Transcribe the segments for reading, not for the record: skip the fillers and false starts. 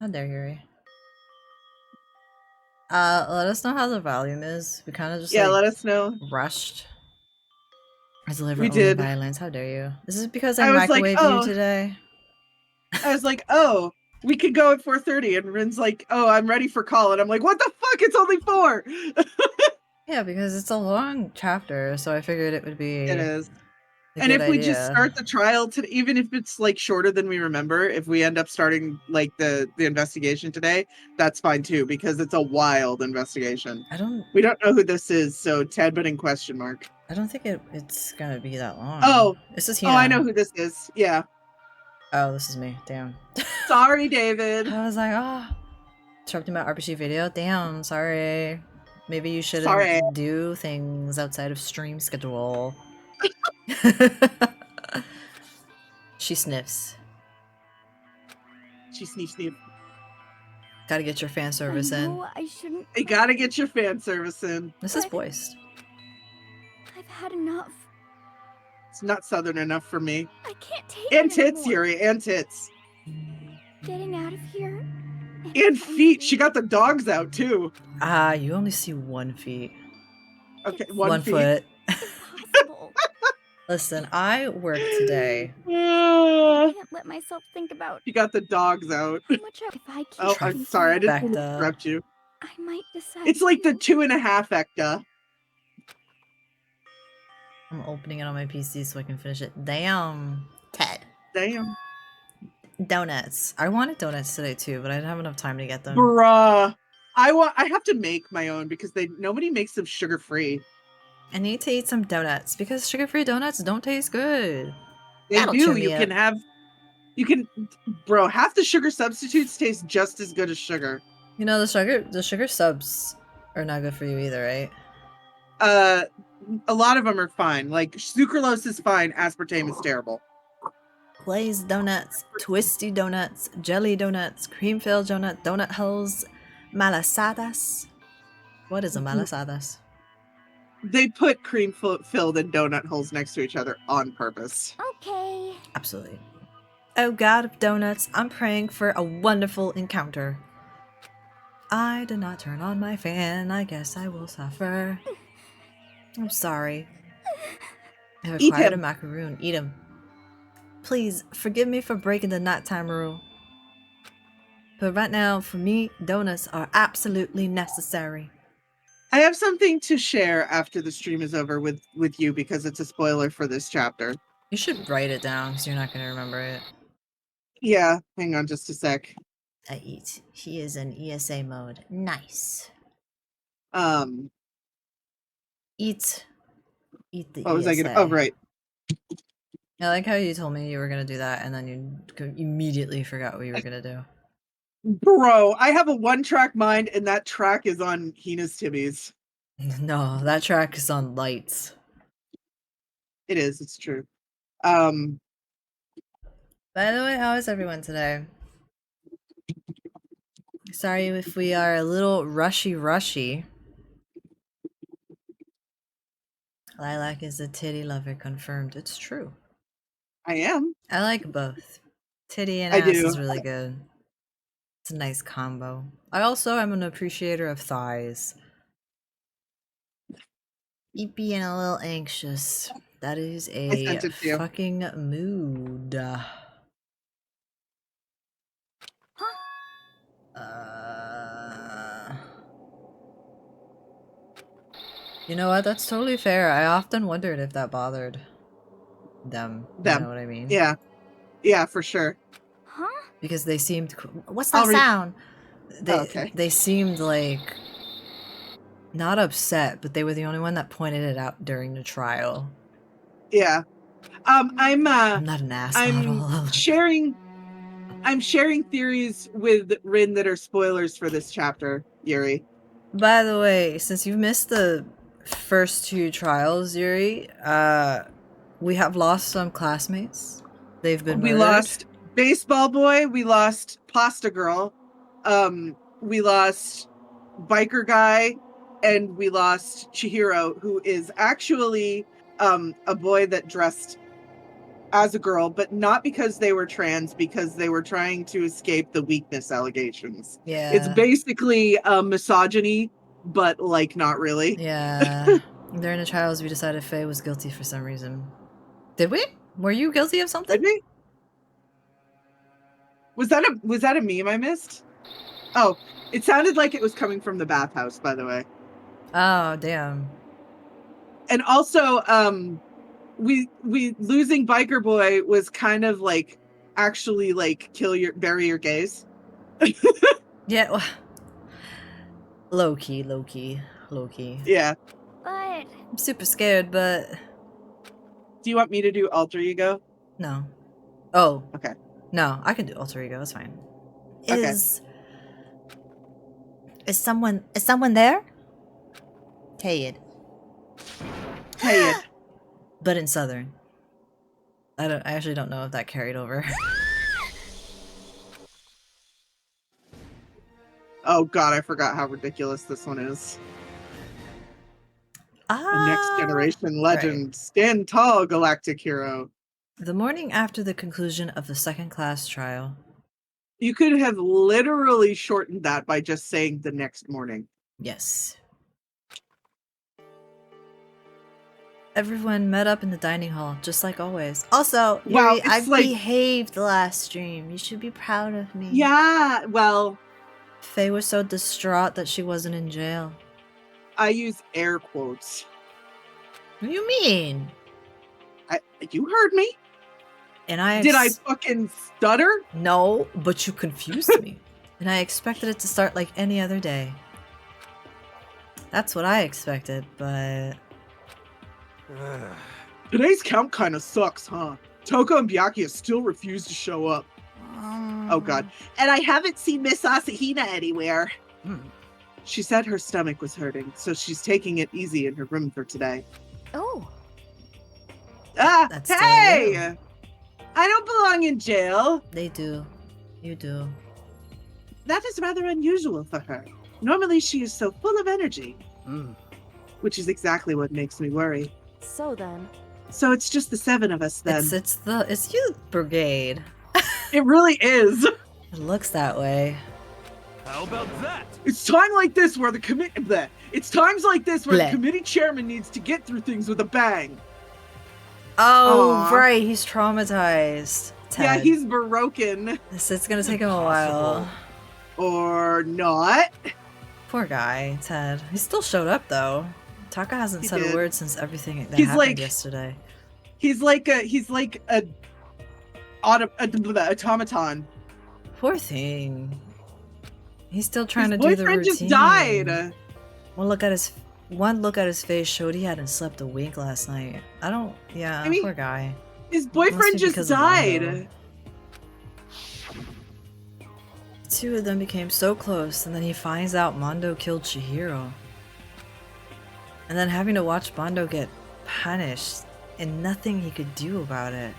How dare Yuri. Let us know how the volume is. We kind of just let us know. rushed. I deliver We only did. violence. How dare you? This is because I I was like, microwaved you today. We could go at 4:30, and Rin's like, oh, I'm ready for call, and I'm like, what the fuck? It's only 4. Yeah, because it's a long chapter, so I figured it would be. It is. And if we just start the trial today, even if it's like shorter than we remember, if we end up starting like the investigation today, that's fine too, because it's a wild investigation. We don't know who this is, so Tedbit in question mark. I don't think it's gonna be that long. Oh, this is I know who this is. Yeah. Oh, this is me. Damn. Sorry, David. I was like, interrupting my RPG video. Damn, sorry. Maybe you shouldn't do things outside of stream schedule. She sniffs. She sniff sniff. Gotta get your fan service in. I shouldn't. You gotta get your fan service in. This is voiced. I've had enough. It's not southern enough for me. I can't take it And tits, anymore. Yuri, and tits. Getting out of here. And feet. She got the dogs out too. You only see 1 feet. Okay, It's 1 foot. Impossible. Listen, I worked today. I can't let myself think about. You got the dogs out. How much if I keep oh, I'm sorry. I didn't mean to interrupt you. I might decide. It's like the 2.5 hecta. I'm opening it on my PC so I can finish it. Damn, Ted. Damn. Donuts. I wanted donuts today too, but I didn't have enough time to get them. Bruh. I have to make my own because nobody makes them sugar-free. I need to eat some donuts because sugar-free donuts don't taste good. They do. You can, bro, half the sugar substitutes taste just as good as sugar. You know, the sugar subs are not good for you either, right? A lot of them are fine. Like sucralose is fine, aspartame is terrible. Glazed donuts, twisty donuts, jelly donuts, cream-filled donut holes, malasadas. What is a malasadas? They put cream-filled and donut holes next to each other on purpose. Okay. Absolutely. Oh God of donuts, I'm praying for a wonderful encounter. I did not turn on my fan. I guess I will suffer. I'm sorry. I acquired a macaroon. Eat him. Please, forgive me for breaking the nighttime rule. But right now, for me, donuts are absolutely necessary. I have something to share after the stream is over with you because it's a spoiler for this chapter. You should write it down because you're not going to remember it. Yeah, hang on just a sec. I eat. He is in ESA mode. Nice. Eat the what was I gonna? Oh, right. I like how you told me you were gonna do that and then you immediately forgot what you were gonna do. Bro, I have a 1-track mind and that track is on Hina's Tibbies. No, that track is on Lights. It is, it's true. By the way, how is everyone today? Sorry if we are a little rushy. Lilac is a titty lover, confirmed. It's true. I am. I like both. Titty and ass is really good. It's a nice combo. I also am an appreciator of thighs. Eat being a little anxious. That is a fucking mood. You know what? That's totally fair. I often wondered if that bothered them. You know what I mean? Yeah. Yeah, for sure. Huh? Because they seemed... What's that sound? They seemed like... not upset, but they were the only one that pointed it out during the trial. Yeah. I'm not an ass. I'm sharing theories with Rin that are spoilers for this chapter, Yuri. By the way, since you've missed the first 2 trials, Yuri, we have lost some classmates. They've been murdered. We lost Baseball Boy, we lost Pasta Girl, we lost Biker Guy, and we lost Chihiro, who is actually a boy that dressed as a girl, but not because they were trans, because they were trying to escape the weakness allegations. Yeah. It's basically misogyny, but like not really. Yeah. During the trials, we decided Faye was guilty for some reason. Did we? Were you guilty of something? Did we? Was that a meme I missed? Oh, it sounded like it was coming from the bathhouse, by the way. Oh, damn. And also, we losing Biker Boy was kind of like actually like bury your gays. Yeah. Well, low key. Yeah. But I'm super scared, but Do you want me to do alter ego? no. Oh. Okay. No, I can do alter ego. It's fine. Okay. Is someone there? Hey it. But in Southern. I actually don't know if that carried over. Oh god, I forgot how ridiculous this one is. A next generation legend. Right. Stand tall, galactic hero. The morning after the conclusion of the second class trial. You could have literally shortened that by just saying the next morning. Yes. Everyone met up in the dining hall, just like always. Also, Yuri, I behaved last stream. You should be proud of me. Yeah, well... Faye was so distraught that she wasn't in jail. I use air quotes. What do you mean? You heard me. And Did I fucking stutter? No, but you confused me. And I expected it to start like any other day. That's what I expected, but... Today's count kind of sucks, huh? Toko and Byakuya still refuse to show up. Oh god. And I haven't seen Miss Asahina anywhere. She said her stomach was hurting, so she's taking it easy in her room for today. Oh. That's hey! I don't belong in jail. They do. You do. That is rather unusual for her. Normally she is so full of energy. Which is exactly what makes me worry. So then. So it's just the 7 of us then. It's Youth Brigade. It really is. It looks that way. How about that? It's time like this where the times like this where the committee chairman needs to get through things with a bang. Oh, right, he's traumatized. Ted. Yeah, he's broken. It's gonna take him a while. Or not. Poor guy, Ted. He still showed up though. Taka hasn't said a word since everything that happened yesterday. He's like a automaton. Poor thing. He's still trying to do the routine. His boyfriend just died. One look at his face showed he hadn't slept a wink last night. Poor guy. His boyfriend just died. The two of them became so close, and then he finds out Mondo killed Chihiro. And then having to watch Mondo get punished, and nothing he could do about it.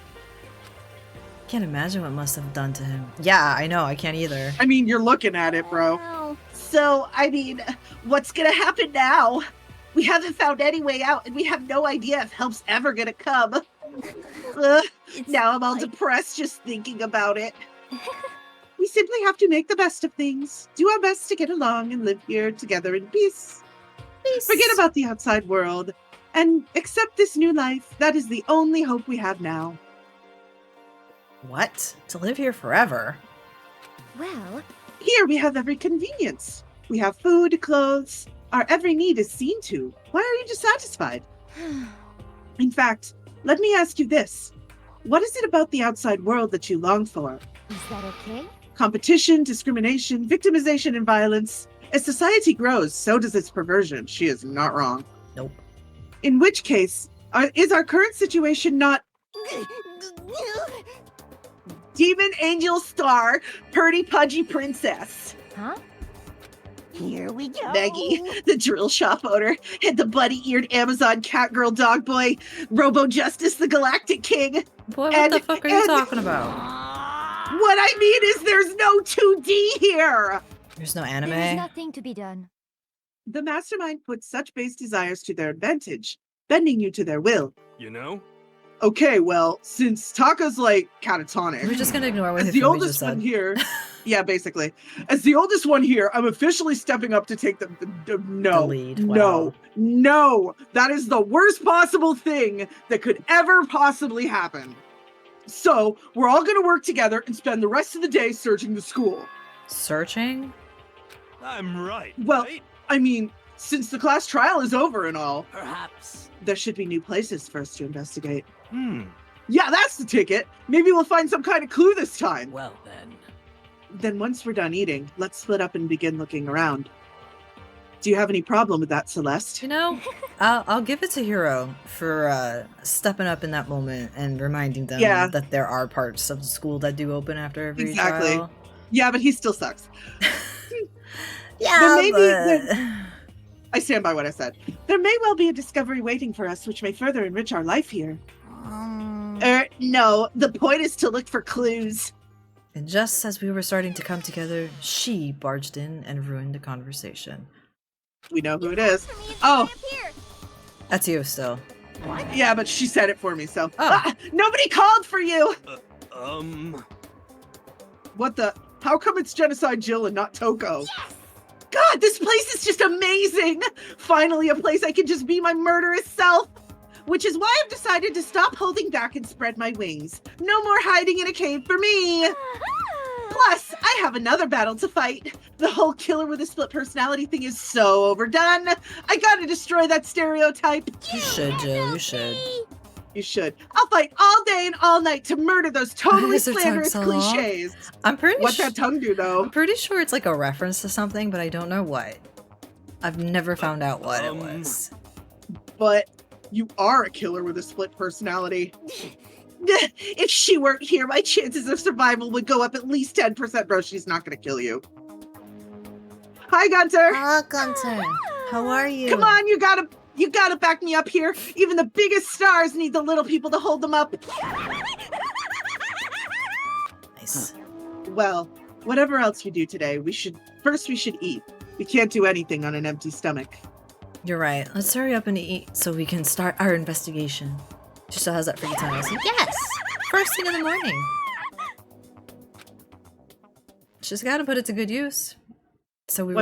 Can't imagine what must have done to him. Yeah, I know, I can't either. I mean, you're looking at it, bro. Oh. So, I mean, what's gonna happen now? We haven't found any way out, and we have no idea if help's ever gonna come. Now I'm all depressed just thinking about it. We simply have to make the best of things, do our best to get along and live here together in peace. Forget about the outside world, and accept this new life. That is the only hope we have now. What? To live here forever? Well... Here we have every convenience. We have food, clothes. Our every need is seen to. Why are you dissatisfied? In fact, let me ask you this. What is it about the outside world that you long for? Is that okay? Competition, discrimination, victimization, and violence. As society grows, so does its perversion. She is not wrong. Nope. In which case, is our current situation not... Demon Angel Star, Purdy Pudgy Princess. Huh? Here we go. Maggie, the drill shop owner, and the bunny-eared Amazon Catgirl Dog Boy, Robo Justice, the Galactic King. Boy, what the fuck are you talking about? What I mean is there's no 2D here. There's no anime? There's nothing to be done. The mastermind puts such base desires to their advantage, bending you to their will. You know? Okay, well, since Taka's like catatonic, We're just gonna ignore what as the Hifumi oldest just said. one here, yeah, basically, as the oldest one here, I'm officially stepping up to take the lead. Wow. no, that is the worst possible thing that could ever possibly happen. So we're all gonna work together and spend the rest of the day searching the school. Searching? I'm right. Well, right? I mean, since the class trial is over and all, Perhaps. there should be new places for us to investigate. Hmm. Yeah, that's the ticket. Maybe we'll find some kind of clue this time. Well then. Then once we're done eating, let's split up and begin looking around. Do you have any problem with that, Celeste? You know, I'll give it to Hiro for stepping up in that moment and reminding them that there are parts of the school that do open after every trial. Yeah, but he still sucks. Yeah, I stand by what I said. There may well be a discovery waiting for us, which may further enrich our life here. No, the point is to look for clues. And just as we were starting to come together, she barged in and ruined the conversation. We know who it is. Oh, that's you still. Yeah, but she said it for me, so. Oh. Nobody called for you! What the? How come it's Genocide Jill and not Toko? Yes! God, this place is just amazing! Finally, a place I can just be my murderous self! Which is why I've decided to stop holding back and spread my wings. No more hiding in a cave for me! Plus, I have another battle to fight. The whole killer with a split personality thing is so overdone. I gotta destroy that stereotype. You should, Jill, you should. You should. I'll fight all day and all night to murder those totally Is her tongue slanderous so long? cliches. I'm pretty What's that tongue do, though? I'm pretty sure it's like a reference to something, but I don't know what. I've never found out what it was. But you are a killer with a split personality. If she weren't here, my chances of survival would go up at least 10%. Bro, she's not gonna kill you. Hi, Gunter. Hello, Gunter. How are you? Come on, you gotta back me up here. Even the biggest stars need the little people to hold them up. Nice. Well, whatever else you do today, we should eat. We can't do anything on an empty stomach. You're right. Let's hurry up and eat so we can start our investigation. She still has that free time. I was like, yes! First thing in the morning. She's got to put it to good use. So we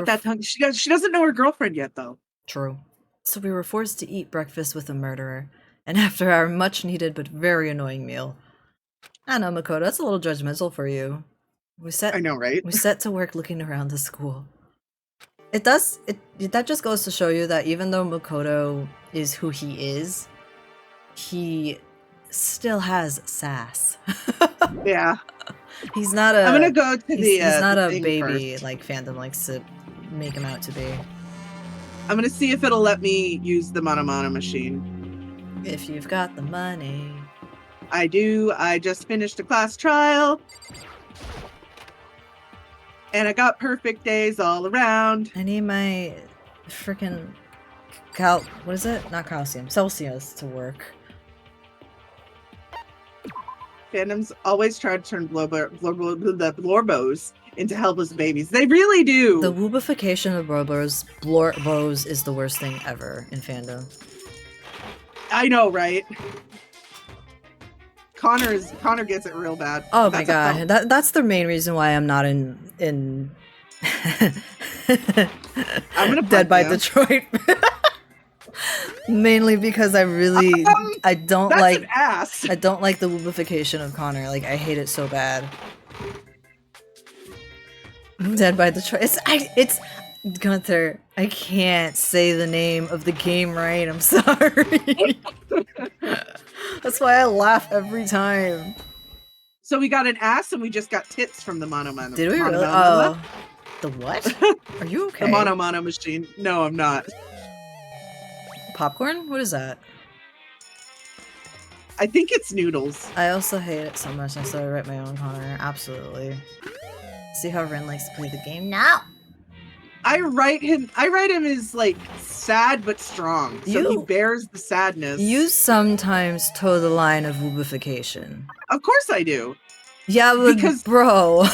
she doesn't know her girlfriend yet, though. True. So we were forced to eat breakfast with a murderer. And after our much-needed but very annoying meal. I know, Makoto, that's a little judgmental for you. I know, right? We set to work looking around the school. That just goes to show you that even though Makoto is who he is, he still has sass. Yeah. He's not a. I'm gonna go to he's not a baby first. Like fandom likes to make him out to be. I'm gonna see if it'll let me use the Mono machine. If you've got the money. I do. I just finished a class trial. And I got perfect days all around. I need my freaking what is it? Not calcium. Celsius to work. Fandoms always try to turn Blorbos into helpless babies. They really do. The woobification of Blorbos is the worst thing ever in fandom. I know, right? Connor gets it real bad. Oh my god, that's the main reason why I'm not in I'm gonna Dead by Detroit. Mainly because I don't like I don't like the woobification of Connor. Like I hate it so bad. Dead by Detroit. It's Gunther. I can't say the name of the game right. I'm sorry. That's why I laugh every time. So we got an ass and we just got tits from the Mono. Did we really? Oh. The what? Are you okay? The Mono machine. No, I'm not. Popcorn? What is that? I think it's noodles. I also hate it so much I started to write my own Connor. Absolutely. See how Ren likes to play the game now? I write him as like sad but strong. So he bears the sadness. You sometimes toe the line of woobification. Of course I do. Yeah, but bro.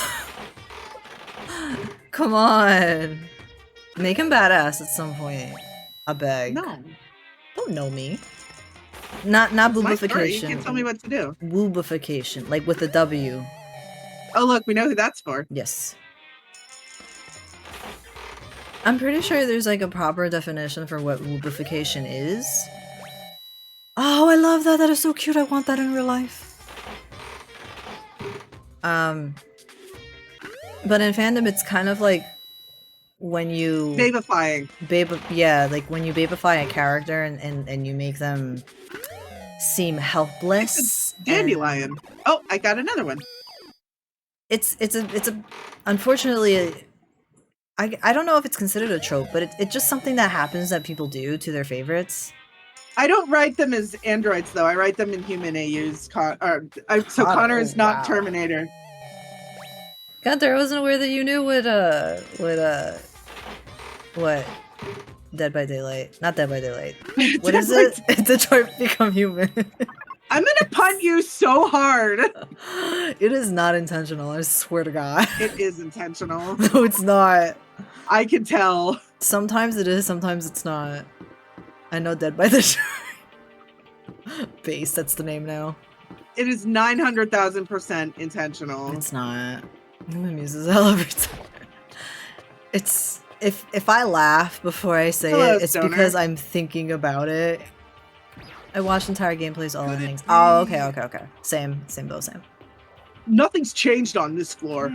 Come on. Make him badass at some point. I beg. No. Don't know me. Not It's my story. You boobification. can't tell me what to do. Woobification, like with a W. Oh, look, we know who that's for. Yes. I'm pretty sure there's like a proper definition for what woobification is. Oh, I love that. That is so cute. I want that in real life. But in fandom, it's kind of like when you Babifying. yeah, like when you babify a character and you make them seem helpless. Dandelion. Oh, I got another one. It's a unfortunately I don't know if it's considered a trope, but it's just something that happens that people do to their favorites. I don't write them as androids though. I write them in human AUs. So Connor is not Terminator. Gunther, I wasn't aware that you knew what Dead by Daylight. Not Dead by Daylight. What is it? Detroit Become Human. I'm gonna punt you so hard. It is not intentional, I swear to God. It is intentional. No, it's not. I can tell. Sometimes it is, sometimes it's not. I know Dead by the Base, that's the name now. It is 900,000% intentional. It's not. I'm amuses hell every time. It's if I laugh before I say it, it's Stoner. because I'm thinking about it. I watched entire gameplays, all things. Oh, okay. Same. Nothing's changed on this floor.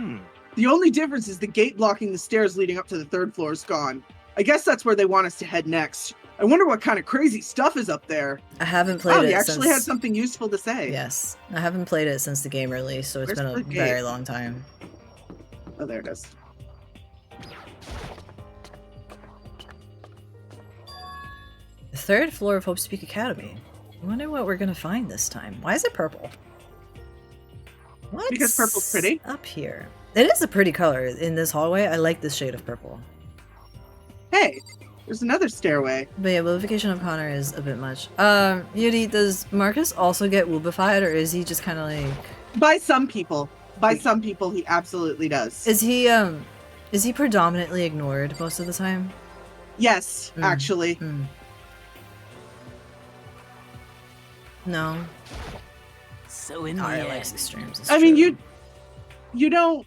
The only difference is the gate blocking the stairs leading up to the third floor is gone. I guess that's where they want us to head next. I wonder what kind of crazy stuff is up there. I haven't played it you actually had something useful to say. Yes. I haven't played it since the game release, so it's been a very long time. Oh, there it is. The third floor of Hope Speak Academy. I wonder what we're gonna find this time. Why is it purple? What's because purple's pretty. Up here. It is a pretty color in this hallway. I like this shade of purple. Hey, there's another stairway. But yeah, woobification of Connor is a bit much. Yuri, does Marcus also get woobified, or is he just kind of like... By some people. By some people, he absolutely does. Is he predominantly ignored most of the time? Yes, actually. No. So in the I end, likes extremes. I mean, you don't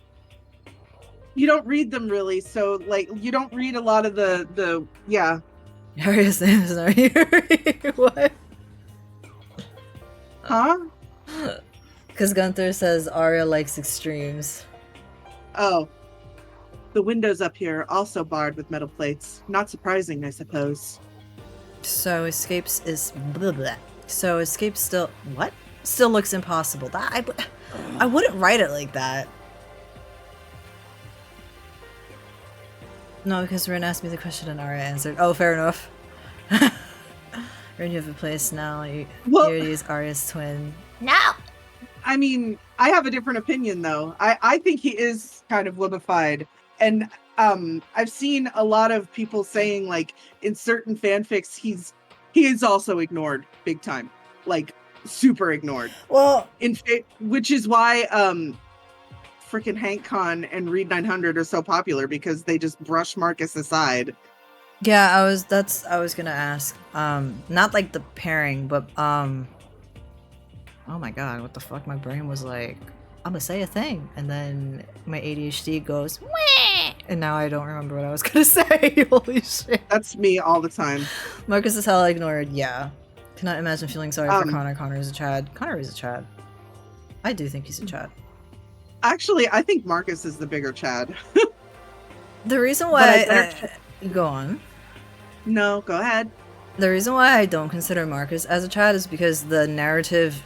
read them really, so like you don't read a lot of the yeah. Aria's name is not Yuri. What? Huh? Because Gunther says Aria likes extremes. Oh. The windows up here are also barred with metal plates. Not surprising, I suppose. So escapes is blah, blah. So escape still what? Still looks impossible. That I wouldn't write it like that. No, because Ren asked me the question and Aria answered. Oh, fair enough. Ren, you have a place now. Yuri is Aria's twin. No! I mean, I have a different opinion though. I think he is kind of woobified. And I've seen a lot of people saying like in certain fanfics he is also ignored big time. Like super ignored. Well, which is why freaking Hank Con and Read 900 are so popular because they just brush Marcus aside. Yeah, I was gonna ask. Not like the pairing, but oh my god, what the fuck? My brain was like, I'm gonna say a thing, and then my ADHD goes, wah! And now I don't remember what I was gonna say. Holy shit. That's me all the time. Marcus is hella ignored, yeah. Cannot imagine feeling sorry for Connor. Connor is a Chad. Connor is a Chad. I do think he's a Chad. Actually, I think Marcus is the bigger Chad. The reason why go on. No, go ahead. The reason why I don't consider Marcus as a Chad is because the narrative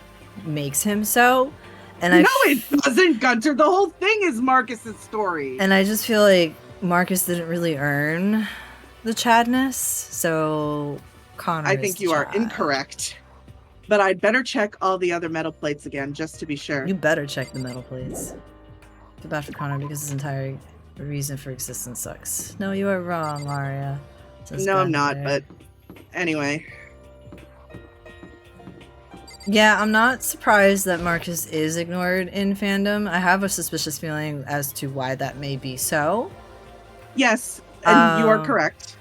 makes him so. And no, it doesn't, Gunter. The whole thing is Marcus's story. And I just feel like Marcus didn't really earn the Chadness, so Connor I think you are incorrect. But I'd better check all the other metal plates again, just to be sure. You better check the metal plates. Feel bad for Connor because his entire reason for existence sucks. No, you are wrong, Aria. No, I'm not, but anyway. Yeah, I'm not surprised that Marcus is ignored in fandom. I have a suspicious feeling as to why that may be so. Yes, and you are correct.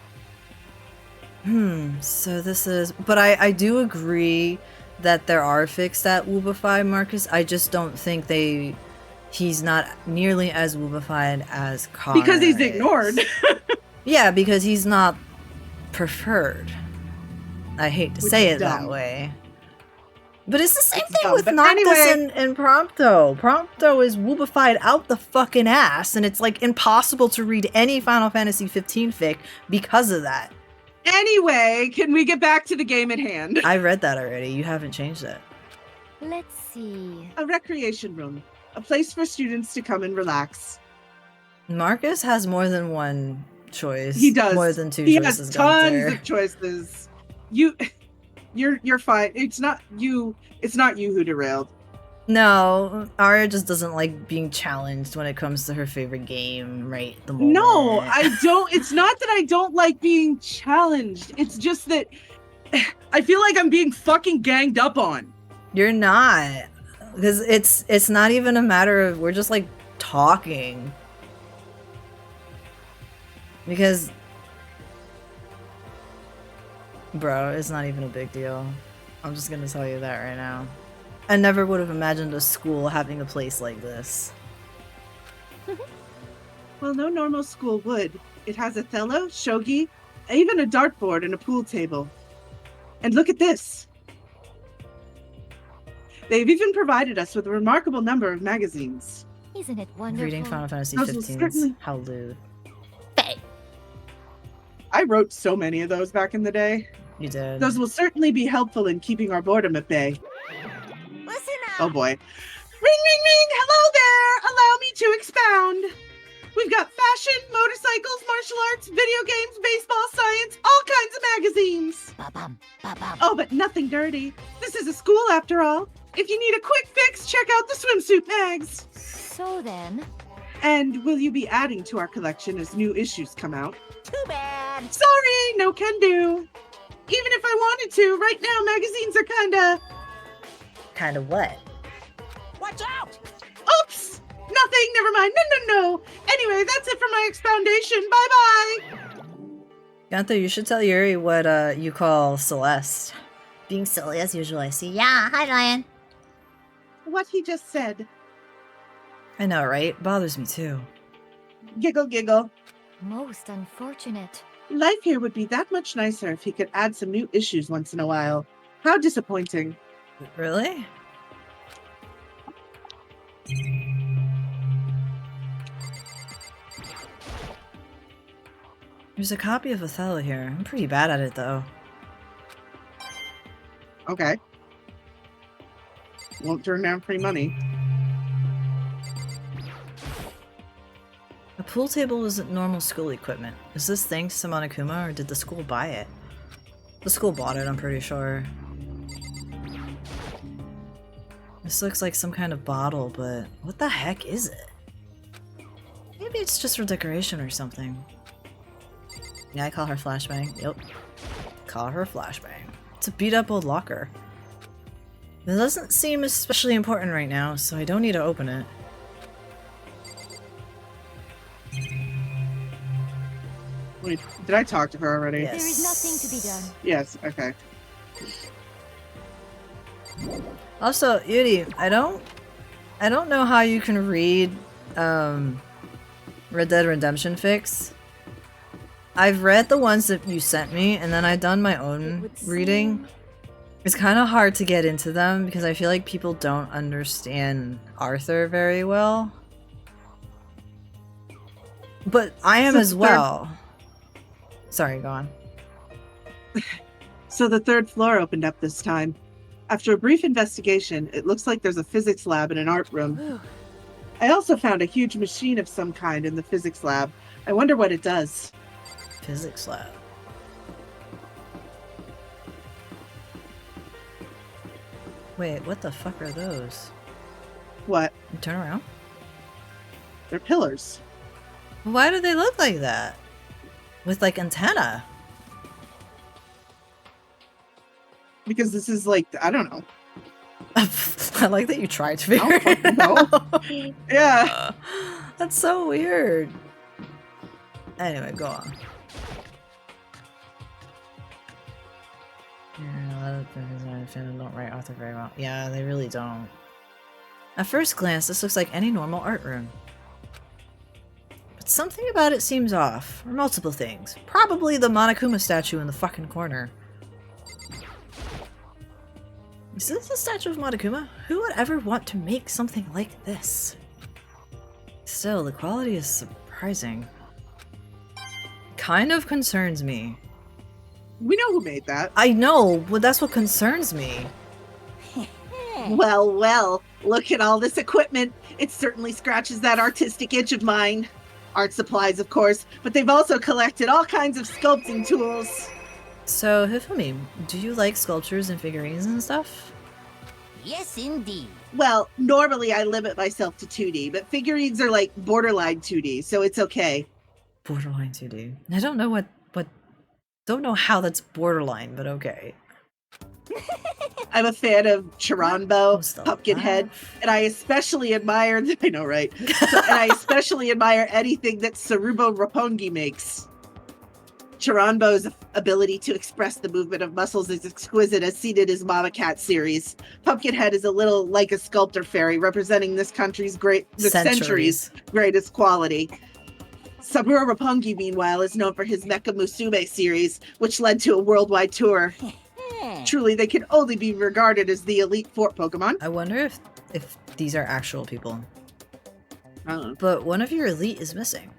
So this is... But I do agree that there are fics that woobify Marcus. I just don't think he's not nearly as woobified as Connor Because he's ignored. Yeah, because he's not preferred. I hate to say it dumb. that way. But it's the same It's thing dumb. with But Noctis anyway- and Prompto. Prompto is woobified out the fucking ass, and it's like impossible to read any Final Fantasy 15 fic because of that. Anyway, can we get back to the game at hand? I read that already. You haven't changed it. Let's see. A recreation room. A place for students to come and relax. Marcus has more than one choice. He does. More than two He choices. has tons Gunther. of choices. You're fine. It's not you who derailed. No, Aria just doesn't like being challenged when it comes to her favorite game right the moment. No, I don't. It's not that I don't like being challenged. It's just that I feel like I'm being fucking ganged up on. You're not. Because it's not even a matter of we're just like talking. Because bro, it's not even a big deal. I'm just gonna tell you that right now. I never would have imagined a school having a place like this. Well, no normal school would. It has Othello, shogi, even a dartboard and a pool table. And look at this. They've even provided us with a remarkable number of magazines. Isn't it wonderful? Reading Final Fantasy Those will 15's certainly- how lewd. I wrote so many of those back in the day. You did. Those will certainly be helpful in keeping our boredom at bay. Listen up. Oh boy. Ring, ring, ring! Hello there! Allow me to expound. We've got fashion, motorcycles, martial arts, video games, baseball, science, all kinds of magazines. Ba-bum, ba-bum. Oh, but nothing dirty. This is a school after all. If you need a quick fix, check out the swimsuit mags. So then, And will you be adding to our collection as new issues come out? too bad. Sorry, no can do. Even if I wanted to, right now magazines are kinda... Kind of what? Watch out! Oops! Nothing, never mind. No. Anyway, that's it for my expoundation. Bye-bye. Gunther, you should tell Yuri what you call Celeste. Being silly as usual, I see. Yeah, hi Ryan. What he just said. I know, right? Bothers me too. Giggle, giggle. Most unfortunate. Life here would be that much nicer if he could add some new issues once in a while. How disappointing. Really? There's a copy of Othello here. I'm pretty bad at it though. Okay. Won't turn down free money. A pool table isn't normal school equipment. Is this thanks to Monokuma or did the school buy it? The school bought it, I'm pretty sure. This looks like some kind of bottle, but what the heck is it? Maybe it's just for decoration or something. Yeah, I call her Flashbang. Yep. Call her Flashbang. It's a beat up old locker. It doesn't seem especially important right now, so I don't need to open it. Wait, did I talk to her already? Yes. There is nothing to be done. Yes, okay. Also, Yuri, I don't know how you can read Red Dead Redemption fics. I've read the ones that you sent me, and then I've done my own reading. It's kind of hard to get into them because I feel like people don't understand Arthur very well. But I am So as well. Sorry, go on. So the third floor opened up this time. After a brief investigation, it looks like there's a physics lab and an art room. I also found a huge machine of some kind in the physics lab. I wonder what it does. Physics lab. Wait, what the fuck are those? What? Turn around. They're pillars. Why do they look like that? With like antenna. Because this is like, I don't know. I like that you tried to figure I don't it know. out. Yeah. That's so weird. Anyway, go on. Yeah, don't write author very well. Yeah, they really don't. At first glance, this looks like any normal art room. But something about it seems off. Or multiple things. Probably the Monokuma statue in the fucking corner. Is this a statue of Monokuma? Who would ever want to make something like this? Still, the quality is surprising. Kind of concerns me. We know who made that. I know, but that's what concerns me. Well, well, look at all this equipment. It certainly scratches that artistic itch of mine. Art supplies, of course, but they've also collected all kinds of sculpting tools. So, Hifumi, do you like sculptures and figurines and stuff? Yes, indeed. Well, normally I limit myself to 2D, but figurines are like borderline 2D, so it's okay. Borderline 2D. I don't know don't know how that's borderline, but okay. I'm a fan of Chiranbo, What's the Pumpkinhead, laugh? and I especially admire, I know, right? And I especially admire anything that Sarubo Roppongi makes. Chiranbo's ability to express the movement of muscles is exquisite, as seen in his Mama Cat series. Pumpkinhead is a little like a sculptor fairy, representing this country's century's greatest quality. Saburo Roppongi, meanwhile, is known for his Mecha Musume series, which led to a worldwide tour. Truly, they can only be regarded as the Elite Four Pokemon. I wonder if these are actual people. I don't know. But one of your elite is missing.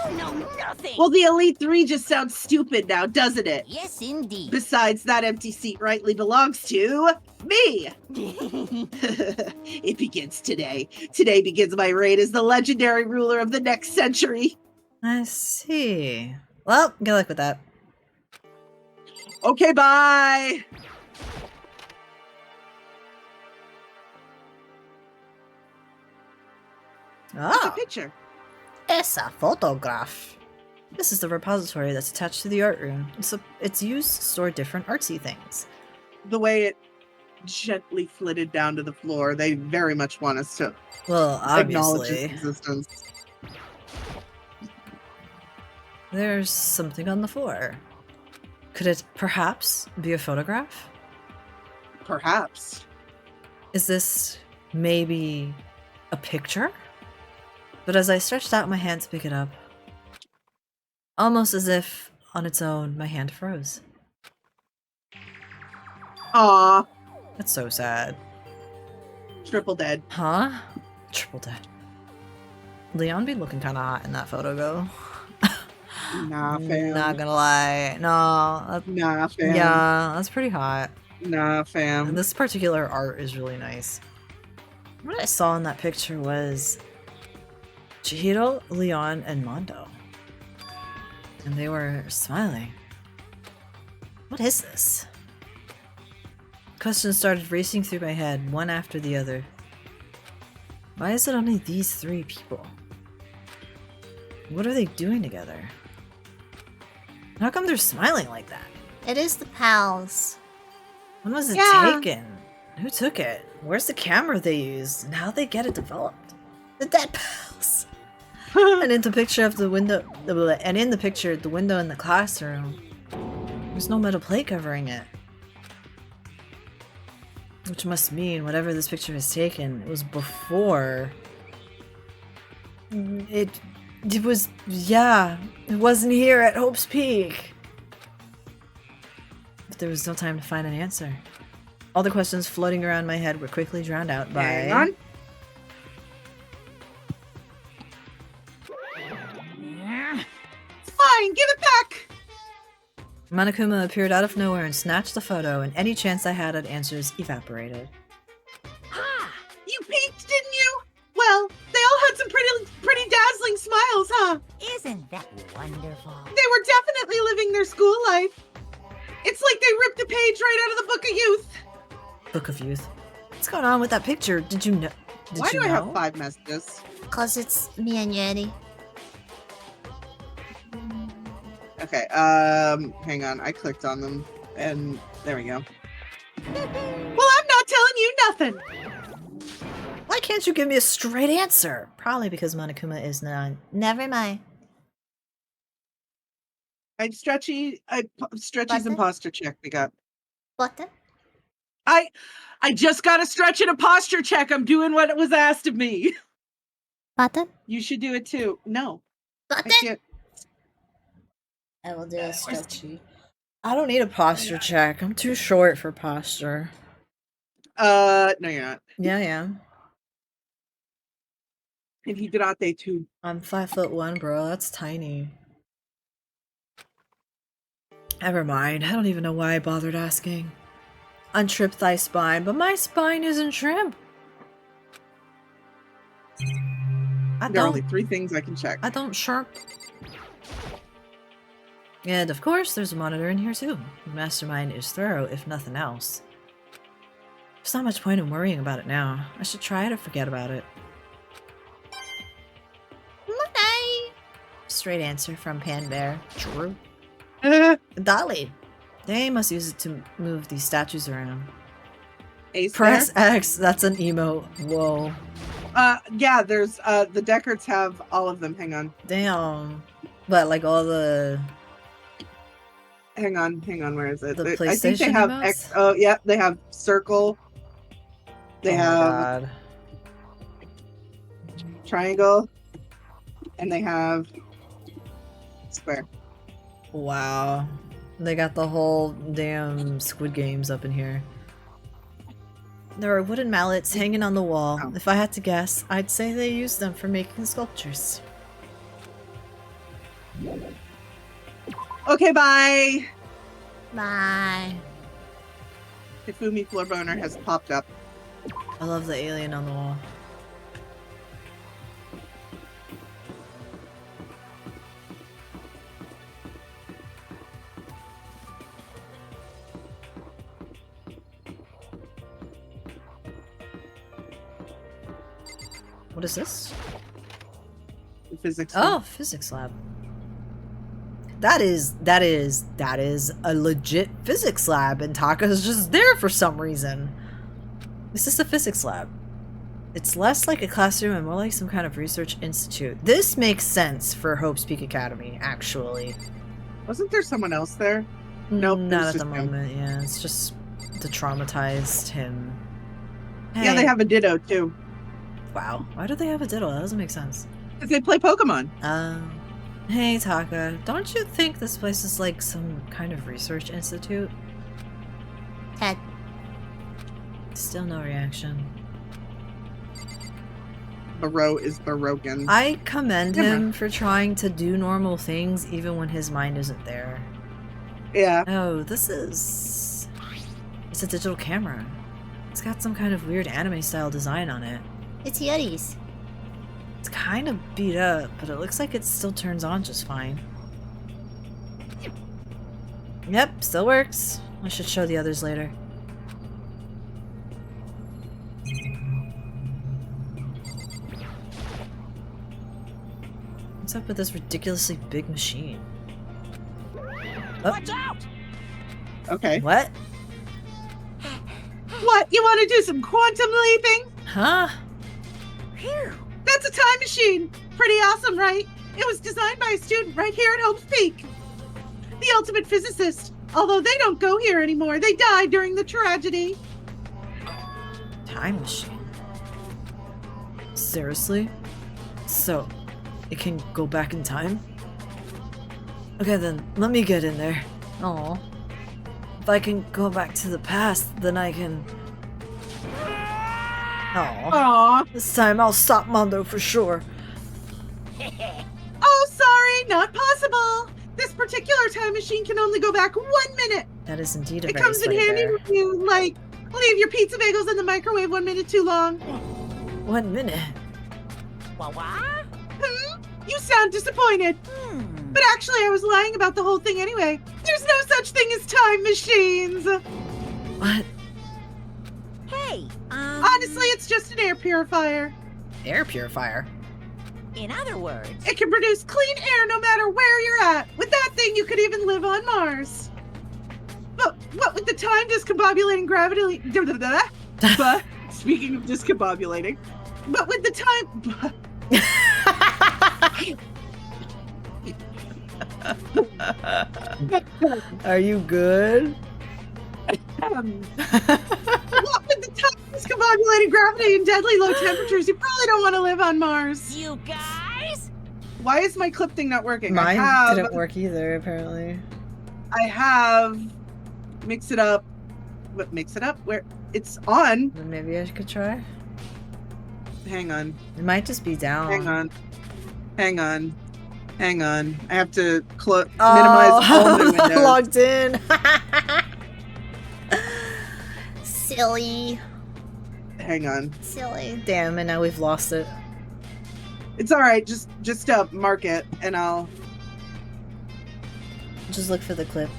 You know nothing. Well, the Elite Three just sounds stupid now, doesn't it? Yes, indeed. Besides, that empty seat rightly belongs to me. It begins today. Today begins my reign as the legendary ruler of the next century. I see. Well, good luck with that. Okay, bye. It's a Ah, picture. it's a photograph. This is the repository that's attached to the art room. It's used to store different artsy things. The way it gently flitted down to the floor, they very much want us to Well, acknowledge obviously. its existence. There's something on the floor. Could it perhaps be a photograph? Perhaps. Is this maybe a picture? But as I stretched out my hand to pick it up, almost as if on its own, my hand froze. Aw, That's so sad. triple dead. Huh? Triple dead. Leon be looking kind of hot in that photo, though. Nah, fam. Not gonna lie. No. Nah, fam. Yeah, that's pretty hot. Nah, And fam. this particular art is really nice. What I saw in that picture was Chihiro, Leon, and Mondo. And they were smiling. What is this? Questions started racing through my head, one after the other. Why is it only these three people? What are they doing together? How come they're smiling like that? It is the pals. When was it Yeah. taken? Who took it? Where's the camera they used? And how'd they get it developed? The dead pals! And in the picture of the window, and in the picture, the window in the classroom, there's no metal plate covering it. Which must mean whatever this picture has taken, it was before. It was, yeah, it wasn't here at Hope's Peak. But there was no time to find an answer. All the questions floating around my head were quickly drowned out by... Hang on. It's fine, give it back. Monokuma appeared out of nowhere and snatched the photo, and any chance I had at answers evaporated. You peeked, didn't you? Well, they all had some pretty dazzling smiles, huh? Isn't that wonderful? They were definitely living their school life. It's like they ripped a page right out of the Book of Youth. Book of Youth. What's going on with that picture? Did you know? Why do I have 5 messages? Cause it's me and Yeti. Okay, hang on. I clicked on them, and there we go. Well, I'm not telling you nothing. Why can't you give me a straight answer? Probably because Monokuma is not. Never mind. Stretchy's Button? imposter check we got. Button? I just got to stretch in a posture check. I'm doing what was asked of me. Button? You should do it too. No. I Button? can't. I will do a stretchy. I don't need a posture check. I'm too short for posture. No, you're not. Yeah, I am. And he did not they too. I'm 5'1", bro. That's tiny. Never mind. I don't even know why I bothered asking. Untrip thy spine, but my spine isn't shrimp. There are only 3 things I can check. I don't shrimp. And of course, there's a monitor in here too. The mastermind is thorough, if nothing else. There's not much point in worrying about it now. I should try to forget about it. Money! Straight answer from Pan Bear. True. Uh, Dolly. They must use it to move these statues around. Ace Press there? X. That's an emo. Whoa. Yeah, there's the Deckards have all of them. Hang on. Damn. But like all the Hang on, where is it? The I think they PlayStation have emotes? X. Oh, yeah, they have circle. They oh my have God. triangle, and they have square. Wow. They got the whole damn Squid Games up in here. There are wooden mallets hanging on the wall. Oh. If I had to guess, I'd say they use them for making sculptures. Okay, bye. Bye. Hifumi Floorboner has popped up. I love the alien on the wall. What is this? The physics. Oh, physics lab. That is a legit physics lab, and Taka's just there for some reason. This is a physics lab. It's less like a classroom and more like some kind of research institute. This makes sense for Hope's Peak Academy, actually. Wasn't there someone else there? Nope, Not there's at the just him. moment, yeah. It's just the traumatized him. Yeah, they Hey. have a Ditto too. Wow. Why do they have a diddle? That doesn't make sense. Because they play Pokemon. Hey, Taka. Don't you think this place is like some kind of research institute? Ted. Still no reaction. Baro is broken. I commend Never. him for trying to do normal things even when his mind isn't there. Yeah. Oh, this is... It's a digital camera. It's got some kind of weird anime-style design on it. It's Yuri's. It's kind of beat up, but it looks like it still turns on just fine. Yep, still works. I should show the others later. What's up with this ridiculously big machine? Oh, Watch out! Okay. what? What? You want to do some quantum leaping? Huh? Phew. That's a time machine. Pretty awesome, right? It was designed by a student right here at Hope's Peak. The ultimate physicist. Although they don't go here anymore. They died during the tragedy. Time machine? Seriously? So, it can go back in time? Okay then, let me get in there. Oh. If I can go back to the past, then I can... Oh. Aw. This time I'll stop Mondo for sure. Oh, sorry. Not possible. This particular time machine can only go back 1 minute. That is indeed a It very comes in sweaty handy bear. when you, like, leave your pizza bagels in the microwave 1 minute too long. 1 minute. Wah wah? Hmm? You sound disappointed. But actually, I was lying about the whole thing anyway. There's no such thing as time machines. What? Hey, Honestly, it's just an air purifier. Air purifier? in other words, It can produce clean air no matter where you're at. With that thing, you could even live on Mars. But what with the time discombobulating gravity... But, speaking of discombobulating, but with the time... Are you good? What with the time discombobulated gravity and deadly low temperatures, you probably don't want to live on Mars. You guys? Why is my clip thing not working? Mine didn't work either, apparently. I have mix it up. What mix it up? Where it's on. Then maybe I could try. Hang on. It might just be down. Hang on. I have to minimize all my windows. Logged in. Silly. Hang on. Silly. Damn, and now we've lost it. It's all right. Just mark it, and I'll just look for the clip.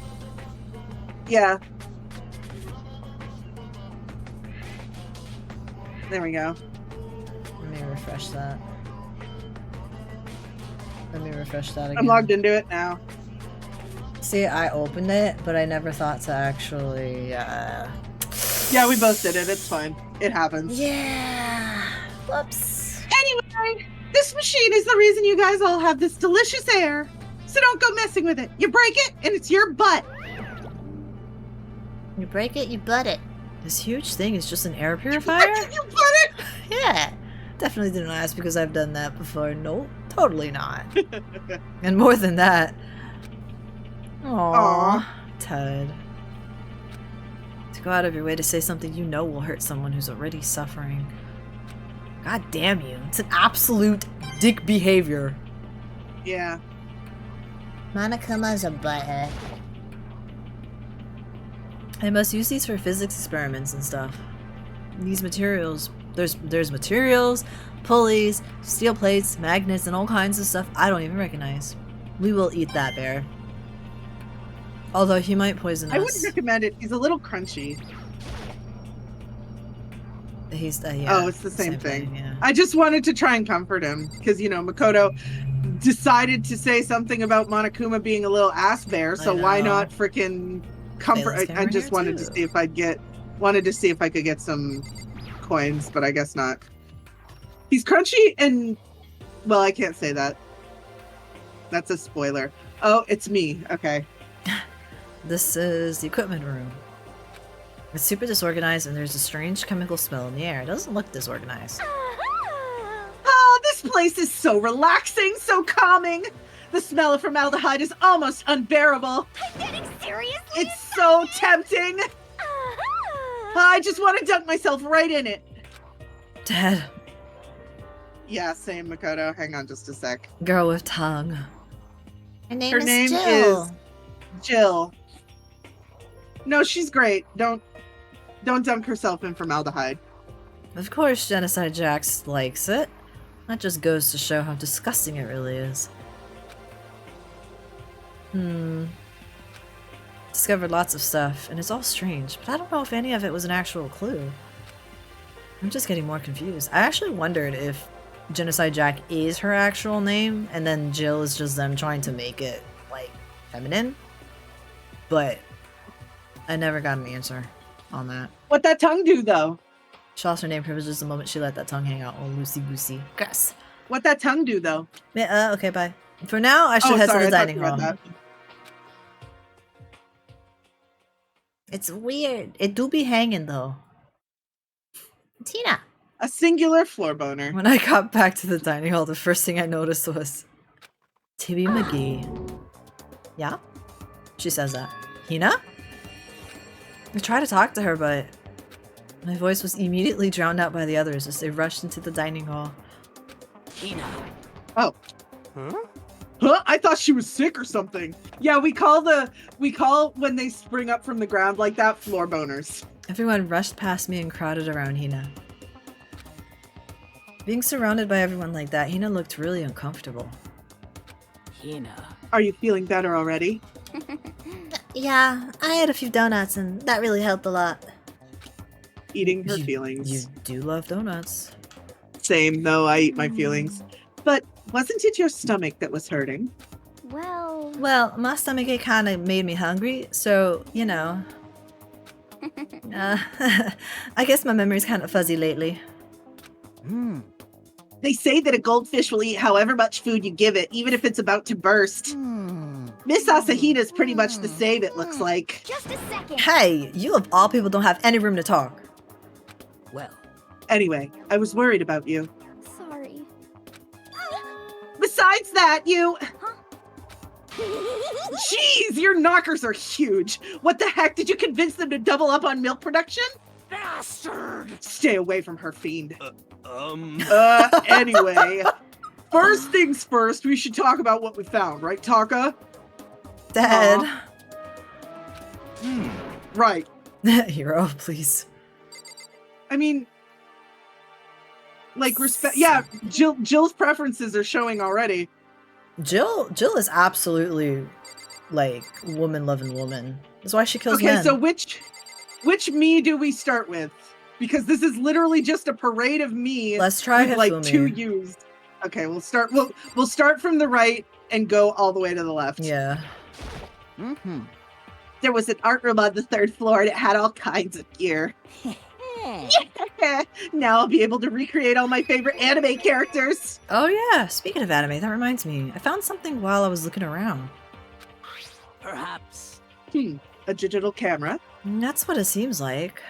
Yeah. There we go. Let me refresh that. Let me refresh that again. I'm logged into it now. See, I opened it, but I never thought to actually, Yeah, we both did it. It's fine. It happens. Yeah. Whoops. Anyway, this machine is the reason you guys all have this delicious air. So don't go messing with it. You break it, and it's your butt. You break it, you butt it. This huge thing is just an air purifier? You butt it. Yeah. Definitely didn't ask because I've done that before. Nope, totally not. And more than that. Aww. Ted. To go out of your way to say something you know will hurt someone who's already suffering. God damn you. It's an absolute dick behavior. Yeah. Monokuma's a butthead. I must use these for physics experiments and stuff. These materials, there's materials, pulleys, steel plates, magnets, and all kinds of stuff I don't even recognize. We will eat that bear. Although he might poison us. I wouldn't recommend it. He's a little crunchy. He's yeah, oh, it's the same thing. Yeah. I just wanted to try and comfort him because, you know, Makoto decided to say something about Monokuma being a little ass bear, so why not freaking comfort? I just wanted to see if I could get some coins, but I guess not. He's crunchy and, well, I can't say that. That's a spoiler. Oh, it's me. Okay. This is the equipment room. It's super disorganized and there's a strange chemical smell in the air. It doesn't look disorganized. Oh, this place is so relaxing, so calming. The smell of formaldehyde is almost unbearable. I'm getting seriously It's so tempting. I just want to dunk myself right in it. Dad. Yeah, same, Makoto. Hang on just a sec. Girl with tongue. Her name Her is name Jill. is Jill. No, she's great. Don't dunk herself in formaldehyde. Of course, Genocide Jax likes it. That just goes to show how disgusting it really is. Discovered lots of stuff, and it's all strange, but I don't know if any of it was an actual clue. I'm just getting more confused. I actually wondered if Genocide Jack is her actual name, and then Jill is just them trying to make it, like, feminine. But I never got an answer on that. What that tongue do, though? She lost her name privileges the moment she let that tongue hang out all loosey-goosey. Gross. What that tongue do, though? Yeah, okay, bye. For now, I should head to the dining hall. It's weird. It do be hanging, though. Tina. A singular floor boner. When I got back to the dining hall, the first thing I noticed was Tibby McGee. Yeah? She says that. Hina? I tried to talk to her, but my voice was immediately drowned out by the others as they rushed into the dining hall. Hina. Oh. Huh? I thought she was sick or something. Yeah, we call when they spring up from the ground like that floor boners. Everyone rushed past me and crowded around Hina. Being surrounded by everyone like that, Hina looked really uncomfortable. Hina. Are you feeling better already? Yeah, I had a few donuts and that really helped a lot. Eating her feelings. You do love donuts. Same, though I eat my feelings. But wasn't it your stomach that was hurting? Well, my stomachache kind of made me hungry, so, you know. I guess my memory's kind of fuzzy lately. They say that a goldfish will eat however much food you give it, even if it's about to burst. Miss Asahina's pretty much the same, it looks like. Just a second. Hey, you of all people don't have any room to talk. Well, Anyway, I was worried about you. Sorry. Besides that, you... Jeez, your knockers are huge. What the heck? Did you convince them to double up on milk production? bastard. Stay away from her, fiend. Um. Anyway. First things first, we should talk about what we found, right, Taka? Dad. Right. Hero, please. I mean... Like, respect... Yeah, Jill's preferences are showing already. Jill is absolutely, like, woman-loving woman. That's why she kills men. Okay, so which me do we start with? Because this is literally just a parade of me Let's try with like Hifumi. 2 U's. Okay, we'll start from the right and go all the way to the left. Yeah. Mm-hmm. There was an art room on the 3rd floor and it had all kinds of gear. Now I'll be able to recreate all my favorite anime characters. Oh yeah, speaking of anime, that reminds me. I found something while I was looking around. Perhaps. A digital camera. That's what it seems like.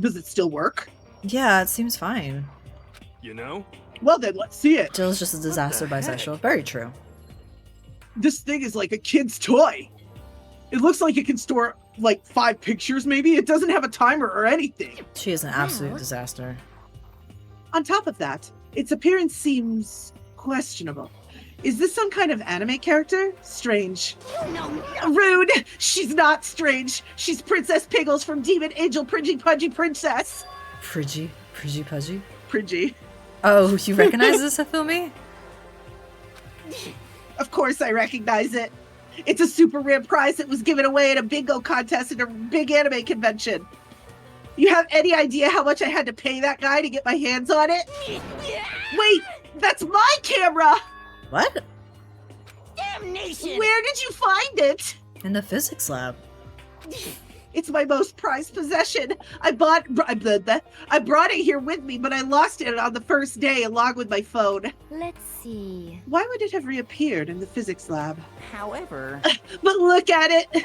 Does it still work? Yeah, it seems fine. You know? Well then, let's see it. Jill's just a disaster heck? bisexual. Very true. This thing is like a kid's toy. It looks like it can store like 5 pictures maybe. It doesn't have a timer or anything. She is an absolute disaster. On top of that, its appearance seems questionable. Is this some kind of anime character? Strange. No. Rude! She's not strange. She's Princess Piggles from Demon Angel Pridgy Pudgy Princess. Pridgy Pudgy? Pridgy. Oh, you recognize this, Hifumi? Of course I recognize it. It's a super rare prize that was given away at a bingo contest at a big anime convention. You have any idea how much I had to pay that guy to get my hands on it? Wait, that's my camera! What? Damnation. Where did you find it? In the physics lab. It's my most prized possession. I brought it here with me, but I lost it on the first day along with my phone. Let's see. Why would it have reappeared in the physics lab? However, But look at it!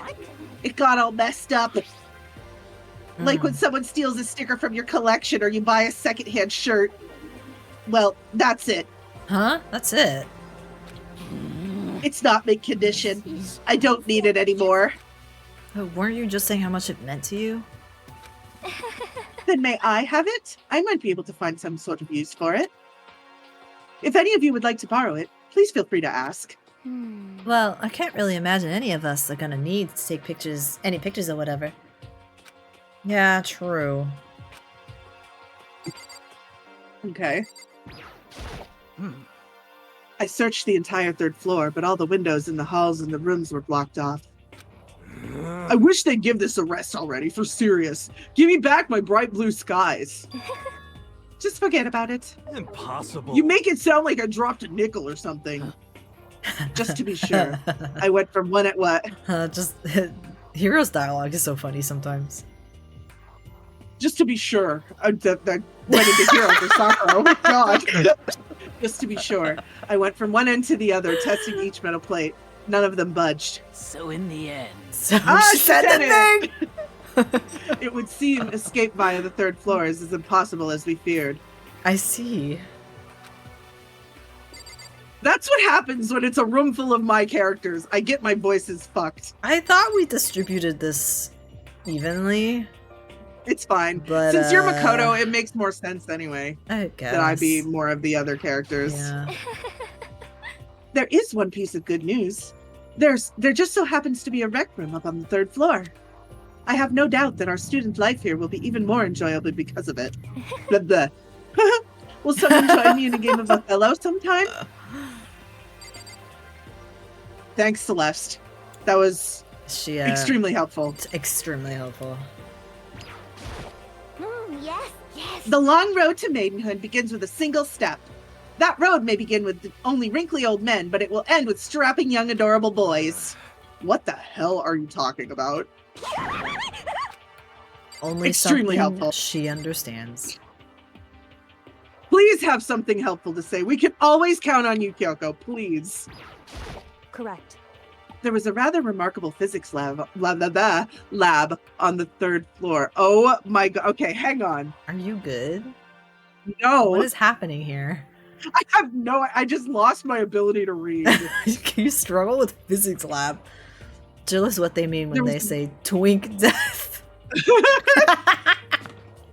It got all messed up. Like Hmm. when someone steals a sticker from your collection or you buy a secondhand shirt. Well, that's it. Huh? That's it. It's not mint condition. I don't need it anymore. Oh, weren't you just saying how much it meant to you? Then may I have it? I might be able to find some sort of use for it. If any of you would like to borrow it, please feel free to ask. Well, I can't really imagine any of us are gonna need to take pictures, any pictures or whatever. Yeah, true. Okay. I searched the entire 3rd floor, but all the windows in the halls and the rooms were blocked off. I wish they'd give this a rest already, for serious. Give me back my bright blue skies. Just forget about it. Impossible. You make it sound like I dropped a nickel or something. Just to be sure. I went from one at what? Just Hero's dialogue is so funny sometimes. Just to be sure. That went into hero for Sakura. Oh my god. Just to be sure. I went from one end to the other, testing each metal plate. None of them budged. so in the end, So She she said said the thing! It would seem escape via the 3rd floor is as impossible as we feared. I see. That's what happens when it's a room full of my characters. I get my voices fucked. I thought we distributed this evenly, It's fine. but Since you're Makoto, it makes more sense anyway I guess. that I be more of the other characters. Yeah. There is one piece of good news. There just so happens to be a rec room up on the 3rd floor. I have no doubt that our student life here will be even more enjoyable because of it. Blah, blah. Will someone join me in a game of Othello sometime? Thanks, Celeste. That was She extremely helpful. it's extremely helpful. Yes, yes. The long road to maidenhood begins with a single step. That road may begin with only wrinkly old men, but it will end with strapping young adorable boys. What the hell are you talking about? Only Extremely something helpful. she understands. Please have something helpful to say. We can always count on you, Kyoko. Please. Correct. There was a rather remarkable physics lab on the 3rd floor. Oh my god. Okay, hang on. Are you good? No. What is happening here? I just lost my ability to read. You struggle with physics lab. Jill is what they mean when they say twink death.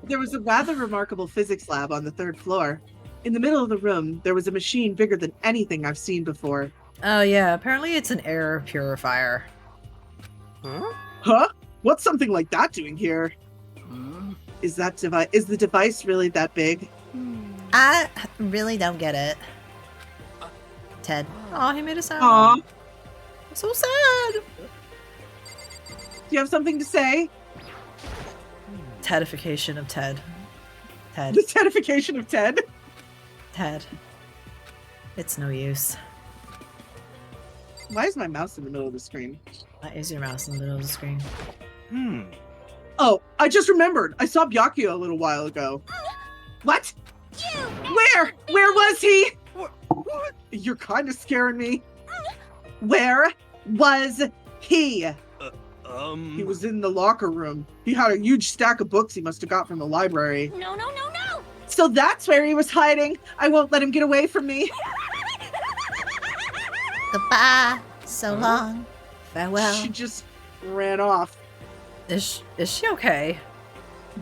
There was a rather remarkable physics lab on the 3rd floor. In the middle of the room, there was a machine bigger than anything I've seen before. Oh yeah, apparently it's an air purifier. Huh? Huh? What's something like that doing here? Hmm? Is the device really that big? I really don't get it. Ted. Oh, he made a sound. Aw. So sad. Do you have something to say? Tedification of Ted. Ted. The tedification of Ted? Ted. It's no use. Why is my mouse in the middle of the screen? That is your mouse in the middle of the screen. Oh, I just remembered. I saw Byakuya a little while ago. What? Where? Where was he? What? You're kind of scaring me. Where was he? He was in the locker room. He had a huge stack of books he must have got from the library. No, no, no, no! So that's where he was hiding. I won't let him get away from me. Goodbye. So long. Farewell. She just ran off. Is she okay?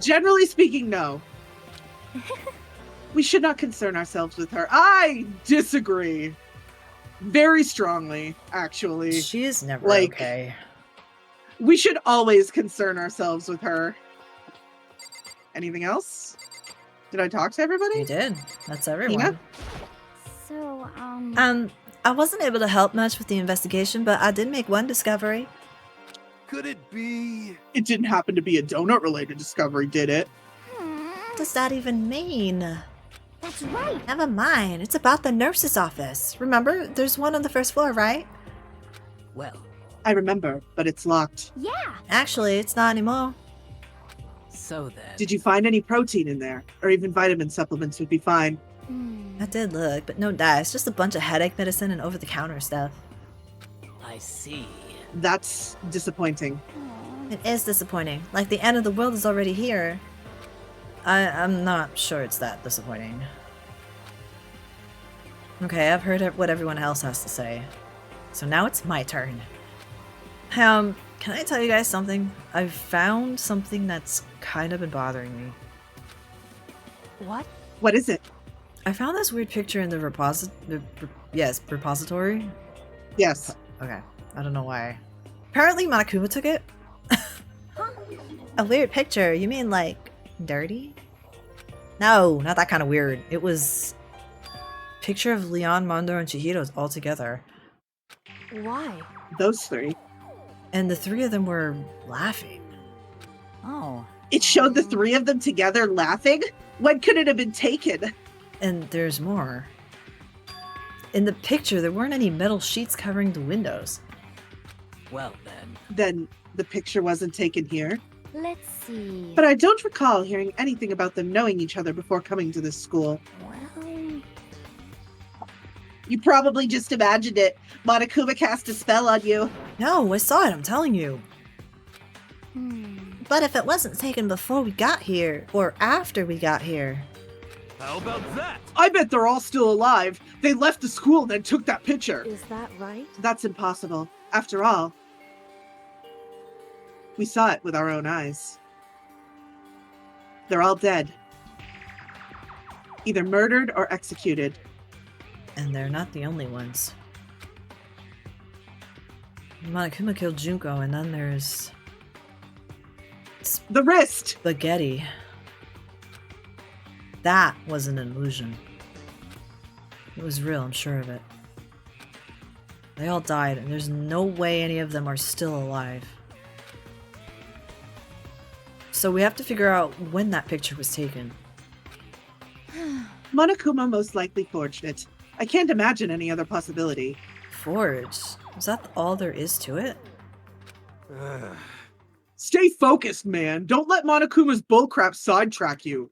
Generally speaking, no. We should not concern ourselves with her. I disagree. Very strongly, actually. She is never Like- okay. We should always concern ourselves with her. Anything else? Did I talk to everybody? You did. That's everyone. So, I wasn't able to help much with the investigation, but I did make one discovery. Could it be? It didn't happen to be a donut-related discovery, did it? What does that even mean? that's right. Never mind. It's about the nurse's office. Remember, there's one on the 1st floor, right? Well, I remember, but it's locked. Yeah. Actually, it's not anymore. so then. Did you find any protein in there? Or even vitamin supplements would be fine. I did look, but no dice. Just a bunch of headache medicine and over-the-counter stuff. I see. That's disappointing. It is disappointing. Like the end of the world is already here. I'm not sure it's that disappointing. Okay, I've heard what everyone else has to say. So now it's my turn. Can I tell you guys something? I've found something that's kind of been bothering me. What? What is it? I found this weird picture in the repository. Yes. Okay, I don't know why. Apparently Monokuma took it. A weird picture. You mean like dirty? No, not that kind of weird. It was a picture of Leon, Mondo, and Chihiro's all together. Why? Those three. And the three of them were laughing. Oh. It showed the three of them together laughing? When could it have been taken? And there's more. In the picture, there weren't any metal sheets covering the windows. Well then. Then the picture wasn't taken here. Let's see. But I don't recall hearing anything about them knowing each other before coming to this school. Well, You probably just imagined it. Monokuma cast a spell on you. No, I saw it, I'm telling you. But if it wasn't taken before we got here, or after we got here. How about that? I bet they're all still alive. They left the school and then took that picture. is that right? That's impossible. After all, we saw it with our own eyes. They're all dead. Either murdered or executed. And they're not the only ones. Monokuma killed Junko, and then there's The wrist! Spaghetti. That was an illusion. It was real, I'm sure of it. They all died, and there's no way any of them are still alive. So we have to figure out when that picture was taken. Monokuma most likely forged it. I can't imagine any other possibility. Forged? Is that all there is to it? Stay focused, man. Don't let Monokuma's bullcrap sidetrack you.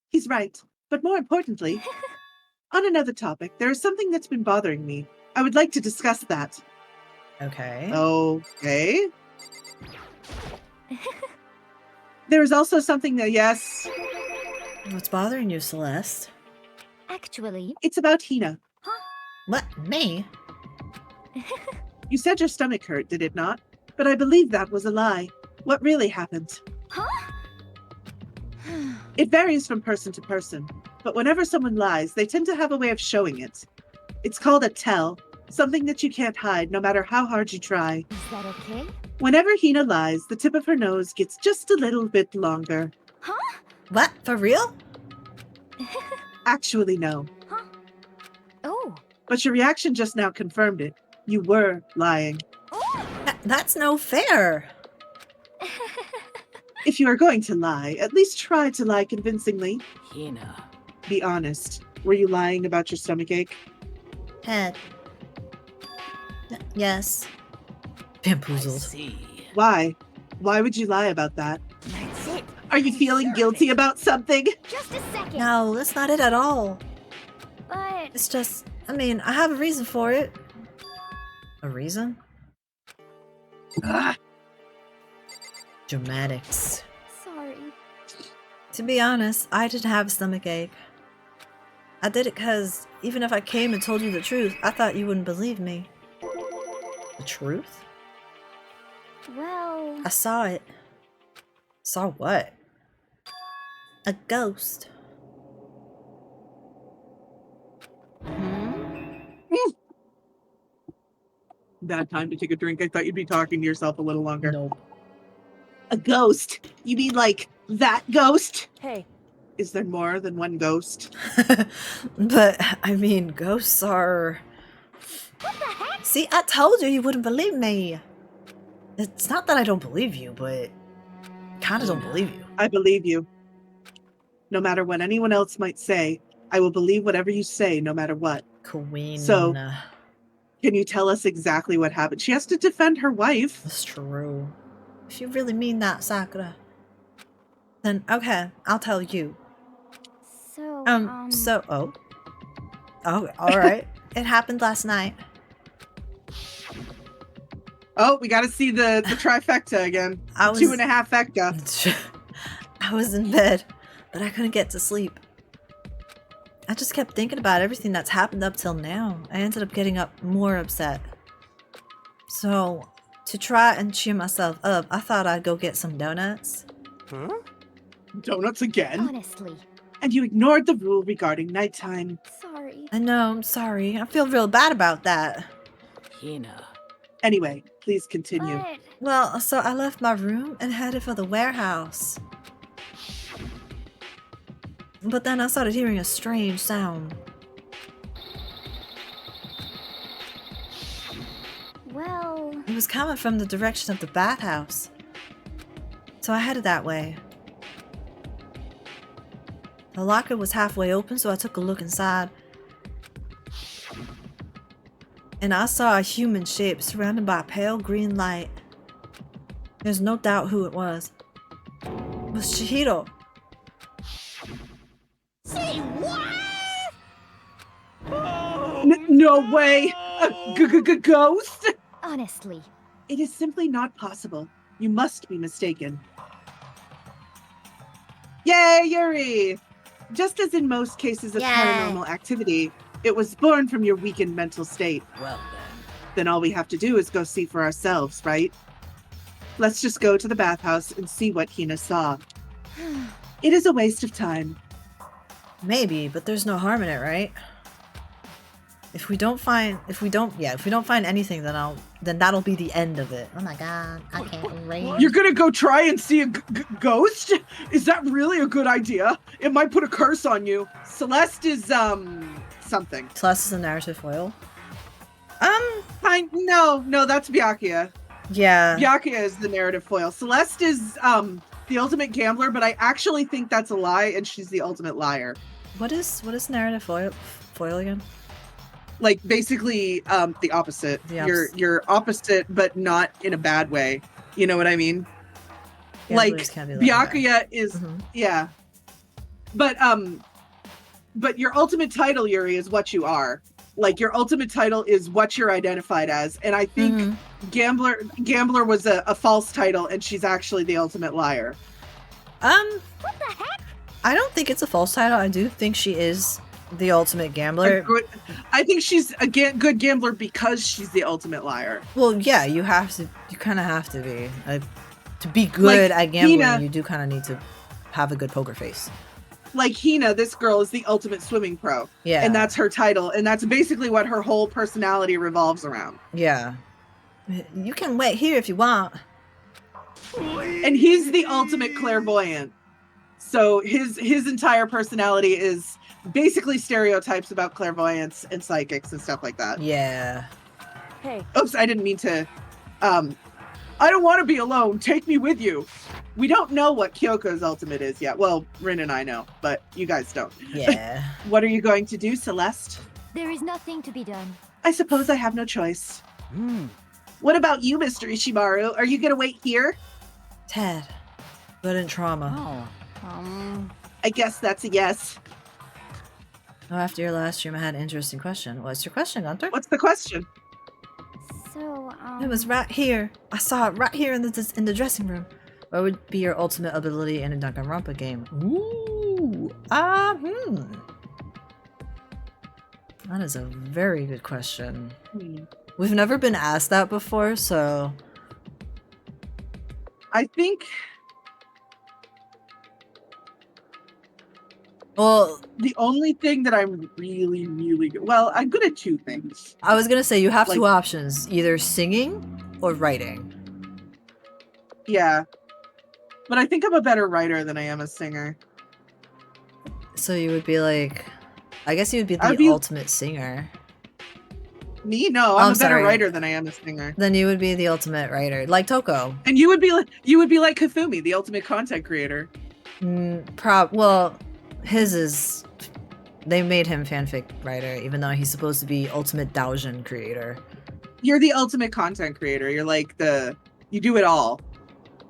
He's right. But more importantly, on another topic, there is something that's been bothering me. I would like to discuss that. Okay. Okay. There is also something that, yes, What's bothering you, Celeste? Actually, it's about Hina. What? Me? You said your stomach hurt, did it not? But I believe that was a lie. What really happened? It varies from person to person, but whenever someone lies, they tend to have a way of showing it. It's called a tell, something that you can't hide no matter how hard you try. is that okay? Whenever Hina lies, the tip of her nose gets just a little bit longer. What? For real? Actually, no. Oh, But your reaction just now confirmed it. You were lying. That's no fair. If you are going to lie, at least try to lie convincingly. Hina. Be honest. Were you lying about your stomachache? Head. Yes. I Bamboozled. see. Why? Why would you lie about that? that's it. Are you feeling guilty about something? Just a second. No, that's not it at all. But It's just, I mean, I have a reason for it. A reason? Ah, Dramatics. sorry. To be honest, I didn't have a stomach ache. I did it because even if I came and told you the truth, I thought you wouldn't believe me. The truth? Well, I saw it. Saw what? A ghost. bad time to take a drink. I thought you'd be talking to yourself a little longer. Nope. A ghost? You mean like that ghost? hey, Is there more than one ghost? But, I mean, ghosts are... what the heck? See, I told you you wouldn't believe me. It's not that I don't believe you, but... I kinda don't believe you. I believe you. No matter what anyone else might say, I will believe whatever you say, no matter what. Queen... So- Can you tell us exactly what happened? She has to defend her wife. That's true. If you really mean that, Sakura. Then, okay, I'll tell you. So, Oh, alright. It happened last night. Oh, we got to see the trifecta again. I was... 2.5 fecta. I was in bed, but I couldn't get to sleep. I just kept thinking about everything that's happened up till now. I ended up getting up more upset. So, to try and cheer myself up, I thought I'd go get some donuts. Huh? Donuts again? honestly, And you ignored the rule regarding nighttime. sorry. I know, I'm sorry. I feel real bad about that. Hina. Anyway, please continue. But Well, so I left my room and headed for the warehouse. But then I started hearing a strange sound. well, It was coming from the direction of the bathhouse. So I headed that way. The locker was halfway open, so I took a look inside. And I saw a human shape surrounded by a pale green light. There's no doubt who it was. It was Chihiro. No way! A ghost? honestly, It is simply not possible. You must be mistaken. Yay, Yuri! Just as in most cases of Yay. paranormal activity, it was born from your weakened mental state. Well Then all we have to do is go see for ourselves, right? Let's just go to the bathhouse and see what Hina saw. It is a waste of time. Maybe, but there's no harm in it, right? If we don't find anything, then that'll be the end of it. Oh my god, I can't wait. You're gonna go try and see a ghost? Is that really a good idea? It might put a curse on you. Celeste is, something. Celeste is a narrative foil. Fine. No, that's Byakuya. Yeah. Byakuya is the narrative foil. Celeste is, the ultimate gambler, but I actually think that's a lie, and she's the ultimate liar. What is narrative foil again? Like, basically, the opposite. The opposite. You're opposite, but not in a bad way. You know what I mean? Like, Gamblers can't be that bad. Byakuya is, Mhm. yeah. But your ultimate title, Yuri, is what you are. Like your ultimate title is what you're identified as, and I think Gambler was a false title, and she's actually the ultimate liar. What the heck? I don't think it's a false title. I do think she is the ultimate gambler. I think she's a good gambler because she's the ultimate liar. Well, yeah, you kind of have to be. To be good at gambling, Hina, you do kind of need to have a good poker face. Like Hina, this girl is the ultimate swimming pro. Yeah. And that's her title, and that's basically what her whole personality revolves around. Yeah. You can wait here if you want. And he's the ultimate clairvoyant. So his entire personality is basically stereotypes about clairvoyance and psychics and stuff like that. Yeah. Hey. Oops, I didn't mean to. I don't want to be alone. Take me with you. We don't know what Kyoko's ultimate is yet. Well, Rin and I know, but you guys don't. Yeah. What are you going to do, Celeste? There is nothing to be done. I suppose I have no choice. What about you, Mr. Ishimaru? Are you going to wait here? Ted. But in trauma. Oh. I guess that's a yes. Oh, after your last stream, I had an interesting question. What's your question, Gunter? What's the question? So, It was right here. I saw it right here in the dressing room. What would be your ultimate ability in a Danganronpa game? Ooh. That is a very good question. We've never been asked that before, so... I think... Well... The only thing that I'm really, really good... Well, I'm good at two things. I was gonna say, you have two options. Either singing or writing. Yeah. But I think I'm a better writer than I am a singer. So you would be like... I guess you would be the ultimate singer. Me? No, I'm a better writer than I am a singer. Then you would be the ultimate writer, like Toko. And you would be like Kafumi, the ultimate content creator. Well, his is... They made him fanfic writer, even though he's supposed to be ultimate Daojin creator. You're the ultimate content creator. You're like you do it all.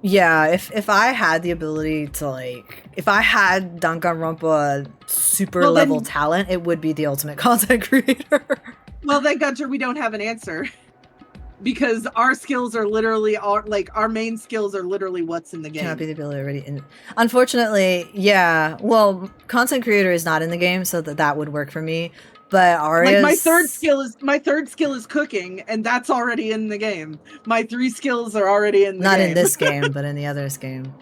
Yeah, if I had the ability to if I had Danganronpa super level talent, it would be the ultimate content creator. Well then, Gunter, we don't have an answer. Because our skills are literally our main skills are literally what's in the game. Cannot be the ability already. Unfortunately, yeah. Well, content creator is not in the game, so that would work for me. But Aria's... my third skill is cooking, and that's already in the game. My 3 skills are already in the game. Not in this game, but in the others game.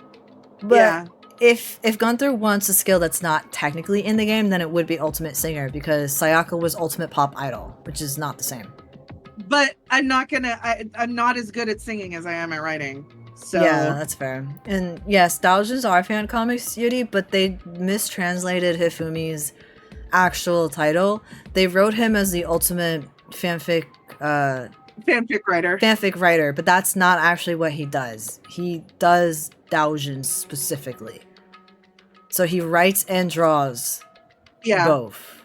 But yeah. If Gunther wants a skill that's not technically in the game, then it would be ultimate singer, because Sayaka was ultimate pop idol, which is not the same. But I'm not as good at singing as I am at writing. So yeah, that's fair. And yes, Daojins are fan comics, Yuri, but they mistranslated Hifumi's actual title. They wrote him as the ultimate fanfic writer, but that's not actually what he does. He does Daojins specifically. So he writes and draws both.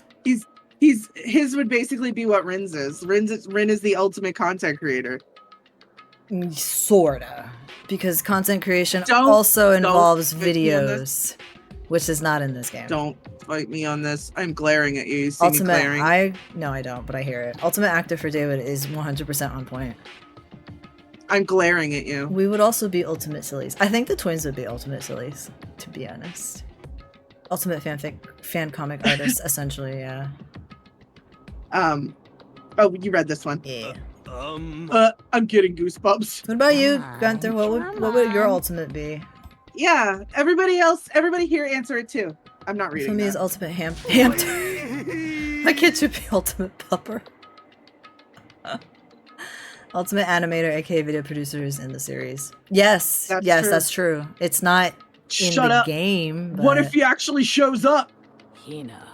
His would basically be what Rin's is. Rin is the ultimate content creator. Sorta. Because content creation also involves videos, which is not in this game. Don't fight me on this. I'm glaring at you. You see me glaring? No, I don't, but I hear it. Ultimate actor for David is 100% on point. I'm glaring at you. We would also be ultimate sillies. I think the twins would be ultimate sillies, to be honest. Ultimate fan comic artists, essentially, yeah. Oh, you read this one. Yeah. I'm getting goosebumps. What about you, Gunther? What would your ultimate be? Yeah, everybody here answer it too. I'm not reading. For me, is ultimate hamster. My kid should be ultimate pupper. Ultimate animator, aka video producers in the series. Yes, that's true. It's not in the game. But... What if he actually shows up? Hina.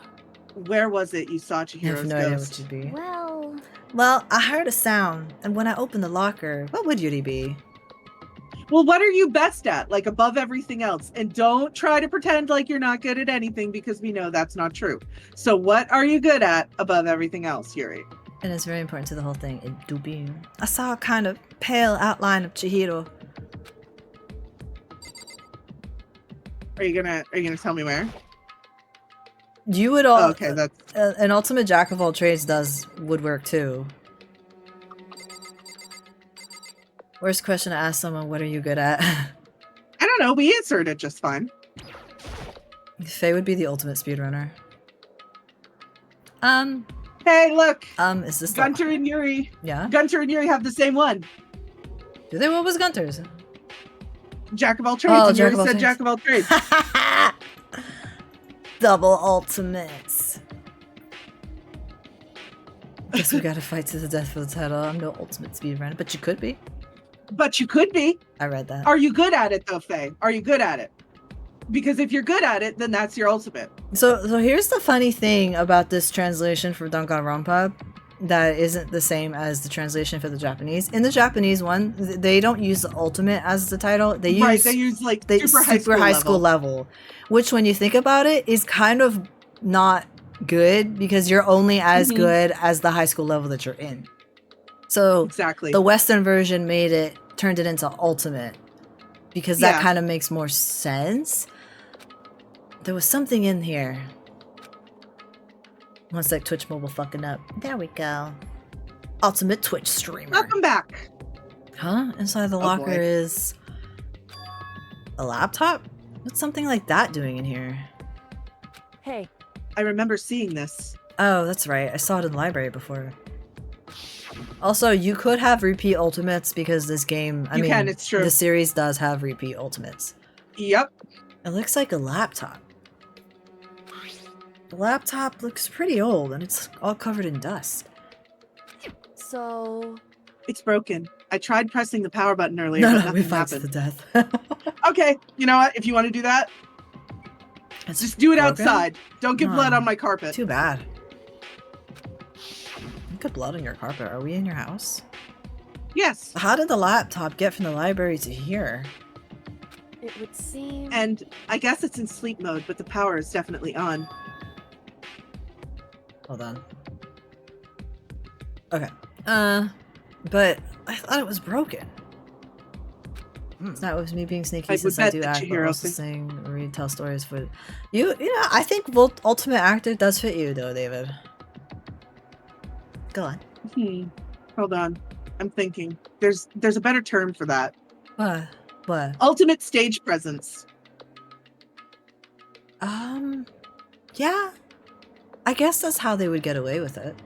Where was it you saw Chihiro's I have no idea what you'd be. Well, I heard a sound, and when I opened the locker, what would Yuri be? Well, what are you best at? Like above everything else. And don't try to pretend like you're not good at anything, because we know that's not true. So what are you good at above everything else, Yuri? And it's very important to the whole thing. I saw a kind of pale outline of Chihiro. Are you gonna tell me where? You would all. Okay, that's An ultimate jack of all trades does woodwork too. Worst question to ask someone, what are you good at? I don't know. We answered it just fine. Faye would be the ultimate speedrunner. Hey, look. Is this Gunter and Yuri. Yeah? Gunter and Yuri have the same one. Do they? What was Gunter's? Jack of all trades. Oh, and jack Yuri of all said trades. jack of all trades. Double ultimates. Guess we gotta fight to the death for the title. I'm no ultimate speedrunner, but you could be. But you could be. I read that. Are you good at it though, Faye? Are you good at it? Because if you're good at it, then that's your ultimate. So here's the funny thing about this translation for Danganronpa that isn't the same as the translation for the Japanese. In the Japanese one, they don't use the ultimate as the title. They use like the super high school level, which when you think about it is kind of not good because you're only as good as the high school level that you're in. So exactly. The Western version turned it into ultimate because that kind of makes more sense. There was something in here. One sec, Twitch mobile fucking up. There we go. Ultimate Twitch streamer. Welcome back. Huh? Inside the locker boy. is a laptop? What's something like that doing in here? Hey, I remember seeing this. Oh, that's right. I saw it in the library before. Also, you could have repeat ultimates because this game, I mean, it's true. The series does have repeat ultimates. Yep. It looks like a laptop. The laptop looks pretty old and it's all covered in dust. so It's broken. I tried pressing the power button earlier, No, but we nothing fight to happened. the death. Okay, you know what? If you want to do that, It's just do it broken? outside. Don't get blood Oh, on my carpet. Too bad. You got blood on your carpet. Are we in your house? Yes. How did the laptop get from the library to here? it would seem. And I guess it's in sleep mode, but the power is definitely on. Hold on. Okay. But I thought it was broken. It's not with me being sneaky I since would I bet do that act, but Chihiro also thinks- sing, read, tell stories for you. You know, I think Ultimate Actor does fit you though, David. Go on. Hold on. I'm thinking. There's a better term for that. What? What? Ultimate stage presence. Yeah. I guess that's how they would get away with it.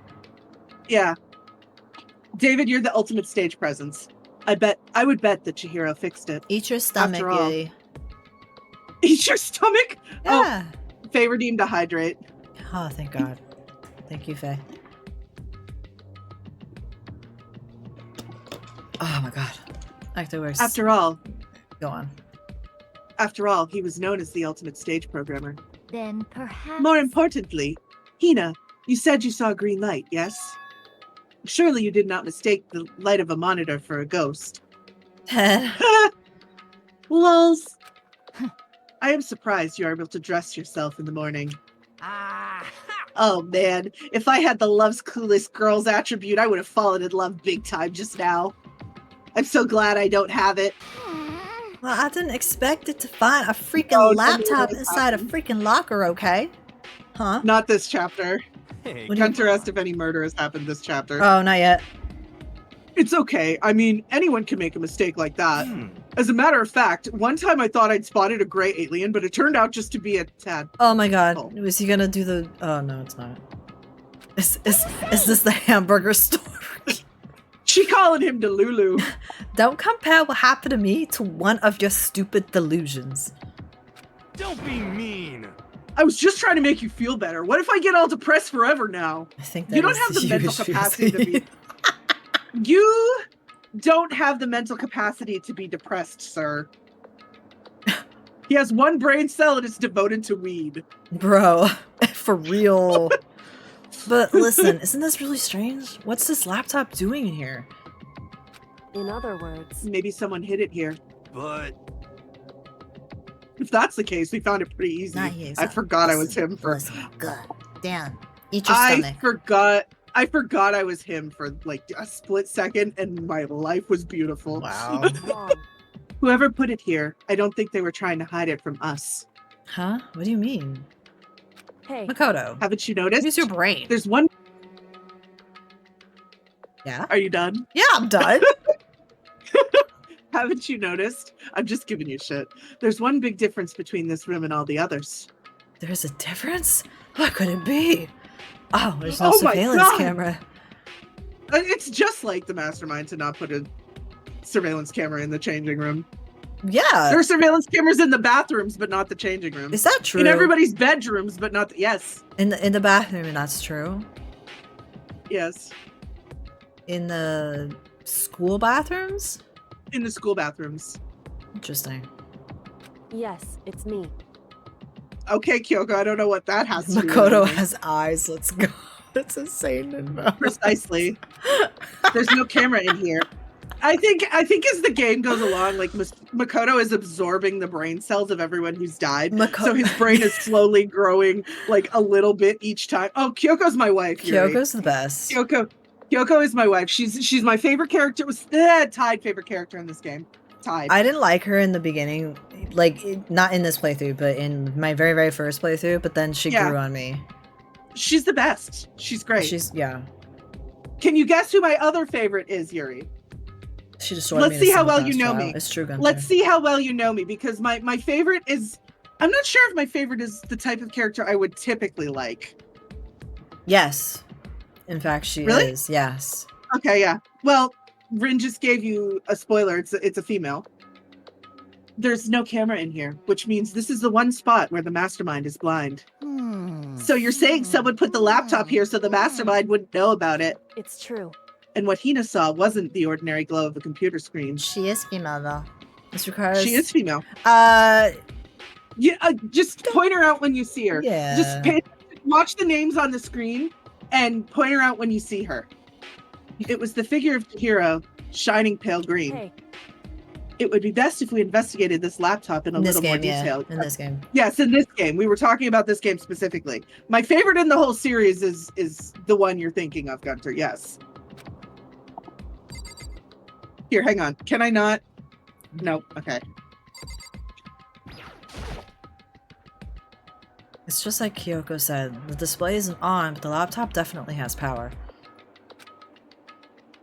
Yeah. David, you're the ultimate stage presence. I would bet that Chihiro fixed it. Eat your stomach, After all. Yui. Eat your stomach? Yeah. Oh, Faye redeemed to hydrate. Oh, thank God. Thank you, Faye. Oh my God. Actor works. After all, Go on. he was known as the ultimate stage programmer. Then perhaps. More importantly, Hina, you said you saw a green light, yes? Surely you did not mistake the light of a monitor for a ghost. Lulz. I am surprised you are able to dress yourself in the morning. Oh man, if I had the love's coolest girls attribute, I would have fallen in love big time just now. I'm so glad I don't have it. Well, I didn't expect it to find a freaking laptop inside a freaking locker, okay? Huh? Not this chapter. Hey, What do you- Gunter asked if any murder has happened this chapter. Oh, not yet. It's okay. I mean, anyone can make a mistake like that. hmm. As a matter of fact, one time I thought I'd spotted a gray alien, but it turned out just to be a tad. Oh my God. Oh. Was he gonna do the... Oh, no, it's not. Is this the hamburger story? She calling him Delulu. Don't compare what happened to me to one of your stupid delusions. Don't be mean. I was just trying to make you feel better. What if I get all depressed forever now? I think You that don't is have the mental huge capacity to fear. be. You don't have the mental capacity to be depressed, sir. He has one brain cell and it's devoted to weed. Bro, for real. But listen, isn't this really strange? What's this laptop doing in here? In other words. Maybe someone hid it here. But If that's the case, we found it pretty easy. Not you, I son. forgot I was Listen, him for. Listen, good. Damn. Eat your I stomach. forgot I was him for like a split second, and my life was beautiful. Wow. Wrong. Whoever put it here, I don't think they were trying to hide it from us. Huh? What do you mean? Hey. Makoto, Haven't you noticed? use your brain. There's one. Yeah? Are you done? Yeah, I'm done. Haven't you noticed? I'm just giving you shit. There's one big difference between this room and all the others. There's a difference? What could it be? Oh, there's no Oh my surveillance God! camera. It's just like the mastermind to not put a surveillance camera in the changing room. Yeah. There are surveillance cameras in the bathrooms, but not the changing room. Is that true? In everybody's bedrooms, but not yes. In the bathroom, that's true. Yes. In the school bathrooms? In the school bathrooms. Interesting. Yes, it's me. Okay, Kyoko, I don't know what that has to do with Makoto anything. has eyes. Let's go. It's insane. Precisely. There's no camera in here. I think as the game goes along, like Makoto is absorbing the brain cells of everyone who's died, so his brain is slowly growing like a little bit each time. Oh, Kyoko's my wife. Yuri. Kyoko's the best. Kyoko is my wife. She's my favorite character. It was tied favorite character in this game. Tied. I didn't like her in the beginning, like not in this playthrough, but in my very, very first playthrough. But then she grew on me. She's the best. She's great. Yeah. Can you guess who my other favorite is, Yuri? She destroyed me. Let's see how well you know me. It's true, Gunther. Let's see how well you know me, because my favorite is. I'm not sure if my favorite is the type of character I would typically like. Yes. In fact, she Really? is. Yes. Okay, yeah. Well, Rin just gave you a spoiler. It's a female. There's no camera in here, which means this is the one spot where the mastermind is blind. So you're saying someone put the laptop here so the mastermind wouldn't know about it. It's true. And what Hina saw wasn't the ordinary glow of a computer screen. She is female though. This requires. She is female. Yeah. Just point her out when you see her. Yeah. Just watch the names on the screen and point her out when you see her. It was the figure of Chihiro, shining pale green. Hey. It would be best if we investigated this laptop in a little more detail. In this game. Yes, in this game. We were talking about this game specifically. My favorite in the whole series is the one you're thinking of, Gunter. Yes. Here, hang on. Can I not? No. Okay. It's just like Kyoko said. The display isn't on, but the laptop definitely has power.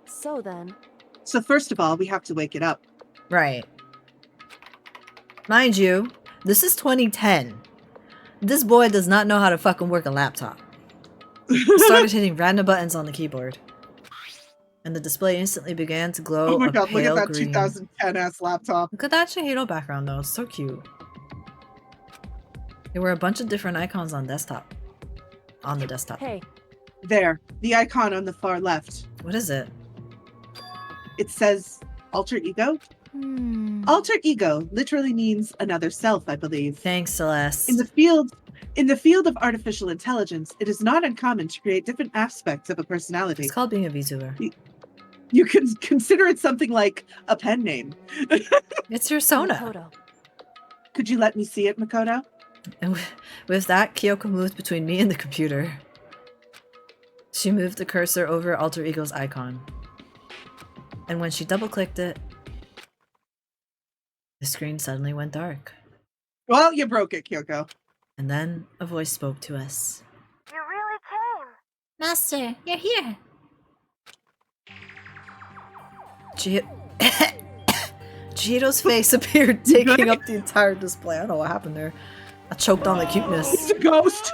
So then. So first of all, we have to wake it up. Right. Mind you, this is 2010. This boy does not know how to fucking work a laptop. He started hitting random buttons on the keyboard. And the display instantly began to glow Oh my a god, look pale at that green. 2010-ass laptop. Look at that Chihiro background though, it's so cute. There were a bunch of different icons on desktop. On the desktop. Hey. There, the icon on the far left. What is it? It says alter ego? Alter ego literally means another self, I believe. Thanks, Celeste. In the field of artificial intelligence, it is not uncommon to create different aspects of a personality. It's called being a VTuber. You can consider it something like a pen name. It's your Sona. Makoto. Could you let me see it, Makoto? And with that, Kyoko moved between me and the computer. She moved the cursor over Alter Ego's icon. And when she double-clicked it, the screen suddenly went dark. Well, you broke it, Kyoko. And then a voice spoke to us. You really came. Master, you're here. Chihiro's face appeared, taking up the entire display. I don't know what happened there. I choked on the cuteness. It's a ghost!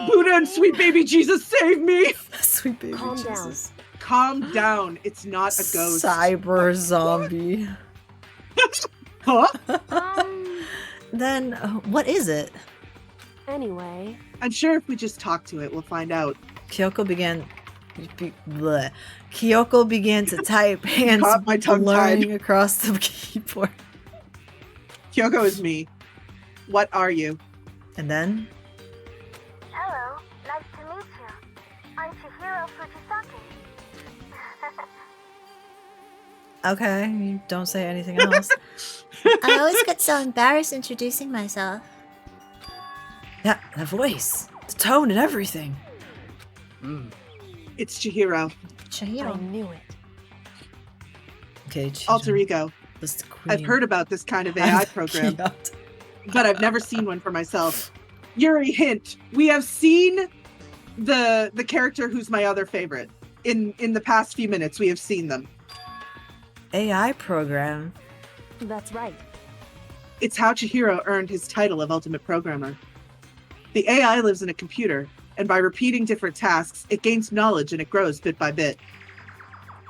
Buddha and sweet baby Jesus, save me! Sweet baby Calm down. Jesus. Calm down. It's not a ghost. Cyber zombie. Huh? Then, what is it? Anyway. I'm sure if we just talk to it, we'll find out. Kyoko began to type, hands Caught my tongue tied. blurring across the keyboard. Kyoko is me. What are you? And then, Hello, nice to meet you. I'm Chihiro Fujisaki. okay, you don't say anything else. I always get so embarrassed introducing myself. Yeah, the voice, the tone, and everything. It's Chihiro. I Chihiro. knew it. Okay, Chihiro, Alter ego. the I've heard about this kind of AI program, Yeah. but I've never seen one for myself. Yuri, hint. We have seen the character who's my other favorite. In the past few minutes, we have seen them. AI program? That's right. It's how Chihiro earned his title of Ultimate Programmer. The AI lives in a computer, and by repeating different tasks, it gains knowledge and it grows bit by bit.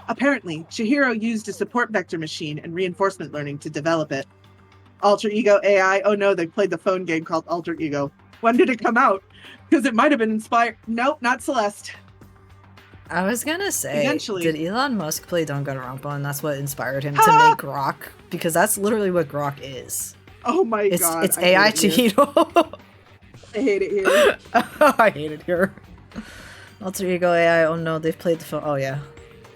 Apparently, Chihiro used a support vector machine and reinforcement learning to develop it. Alter Ego AI, oh no, they played the phone game called Alter Ego. When did it come out? Because it might have been inspired. Nope, not Celeste. I was gonna say, Eventually. did Elon Musk play Danganronpa and that's what inspired him to make Grok? Because that's literally what Grok is. Oh my god. It's AI Chihiro. I hate it here. I hate it here. Alter Ego AI, oh no, they've played the phone. Oh yeah.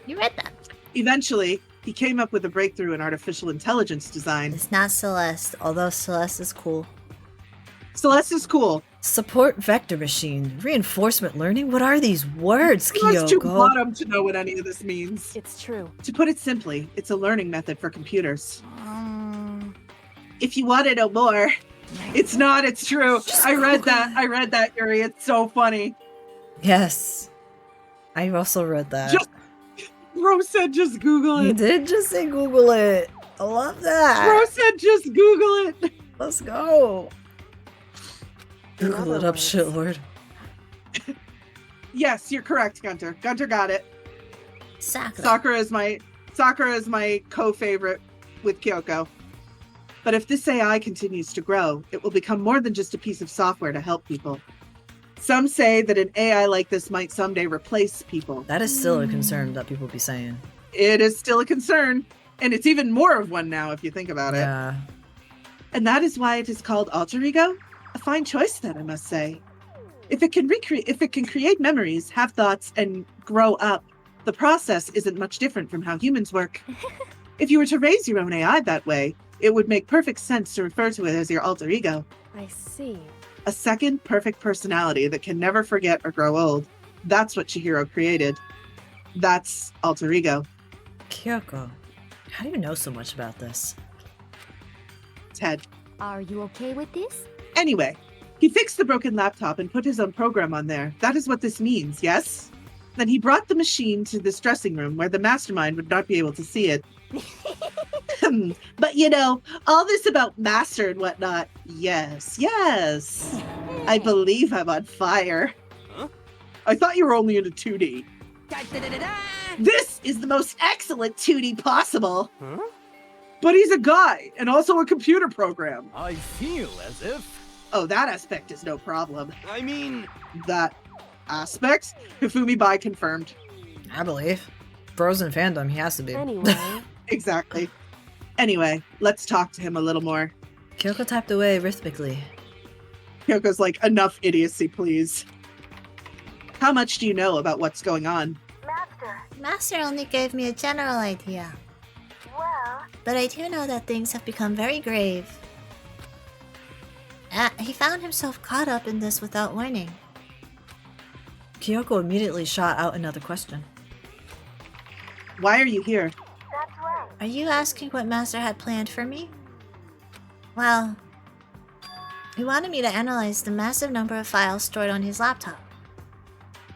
You read that. Eventually, he came up with a breakthrough in artificial intelligence design. It's not Celeste, although Celeste is cool. Celeste is cool. Support vector machine, reinforcement learning. What are these words, It's too Kyoko? bottom to know what any of this means. It's true. To put it simply, it's a learning method for computers. If you want to know more, it's not, it's true. I read that, Yuri. It's so funny. Yes. I also read that. Bro said just Google He it. did just say Google it. I love that. Bro said just Google it. Let's go. In Google it other up, words- shitlord. Yes, you're correct, Gunter. Gunter got it. Sakura. Sakura is my co-favorite with Kyoko. But if this AI continues to grow, it will become more than just a piece of software to help people. Some say that an AI like this might someday replace people. That is still a concern that people be saying. It is still a concern, and it's even more of one now if you think about it. Yeah. And that is why it is called alter ego. A fine choice, then, I must say. If it can create memories, have thoughts, and grow up, the process isn't much different from how humans work. If you were to raise your own AI that way, it would make perfect sense to refer to it as your alter ego. I see. A second perfect personality that can never forget or grow old. That's what Chihiro created. That's alter ego. Kyoko, how do you know so much about this? Ted. Are you okay with this? Anyway, he fixed the broken laptop and put his own program on there. That is what this means, yes? Then he brought the machine to this dressing room where the mastermind would not be able to see it. But you know, all this about master and whatnot, yes. I believe I'm on fire. Huh? I thought you were only into 2D. This is the most excellent 2D possible. Huh? But he's a guy and also a computer program. I feel as if... Oh, that aspect is no problem. I mean... That aspect? Hifumi Bai confirmed. I believe. Frozen fandom, he has to be. Anyway, Exactly. Anyway, let's talk to him a little more. Kyoko typed away rhythmically. Kyoko's like, enough idiocy, please. How much do you know about what's going on? Master, Master only gave me a general idea, well, but I do know that things have become very grave. He found himself caught up in this without warning. Kyoko immediately shot out another question. Why are you here? that's right. Are you asking what Master had planned for me? Well, he wanted me to analyze the massive number of files stored on his laptop.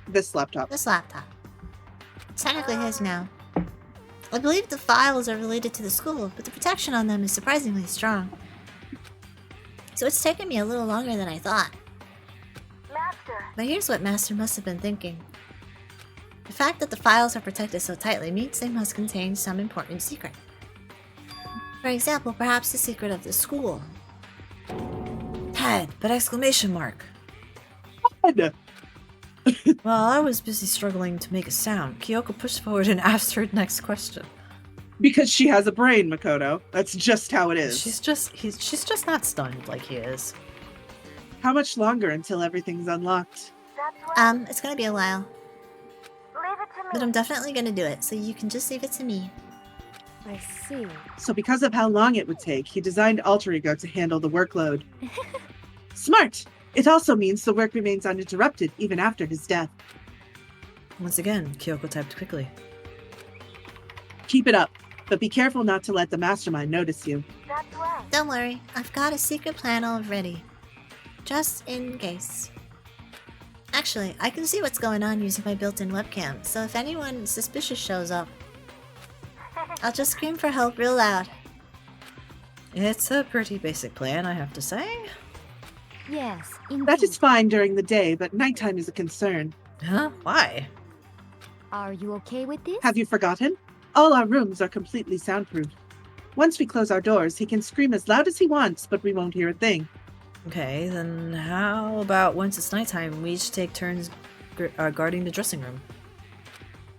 This laptop. This laptop. It's technically his now. I believe the files are related to the school, but the protection on them is surprisingly strong. So it's taken me a little longer than I thought. Master, But here's what Master must have been thinking. The fact that the files are protected so tightly means they must contain some important secret. For example, perhaps the secret of the school. Ted, but exclamation mark. God. While I was busy struggling to make a sound, Kyoko pushed forward and asked her next question. Because she has a brain, Makoto. That's just how it is. She's just not stunned like he is. How much longer until everything's unlocked? that's right. It's gonna be a while, Leave it to me. but I'm definitely gonna do it, so you can just leave it to me. I see. So because of how long it would take, he designed Alter Ego to handle the workload. Smart! It also means the work remains uninterrupted even after his death. Once again, Kyoko typed quickly. Keep it up, but be careful not to let the mastermind notice you. That's right. Don't worry, I've got a secret plan all ready. just in case. Actually, I can see what's going on using my built-in webcam, so if anyone suspicious shows up, I'll just scream for help real loud. It's a pretty basic plan, I have to say. Yes, indeed. That is fine during the day, but nighttime is a concern. Huh? Why? Are you okay with this? Have you forgotten? All our rooms are completely soundproof. Once we close our doors, he can scream as loud as he wants, but we won't hear a thing. Okay, then how about once it's nighttime, we each take turns guarding the dressing room?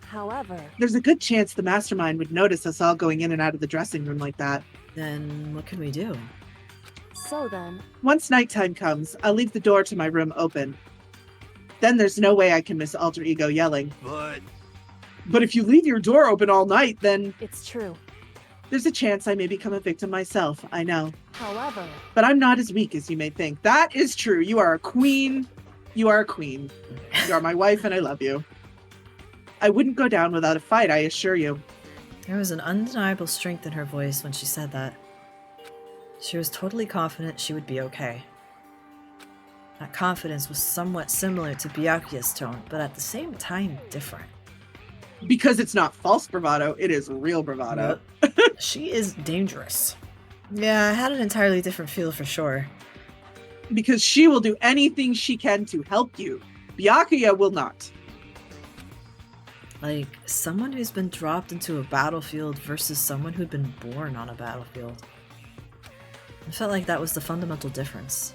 However, There's a good chance the mastermind would notice us all going in and out of the dressing room like that. Then what can we do? so then, Once nighttime comes, I'll leave the door to my room open. Then there's no way I can miss Alter Ego yelling. But if you leave your door open all night, then it's true. there's a chance I may become a victim myself, I know. However, But I'm not as weak as you may think. That is true. You are a queen. You are a queen. You are my wife and I love you. I wouldn't go down without a fight, I assure you. There was an undeniable strength in her voice when she said that. She was totally confident she would be okay. That confidence was somewhat similar to Byakuya's tone, but at the same time different. Because it's not false bravado, it is real bravado. She is dangerous. Yeah, I had an entirely different feel for sure. Because she will do anything she can to help you. Byakuya will not. Like, someone who's been dropped into a battlefield versus someone who'd been born on a battlefield. I felt like that was the fundamental difference.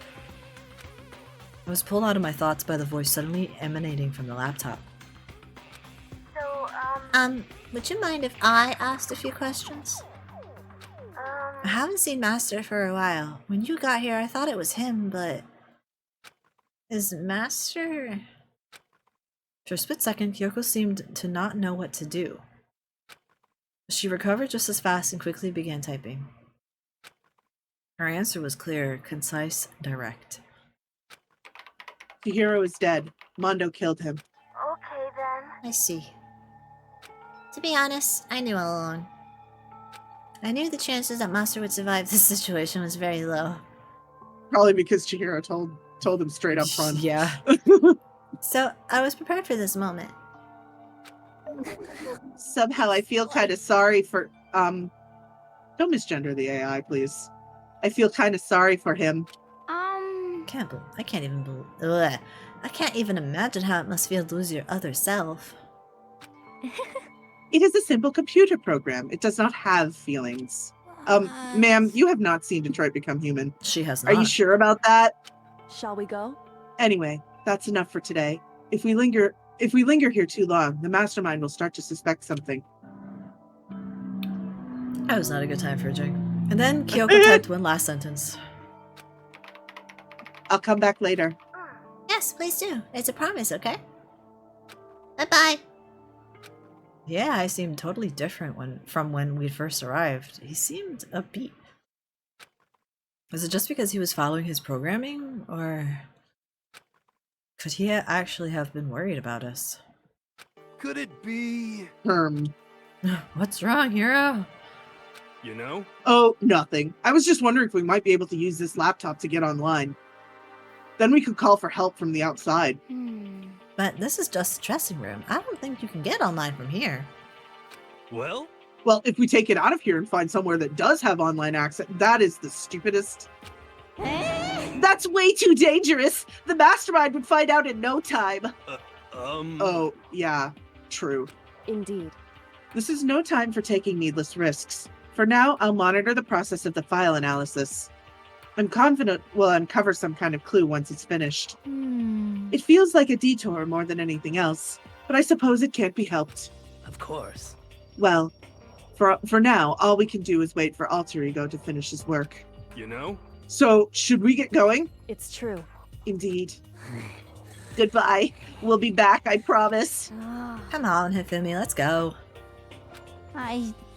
I was pulled out of my thoughts by the voice suddenly emanating from the laptop. So, Would you mind if I asked a few questions? I haven't seen Master for a while. When you got here, I thought it was him, but... Is Master... For a split second, Kyoko seemed to not know what to do. She recovered just as fast and quickly began typing. Her answer was clear, concise, direct. Chihiro is dead. Mondo killed him. okay then. I see. To be honest, I knew all along. I knew the chances that Master would survive this situation was very low. Probably because Chihiro told him straight up front. Yeah. So, I was prepared for this moment. Somehow I feel kind of sorry for, don't misgender the AI, please. I feel kind of sorry for him. I can't even imagine how it must feel to lose your other self. It is a simple computer program. It does not have feelings. Ma'am, you have not seen Detroit Become Human. She has Are not. you sure about that? Shall we go? Anyway, that's enough for today. If we linger here too long, the mastermind will start to suspect something. That was not a good time for a drink. And then Kyoko typed one last sentence. I'll come back later. Yes, please do. It's a promise, okay? Bye-bye. Yeah, I seemed totally different from when we first arrived. He seemed upbeat. Was it just because he was following his programming, or could he actually have been worried about us? Could it be? What's wrong, hero? You know? Oh, nothing. I was just wondering if we might be able to use this laptop to get online. Then we could call for help from the outside. But this is just a dressing room. I don't think you can get online from here. Well, Well, if we take it out of here and find somewhere that does have online access, that is the stupidest. That's way too dangerous. The mastermind would find out in no time. Oh, yeah, true. Indeed. This is no time for taking needless risks. For now, I'll monitor the process of the file analysis. I'm confident we'll uncover some kind of clue once it's finished. It feels like a detour more than anything else, but I suppose it can't be helped. of course. Well, for now, all we can do is wait for Alter Ego to finish his work. You know? So, should we get going? It's true. Indeed. Goodbye. We'll be back, I promise. Come on, Hifumi, let's go.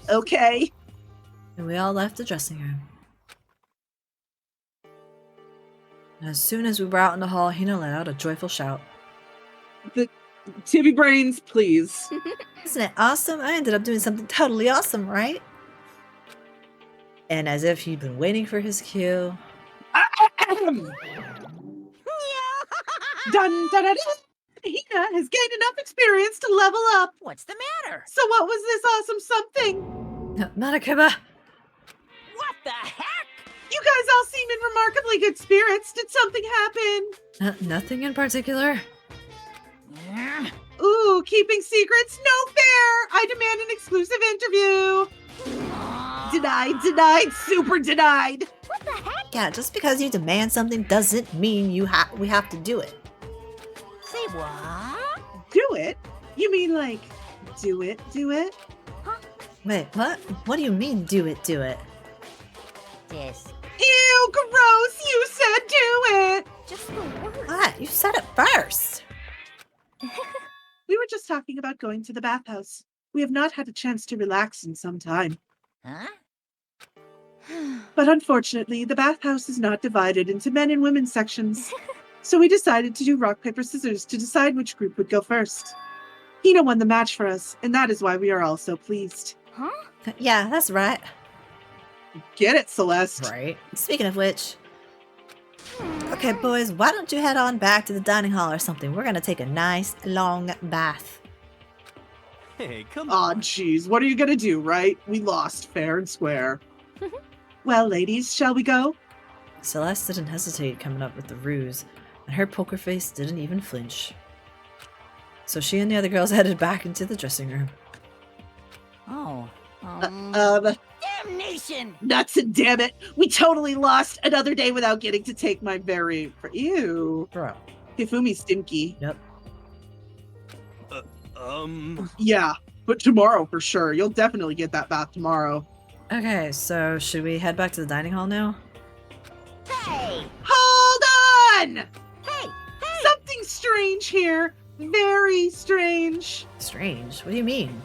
Okay. And we all left the dressing room. As soon as we were out in the hall, Hina let out a joyful shout. Tibby Brains, please. Isn't it awesome? I ended up doing something totally awesome, right? And as if he'd been waiting for his cue, Dun dun dun! Dun. Hina has gained enough experience to level up. What's the matter? So what was this awesome something? Monokuma! What the heck? You guys all seem in remarkably good spirits. Did something happen? Nothing in particular. Ooh, keeping secrets? No fair! I demand an exclusive interview. Denied, super denied. What the heck? Yeah, just because you demand something doesn't mean we have to do it. Say what? Do it? You mean like, do it? Wait, what? What do you mean, do it? This. Ew, gross! You said do it! Just the word. What? You said it first. We were just talking about going to the bathhouse. We have not had a chance to relax in some time. Huh? But unfortunately, the bathhouse is not divided into men and women sections. So we decided to do rock, paper, scissors to decide which group would go first. Hina won the match for us, and that is why we are all so pleased. Huh? Yeah, that's right. Get it, Celeste? Right. Speaking of which, okay, boys, why don't you head on back to the dining hall or something? We're gonna take a nice long bath. Hey, come Aw, on. jeez, what are you gonna do, right? We lost fair and square. Well, ladies, shall we go? Celeste didn't hesitate coming up with the ruse, and her poker face didn't even flinch. So she and the other girls headed back into the dressing room. Oh. Damnation! Nuts and damn it! We totally lost another day without getting to take my very... Ew. Bro. Hifumi stinky. Yep. Yeah, but tomorrow for sure. You'll definitely get that bath tomorrow. Okay, so should we head back to the dining hall now? Hey! Hold on! Hey! Something strange here. Very strange. Strange. What do you mean?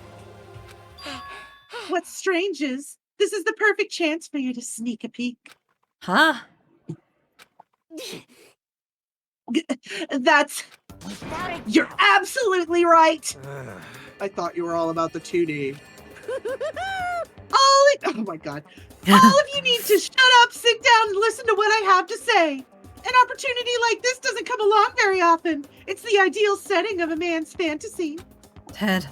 What's strange is, this is the perfect chance for you to sneak a peek. Huh? That's... Without a You're doubt. absolutely right! I thought you were all about the 2D. Oh my god. All of you need to shut up, sit down, and listen to what I have to say. An opportunity like this doesn't come along very often. It's the ideal setting of a man's fantasy. Ted.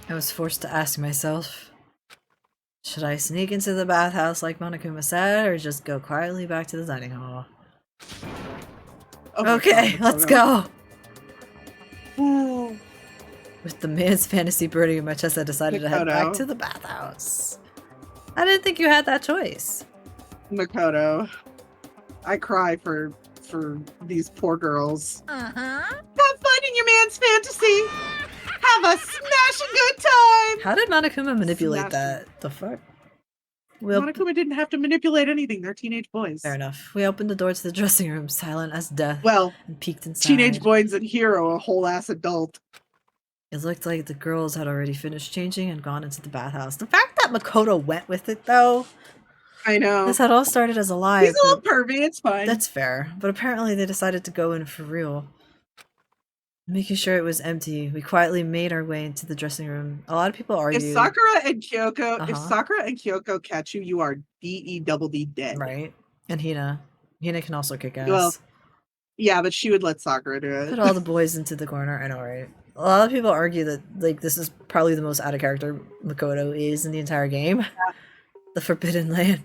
I was forced to ask myself, should I sneak into the bathhouse like Monokuma said, or just go quietly back to the dining hall? Oh my Okay, God, let's Makoto. go! With the man's fantasy burning in my chest, I decided to head back Makoto. to the bathhouse. I didn't think you had that choice. Makoto, I cry for these poor girls. Uh-huh. Have fun in your man's fantasy. Have a smashing good time. How did Monokuma manipulate Snap. that? The fuck? We op- Monokuma didn't have to manipulate anything. They're teenage boys. Fair enough. We opened the door to the dressing room, silent as death, Well, and peeked inside. teenage boys and Hero, a whole ass adult. It looked like the girls had already finished changing and gone into the bathhouse. The fact that Makoto went with it, though, I know. this had all started as a lie. He's a little but- pervy. It's fine. That's fair, but apparently they decided to go in for real. Making sure it was empty, we quietly made our way into the dressing room. A lot of people argue, If Sakura and Kyoko, if Uh-huh. Sakura and Kyoko catch you, you are D-E-double-D dead. right? And Hina. Hina can also kick ass. Well, Yeah, but she would let Sakura do it. Put all the boys into the corner. I know, right? A lot of people argue that like this is probably the most out of character Makoto is in the entire game. The Forbidden Land.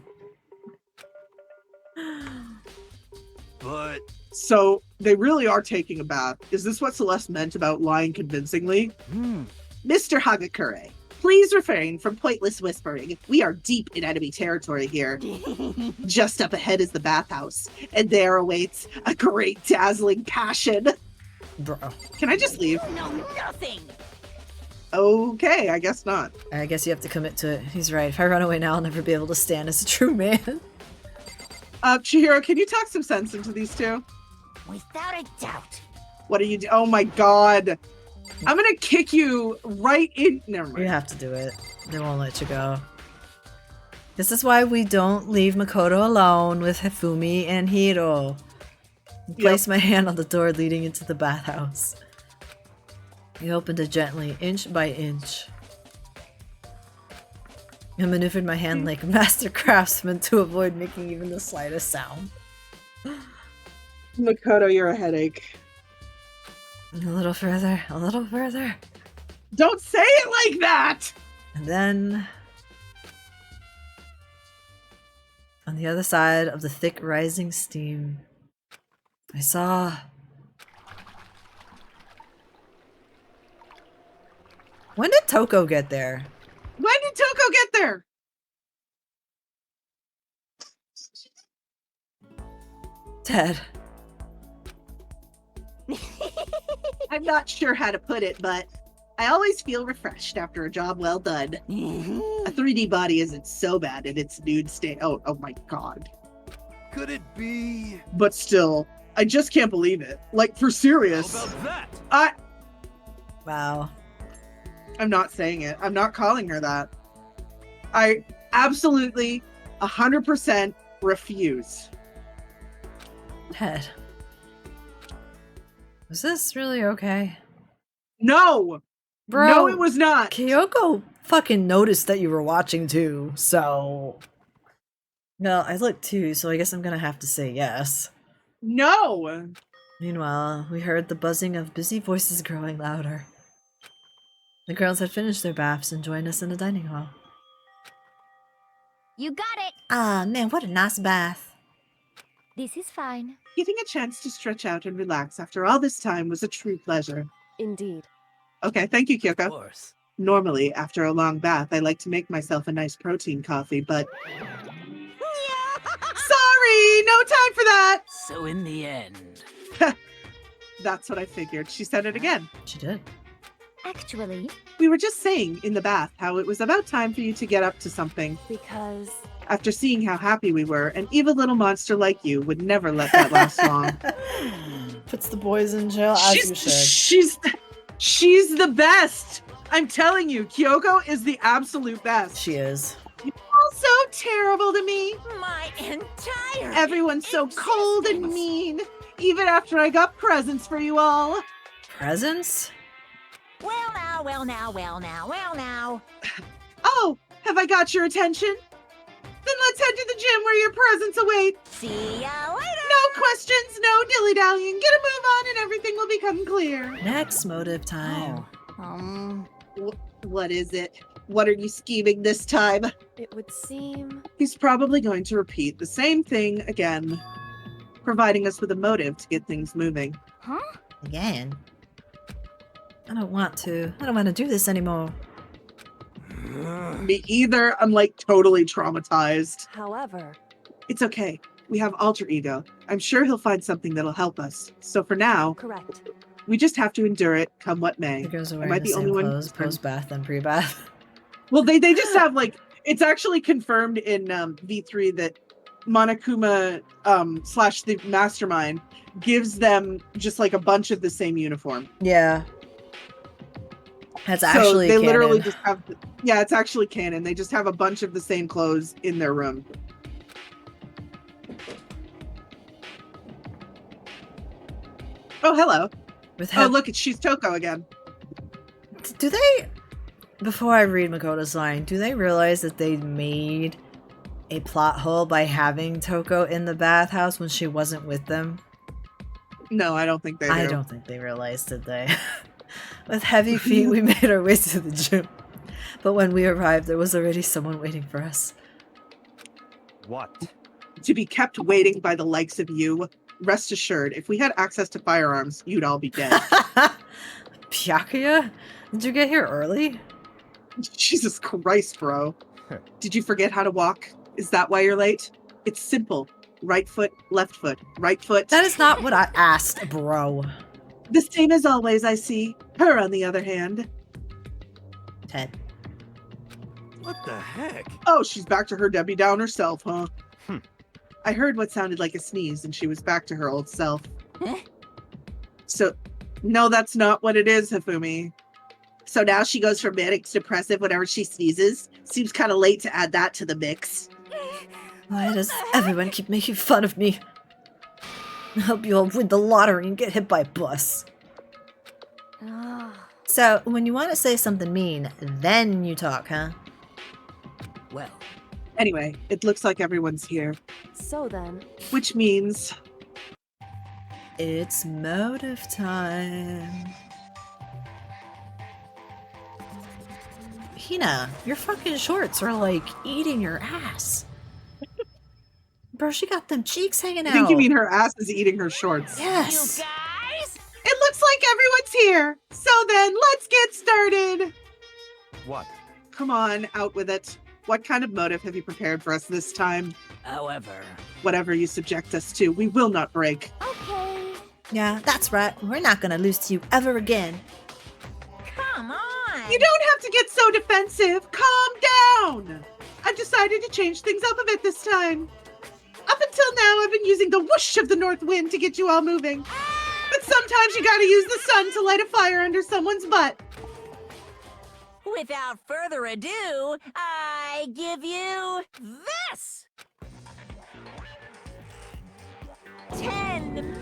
But So they really are taking a bath. Is this what Celeste meant about lying convincingly? Mr. Hagakure, please refrain from pointless whispering. We are deep in enemy territory here. Just up ahead is the bathhouse, and there awaits a great dazzling passion. Bro. Can I just leave? You know nothing. Okay, I guess not. I guess you have to commit to it. He's right. If I run away now, I'll never be able to stand as a true man. Chihiro, can you talk some sense into these two? Without a doubt. What are you do? Oh my god. I'm gonna kick you right in. Never You mind. have to do it. They won't let you go. This is why we don't leave Makoto alone with Hifumi and Hiro. Place my hand on the door leading into the bathhouse. He opened it gently, inch by inch. I maneuvered my hand like a master craftsman to avoid making even the slightest sound. Makoto, you're a headache. A little further, a little further. Don't say it like that! And then, on the other side of the thick rising steam, I saw... When did Toko get there? When did Toko get there? Ted. I'm not sure how to put it, but I always feel refreshed after a job well done. A 3D body isn't so bad in its nude state. Oh my god. Could it be? But still, I just can't believe it. Like, for serious. How about that? Wow. I'm not saying it. I'm not calling her that. I absolutely 100% refuse. Ted. Was this really okay? No! Bro, No, it was not. Kyoko fucking noticed that you were watching too, so... Well, I looked too, so I guess I'm gonna have to say yes. No! Meanwhile, we heard the buzzing of busy voices growing louder. The girls had finished their baths and joined us in the dining hall. You got it. Ah, man, what a nice bath. This is fine. Getting a chance to stretch out and relax after all this time was a true pleasure. Indeed. Okay, thank you, Of Kyoko. course. Normally, after a long bath, I like to make myself a nice protein coffee, but... Sorry! No time for that! So in the end, That's what I figured. She said it again. She did. Actually, We were just saying in the bath how it was about time for you to get up to something. Because After seeing how happy we were, an evil little monster like you would never let that last long. Puts the boys in jail as you should. She's the best! I'm telling you, Kyoko is the absolute best. She is. You're all so terrible to me. my entire Everyone's so cold and existence. mean, even after I got presents for you all. Presents? Well now, well now, well now, well now. Oh, have I got your attention? Then let's head to the gym where your presents await. See ya later. No questions, no dilly-dallying. Get a move on and everything will become clear. Next motive time. What is it? What are you scheming this time? it would seem... He's probably going to repeat the same thing again, providing us with a motive to get things moving. huh? Again. I don't want to. I don't want to do this anymore. Me either. I'm like totally traumatized. However, It's okay. We have alter ego. I'm sure he'll find something that'll help us. So for now, correct. we just have to endure it, come what may. The girls are Am I wearing the the only same one clothes concerned? post-bath and pre-bath. Well, they just have like, it's actually confirmed in V3 that Monokuma / the mastermind gives them just like a bunch of the same uniform. Yeah. That's So actually they literally canon. just have, yeah, it's actually canon. They just have a bunch of the same clothes in their room. Oh, hello. With Oh, look, she's Toko again. Do they, before I read Makoto's line, do they realize that they made a plot hole by having Toko in the bathhouse when she wasn't with them? No, I don't think they do. I don't think they realized, did they? With heavy feet, we made our way to the gym. But when we arrived, there was already someone waiting for us. What? To be kept waiting by the likes of you, rest assured, if we had access to firearms, you'd all be dead. Pyakuya? Did you get here early? Jesus Christ, bro. Did you forget how to walk? Is that why you're late? It's simple. Right foot, left foot, right foot. That is not what I asked, bro. The same as always, I see. Her, on the other hand. Ted. What the heck? Oh, she's back to her Debbie Downer self, huh? Hmm. I heard what sounded like a sneeze, and she was back to her old self. Huh? So, no, that's not what it is, Hifumi. So now she goes from manic to depressive whenever she sneezes. Seems kind of late to add that to the mix. Why does everyone keep making fun of me? I hope you all win the lottery and get hit by a bus. Ah, So, when you want to say something mean, then you talk, huh? Well, Anyway, it looks like everyone's here, so then, which means It's motive time. Hina, your fucking shorts are like eating your ass. Bro, she got them cheeks hanging out. I think you mean her ass is eating her shorts. Yes. You guys? It looks like everyone's here. So then, let's get started. What? Come on, out with it. What kind of motive have you prepared for us this time? However, Whatever you subject us to, we will not break. Okay. Yeah, that's right. We're not gonna lose to you ever again. come on. You don't have to get so defensive. Calm down. I've decided to change things up a bit this time. Up until now, I've been using the whoosh of the north wind to get you all moving. But sometimes you gotta use the sun to light a fire under someone's butt. Without further ado, I give you this! $10 million!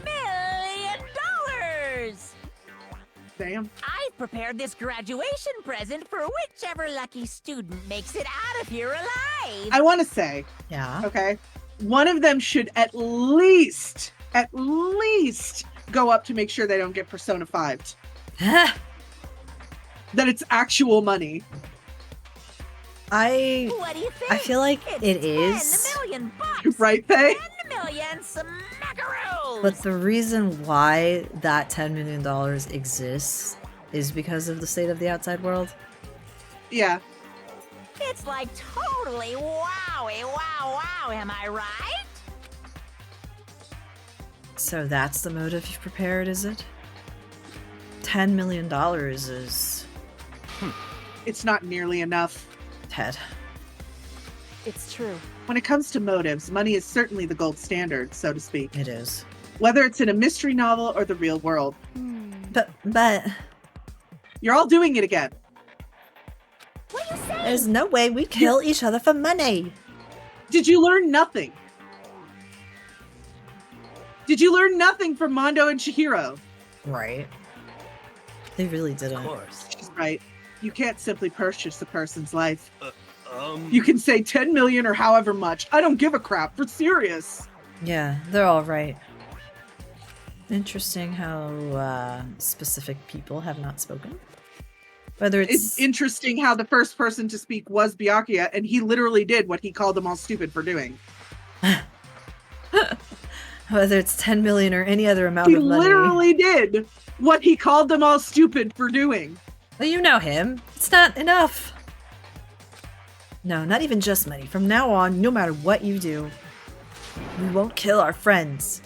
Damn. I've prepared this graduation present for whichever lucky student makes it out of here alive! I want to say, Yeah. okay, one of them should at least go up to make sure they don't get Persona 5'd. That it's actual money. What do you think? I feel like It's it is. $10 million bucks! Right, Faye? 10 million smackaroos! But the reason why that $10 million exists is because of the state of the outside world. Yeah. It's like totally wowie, wow, wow, am I right? So that's the motive you've prepared, is it? $10 million is... It's not nearly enough. Ted. It's true. When it comes to motives, money is certainly the gold standard, so to speak. It is. Whether it's in a mystery novel or the real world. But You're all doing it again. What do you say? There's no way we kill each other for money. Did you learn nothing? Did you learn nothing from Mondo and Chihiro? right. They really didn't. Of course. She's right. You can't simply purchase a person's life. Um. You can say 10 million or however much. I don't give a crap. For serious. Yeah, they're all right. Interesting how specific people have not spoken. Whether It's interesting how the first person to speak was Byakuya, and he literally did what he called them all stupid for doing. whether it's 10 million or any other amount He of money. literally did what he called them all stupid for doing. Well, you know him. It's not enough. No, not even just money. From now on, no matter what you do, we won't kill our friends.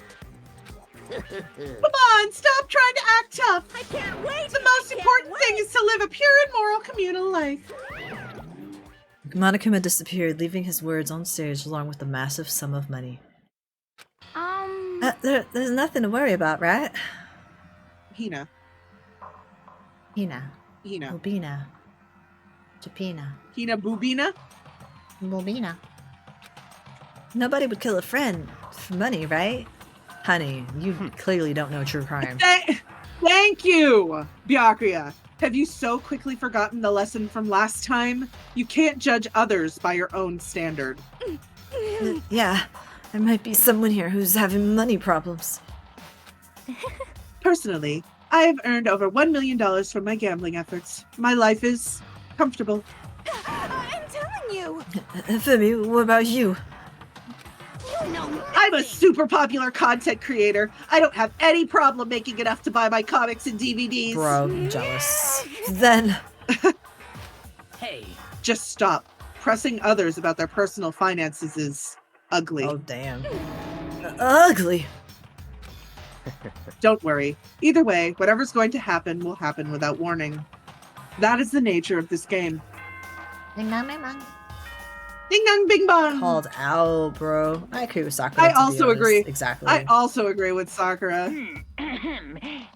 Come on, stop trying to act tough. I can't wait! The most important thing is to live a pure and moral communal life. Monokuma disappeared, leaving his words on stage along with a massive sum of money. There's nothing to worry about, right? Hina. Hina. Bobina. Japina. Hina Bubina? Bobina. Nobody would kill a friend for money, right? Honey, you clearly don't know true crime. Thank you, Byakuya. Have you so quickly forgotten the lesson from last time? You can't judge others by your own standard. Yeah, there might be someone here who's having money problems. Personally, I have earned over $1 million from my gambling efforts. My life is comfortable. I'm telling you! Femi, what about you? You know I'm a super popular content creator. I don't have any problem making enough to buy my comics and DVDs. Bro, I'm jealous. Then, Hey, Just stop. Pressing others about their personal finances is ugly. oh damn. Ugly. Don't worry. Either way, whatever's going to happen will happen without warning. That is the nature of this game. Ding dong, ding dong. Ding dong bing bong! Called out, bro. I agree with Sakura. I to be also honest. agree. Exactly. I also agree with Sakura.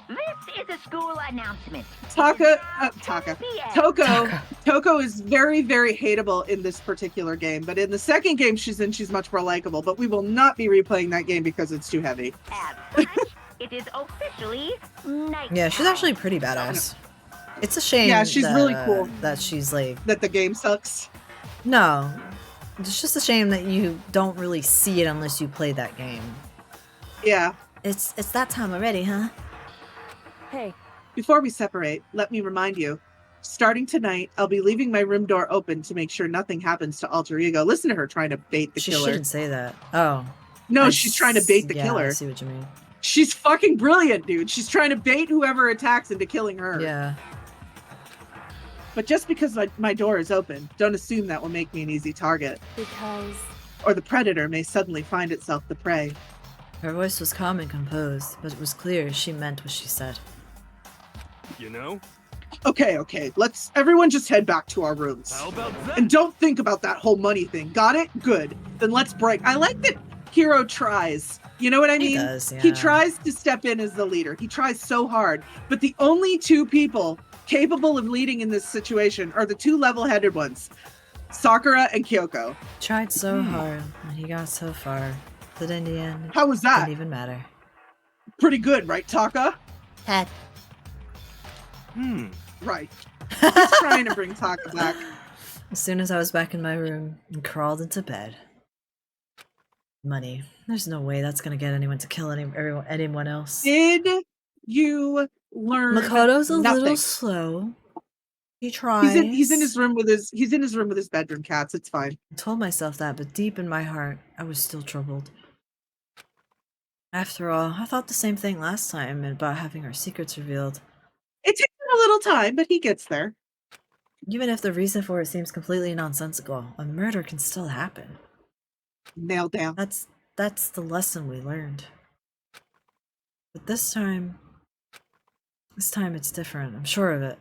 This is a school announcement. Toko Taka. Toko is very, very hateable in this particular game, but in the second game she's in, she's much more likable. But we will not be replaying that game because it's too heavy. As such, it is officially night. Yeah, she's actually pretty badass. It's a shame. Yeah, she's that, really cool. That she's like, That the game sucks. no. It's just a shame that you don't really see it unless you play that game. Yeah. It's that time already, huh? Hey, Before we separate, let me remind you. Starting tonight, I'll be leaving my room door open to make sure nothing happens to Alter Ego. Listen to her trying to bait the She killer. shouldn't say that. Oh. No, she's trying to bait the Yeah, killer. I see what you mean. She's fucking brilliant, dude. She's trying to bait whoever attacks into killing her. Yeah. But just because my door is open, don't assume that will make me an easy target. because... Or the predator may suddenly find itself the prey. Her voice was calm and composed, but it was clear she meant what she said. You know? Okay, let's everyone just head back to our rooms. How about that? And don't think about that whole money thing. Got it? Good. Then let's break. I like that Hero tries. You know what I mean? He does, yeah. He tries to step in as the leader. He tries so hard. But the only two people capable of leading in this situation are the two level-headed ones, Sakura and Kyoko. Tried so hard, and he got so far, that in the end, How was that? didn't even matter. Pretty good, right, Taka? Head. Right. He's trying to bring Taka back. As soon as I was back in my room and crawled into bed. Money. There's no way that's gonna get anyone to kill anyone else. Did you learn Makoto's a nothing? little slow. He tries. He's in his room with his bedroom cats. It's fine. I told myself that, but deep in my heart, I was still troubled. After all, I thought the same thing last time about having our secrets revealed. It takes him a little time, but he gets there. Even if the reason for it seems completely nonsensical, a murder can still happen. Nailed down. That's the lesson we learned. But this time it's different. I'm sure of it.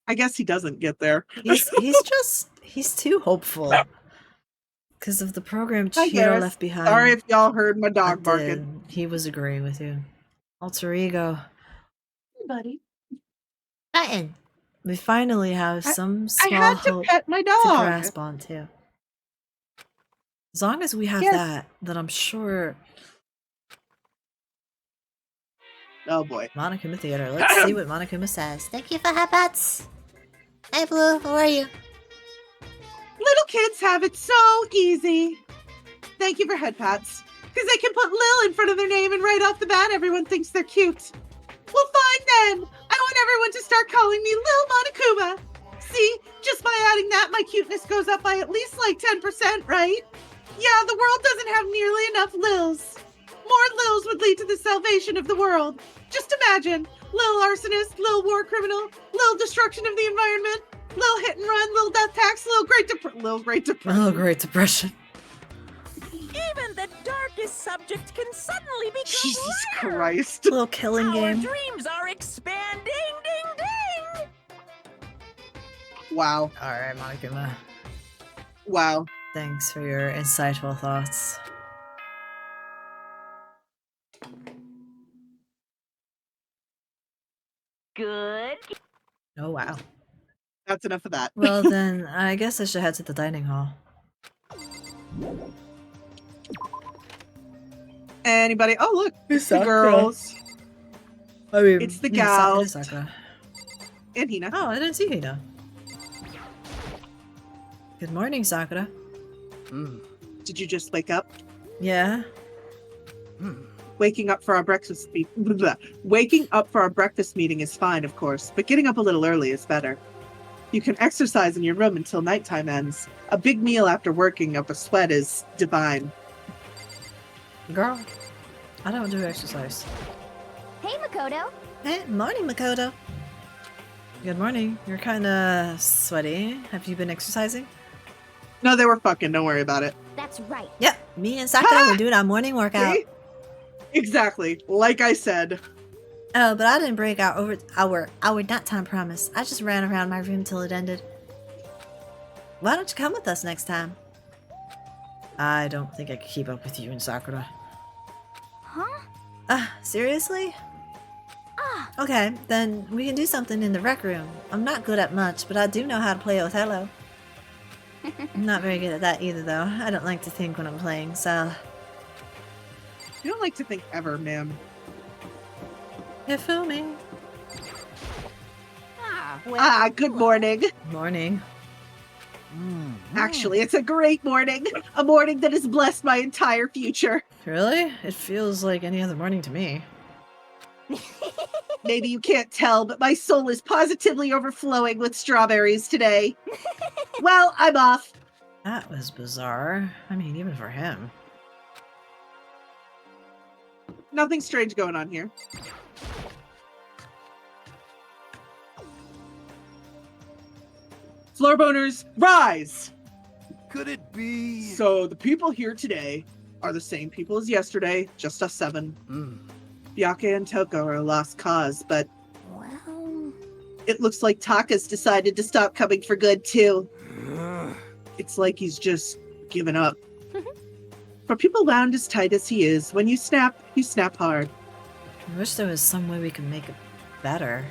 I guess he doesn't get there. He's too hopeful. Because of the program Hi, Chiro Garrus. left behind. Sorry if y'all heard my I dog did. barking. He was agreeing with you. Alter Ego. Hey, buddy. Button. We finally have some I small had to hope pet my to dog. grasp onto. As long as we have Yes. that, then I'm sure. Oh boy. Monokuma Theater. Let's see what Monokuma says. Thank you for headbutts. Hey, Blue, how are you? Little kids have it so easy. Thank you for head pats. Because they can put Lil in front of their name and right off the bat everyone thinks they're cute. Well, fine then. I want everyone to start calling me Lil Monokuma. See, just by adding that, my cuteness goes up by at least like 10%, right? Yeah, the world doesn't have nearly enough Lils. More Lils would lead to the salvation of the world. Just imagine, Lil arsonist, Lil war criminal, Lil destruction of the environment, Lil hit and run, Lil death tax, Lil Great Depression. Oh, Great Depression. Even the darkest subject can suddenly become Jesus rare. Christ. Little killing Our game. dreams are expanding, ding ding. Wow. Alright, Monokuma. Wow. Thanks for your insightful thoughts. Good. Oh, wow. That's enough of that. Well, then, I guess I should head to the dining hall. Anybody? Oh, look. It's the Sakura. girls. I mean, It's the yeah, gals. Sakura. And Hina. Oh, I didn't see Hina. Good morning, Sakura. Did you just wake up? Yeah? Waking up for our breakfast Waking up for our breakfast meeting is fine, of course, but getting up a little early is better. You can exercise in your room until nighttime ends. A big meal after working up a sweat is divine. Girl, I don't do exercise. Hey, Makoto. Hey, morning, Makoto. Good morning. You're kinda sweaty. Have you been exercising? No, they were fucking. Don't worry about it. That's right. Yep, me and Sakura were doing our morning workout. See? Exactly. Like I said. Oh, but I didn't break our nighttime promise. I just ran around my room till it ended. Why don't you come with us next time? I don't think I could keep up with you and Sakura. Huh? Seriously? Okay, then we can do something in the rec room. I'm not good at much, but I do know how to play Othello. I'm not very good at that either, though. I don't like to think when I'm playing, so... You don't like to think ever, ma'am. You feel me? Good morning. Morning. Actually, it's a great morning. A morning that has blessed my entire future. Really? It feels like any other morning to me. Maybe you can't tell, but my soul is positively overflowing with strawberries today. Well, I'm off. That was bizarre. I mean, even for him. Nothing strange going on here. Floorboners, rise! Could it be? So the people here today are the same people as yesterday, just us 7. Byake and Toko are a lost cause, but Well, it looks like Taka's decided to stop coming for good, too. It's like he's just given up. For people wound as tight as he is, when you snap hard. I wish there was some way we could make it better.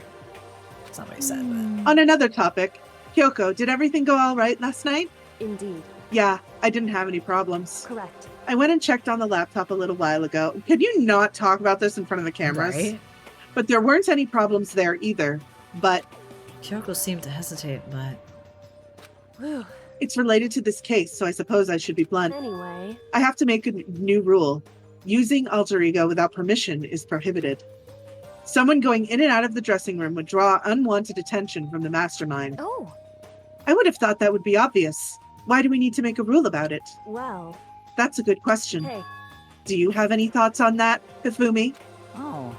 That's not what he said, but... On another topic, Kyoko, did everything go all right last night? Indeed. Yeah, I didn't have any problems. Correct. I went and checked on the laptop a little while ago. Can you not talk about this in front of the cameras? Right? But there weren't any problems there either. But Kyoko seemed to hesitate, but... Whew. it's related to this case, so I suppose I should be blunt. Anyway, I have to make a new rule. Using alter ego without permission is prohibited. Someone going in and out of the dressing room would draw unwanted attention from the mastermind. oh, I would have thought that would be obvious. Why do we need to make a rule about it? well, That's a good question. hey. Do you have any thoughts on that, Hifumi? Oh.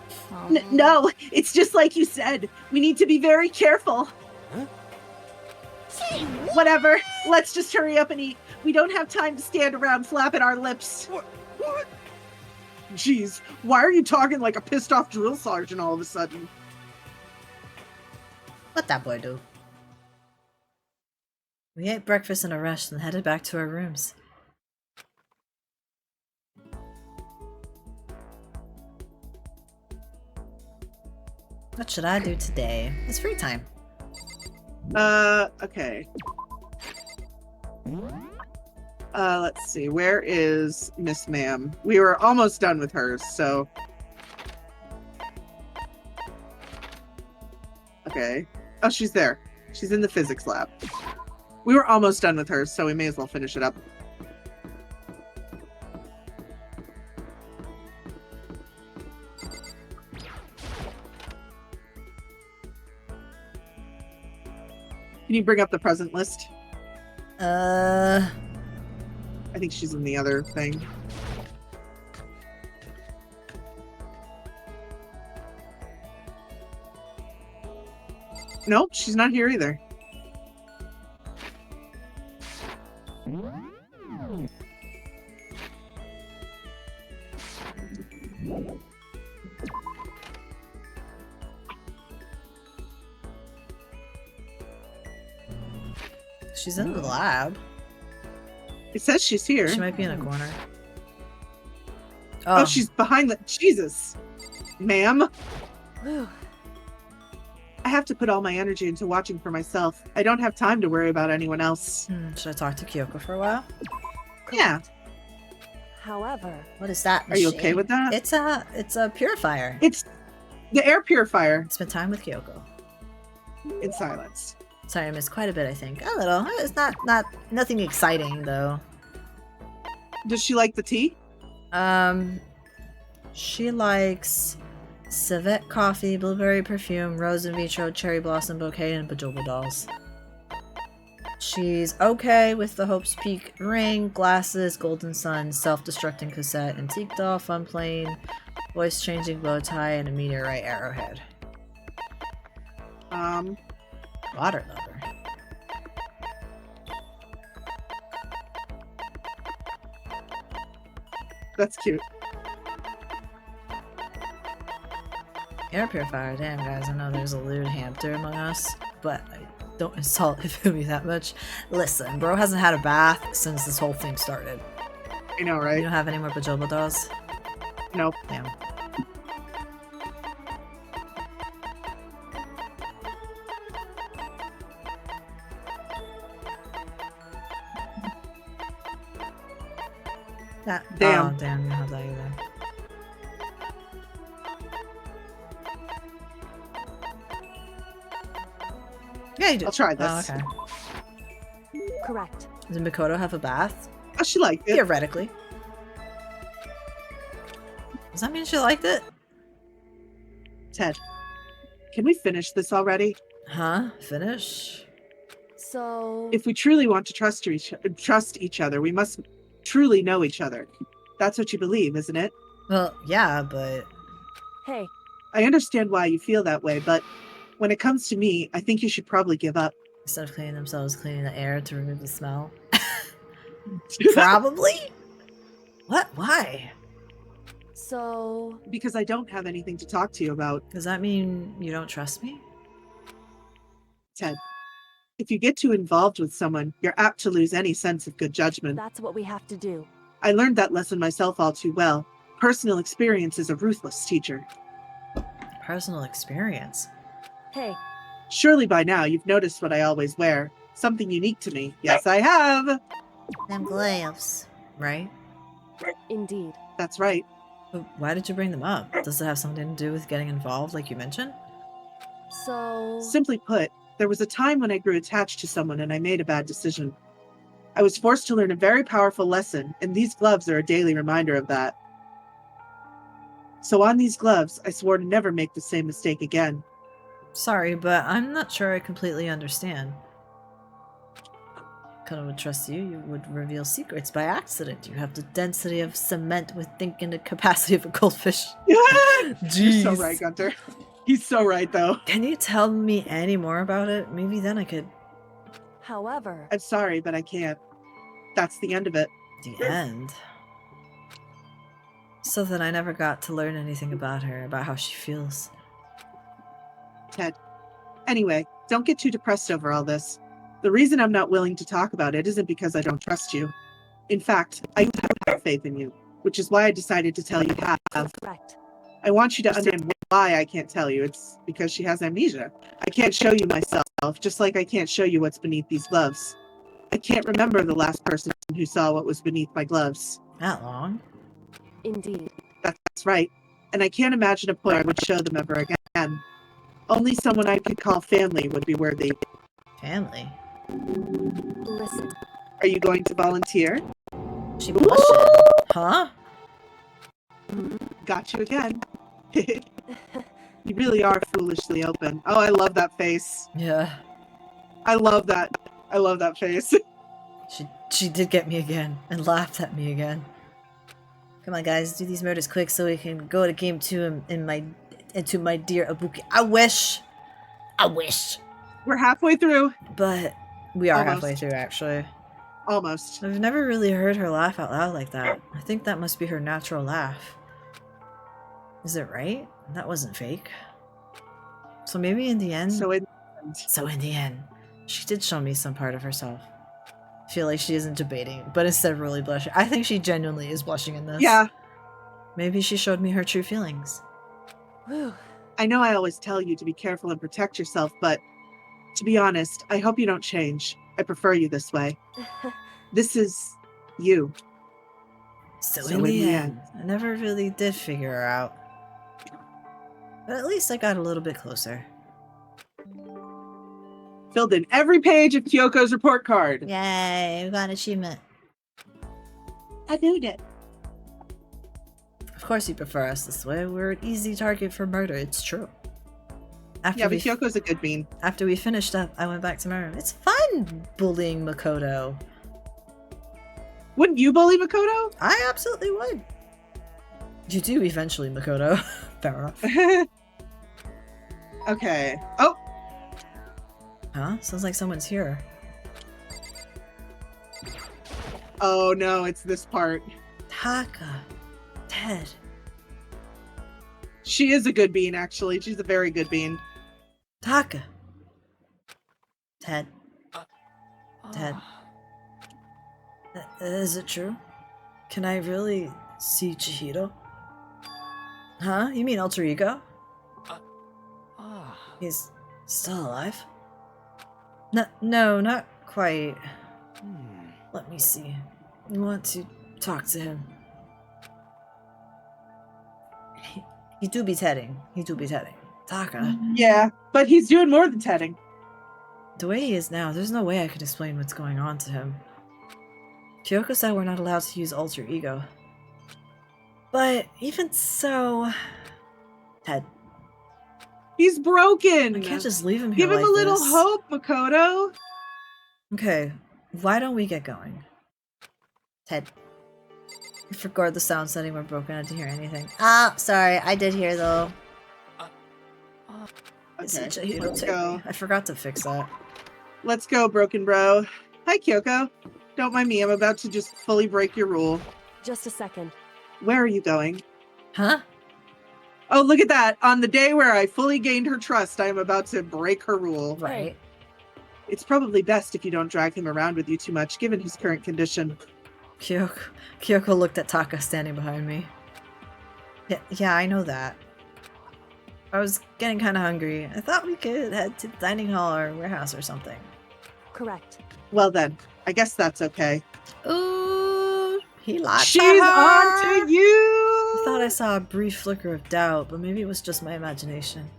No, it's just like you said. We need to be very careful. Say what? Whatever. Let's just hurry up and eat. We don't have time to stand around flapping our lips. What? Jeez, why are you talking like a pissed off drill sergeant all of a sudden? What that boy do? We ate breakfast in a rush and headed back to our rooms. What should I do today? It's free time. Okay. Let's see. Where is Miss Ma'am? We were almost done with hers, so... Okay. Oh, she's there. She's in the physics lab. We were almost done with hers, so we may as well finish it up. Can you bring up the present list? I think she's in the other thing. Nope, she's not here either. She's in the lab. It says she's here. She might be in a corner. Oh, she's behind the... Jesus. Ma'am? Whew. I have to put all my energy into watching for myself. I don't have time to worry about anyone else. Should I talk to Kyoko for a while? Yeah. However, What is that? Are you machine? okay with that? It's a purifier. It's the air purifier Spend time with Kyoko. in silence. Sorry, I missed quite a bit, I think. A little. It's nothing exciting though. Does she like the tea? She likes civet coffee, blueberry perfume, rose in vitro, cherry blossom bouquet, and bejeweled dolls. She's okay with the Hope's Peak ring, glasses, golden sun, self-destructing cassette, antique doll, fun plane, voice-changing bow tie, and a meteorite arrowhead. Water lover. That's cute. Air purifier. Damn, guys, I know there's a lewd hamster among us, but I don't insult Hifumi that much. Listen, bro hasn't had a bath since this whole thing started. I know, You right? don't have any more Bajoba dolls? Nope. Damn. Damn. Oh, damn, you don't have that either. Yeah, you do. I'll try Oh, this. okay. Correct. Does Makoto have a bath? Oh, she liked it. Theoretically. Does that mean she liked it? Ted, can we finish this already? Huh? Finish? So... If we truly want to trust each other, we must truly know each other. That's what you believe, isn't it? Well, yeah, but... Hey, I understand why you feel that way, but when it comes to me, I think you should probably give up. Instead of cleaning themselves, cleaning the air to remove the smell. Probably? What? Why? so... Because I don't have anything to talk to you about. Does that mean you don't trust me? Ted, if you get too involved with someone, you're apt to lose any sense of good judgment. That's what we have to do. I learned that lesson myself all too well. Personal experience is a ruthless teacher. Personal experience? Hey, Surely by now you've noticed what I always wear. Something unique to me. Yes, I have. Them gloves. Right? indeed. That's right. But why did you bring them up? Does it have something to do with getting involved, like you mentioned? So... Simply put, there was a time when I grew attached to someone and I made a bad decision. I was forced to learn a very powerful lesson, and these gloves are a daily reminder of that. So on these gloves, I swore to never make the same mistake again. Sorry, but I'm not sure I completely understand. Kind of would trust you. You would reveal secrets by accident. You have the density of cement with thinking the capacity of a goldfish. You're so Jeez. right, Gunter. He's so right, though. Can you tell me any more about it? Maybe then I could... However... I'm sorry, but I can't. That's the end of it. The end? So that I never got to learn anything about her, about how she feels. Ted. Anyway, don't get too depressed over all this. The reason I'm not willing to talk about it isn't because I don't trust you. In fact, I have faith in you, which is why I decided to tell you have. Correct. I want you to understand why I can't tell you. It's because she has amnesia. I can't show you myself, just like I can't show you what's beneath these gloves. I can't remember the last person who saw what was beneath my gloves. That long? Indeed. That's right. And I can't imagine a point I would show them ever again. Only someone I could call family would be worthy. Family? Listen. Are you going to volunteer? She blushing. Huh? Got you again. You really are foolishly open. Oh, I love that face. Yeah. I love that. I love that face. She did get me again and laughed at me again. Come on, guys, do these murders quick so we can go to game 2 into my dear Ibuki. I wish. We're halfway through. But we are Almost. halfway through, actually. Almost. I've never really heard her laugh out loud like that. I think that must be her natural laugh. Is it right? That wasn't fake. So maybe in the end... So in the end, she did show me some part of herself. I feel like she isn't debating, but instead of really blushing. I think she genuinely is blushing in this. Yeah. Maybe she showed me her true feelings. Whew. I know I always tell you to be careful and protect yourself, but to be honest, I hope you don't change. I prefer you this way. This is you. So in the end, I never really did figure her out. But at least I got a little bit closer. Filled in every page of Kyoko's report card. Yay, we got an achievement. I knew it. Of course you prefer us this way. We're an easy target for murder, it's true. Yeah, but Kyoko's a good bean. After we finished up, I went back to my room. It's fun bullying Makoto. Wouldn't you bully Makoto? I absolutely would. You do eventually, Makoto. Fair enough. Okay. Oh! Huh? Sounds like someone's here. Oh no, it's this part. Taka. Ted. She is a good bean, actually. She's a very good bean. Taka. Ted. Ted. Is it true? Can I really see Chihiro? Huh? You mean alter ego? He's still alive? No, not quite. Let me see. I want to talk to him. He do be tedding. Taka. Yeah, but he's doing more than tedding. The way he is now, there's no way I could explain what's going on to him. Kyoko said we're not allowed to use alter ego. But even so... Ted. He's broken! I can't just leave him here Give him like a little this. hope, Makoto! Okay, why don't we get going? Ted. I forgot the sound setting were broken, I didn't hear anything. Ah, sorry, I did hear though. Okay, It'll take me. I forgot to fix that. Let's go, broken bro. Hi, Kyoko. Don't mind me, I'm about to just fully break your rule. Just a second. Where are you going? Huh? Oh, look at that. On the day where I fully gained her trust, I am about to break her rule. Right. It's probably best if you don't drag him around with you too much, given his current condition. Kyoko looked at Taka standing behind me. Yeah, I know that. I was getting kind of hungry. I thought we could head to the dining hall or warehouse or something. Correct. Well then, I guess that's okay. Ooh, he lied. She's on to you! I thought I saw a brief flicker of doubt, but maybe it was just my imagination.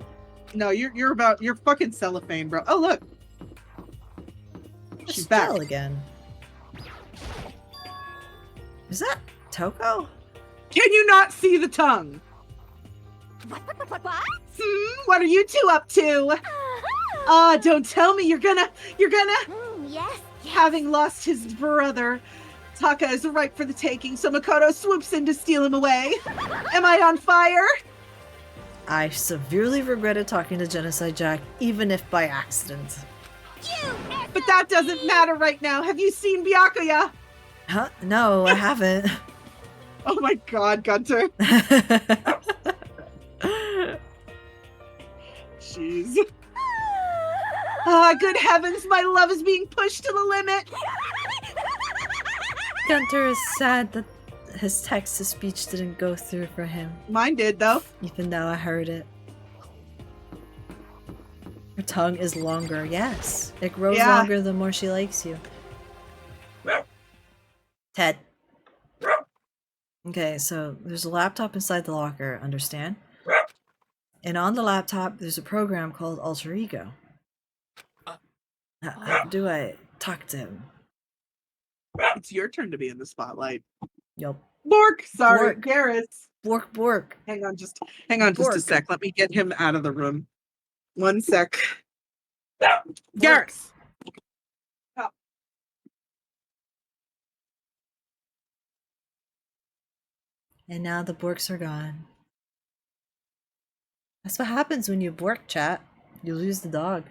No, you're fucking cellophane, bro. Oh look, she's back again. Is that Toko? Can you not see the tongue? What? What are you two up to? Don't tell me you're gonna. Yes. Having lost his brother, Taka is ripe for the taking, so Makoto swoops in to steal him away. Am I on fire? I severely regretted talking to Genocide Jack, even if by accident. But that doesn't matter right now. Have you seen Byakuya? Huh? No, I haven't. Oh my god, Gunter. Jeez. Good heavens, my love is being pushed to the limit. Gunter is sad that his text-to-speech didn't go through for him. Mine did, though. Even though I heard it. Her tongue is longer, yes. It grows longer the more she likes you. Ted. Okay, so there's a laptop inside the locker, understand? And on the laptop, there's a program called Alter Ego. How do I talk to him? It's your turn to be in the spotlight. Yup. Bork! Sorry, Bork. Garrus. Bork. Hang on just a sec. Let me get him out of the room. 1 sec. Garrus! Oh. And now the Borks are gone. That's what happens when you Bork, chat. You lose the dog.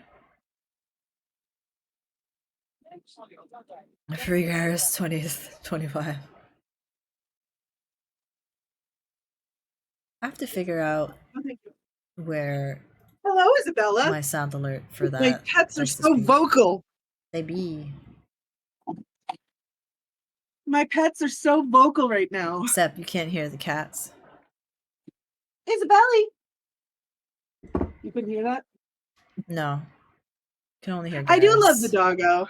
Free Garrus 20th, 25. I have to figure out where Hello, Isabella. my sound alert for that. My pets are so text-to-speech. vocal. They be. My pets are so vocal right now. Except you can't hear the cats. Isabella! You couldn't hear that? No. Can only hear I do Garrus. love the doggo.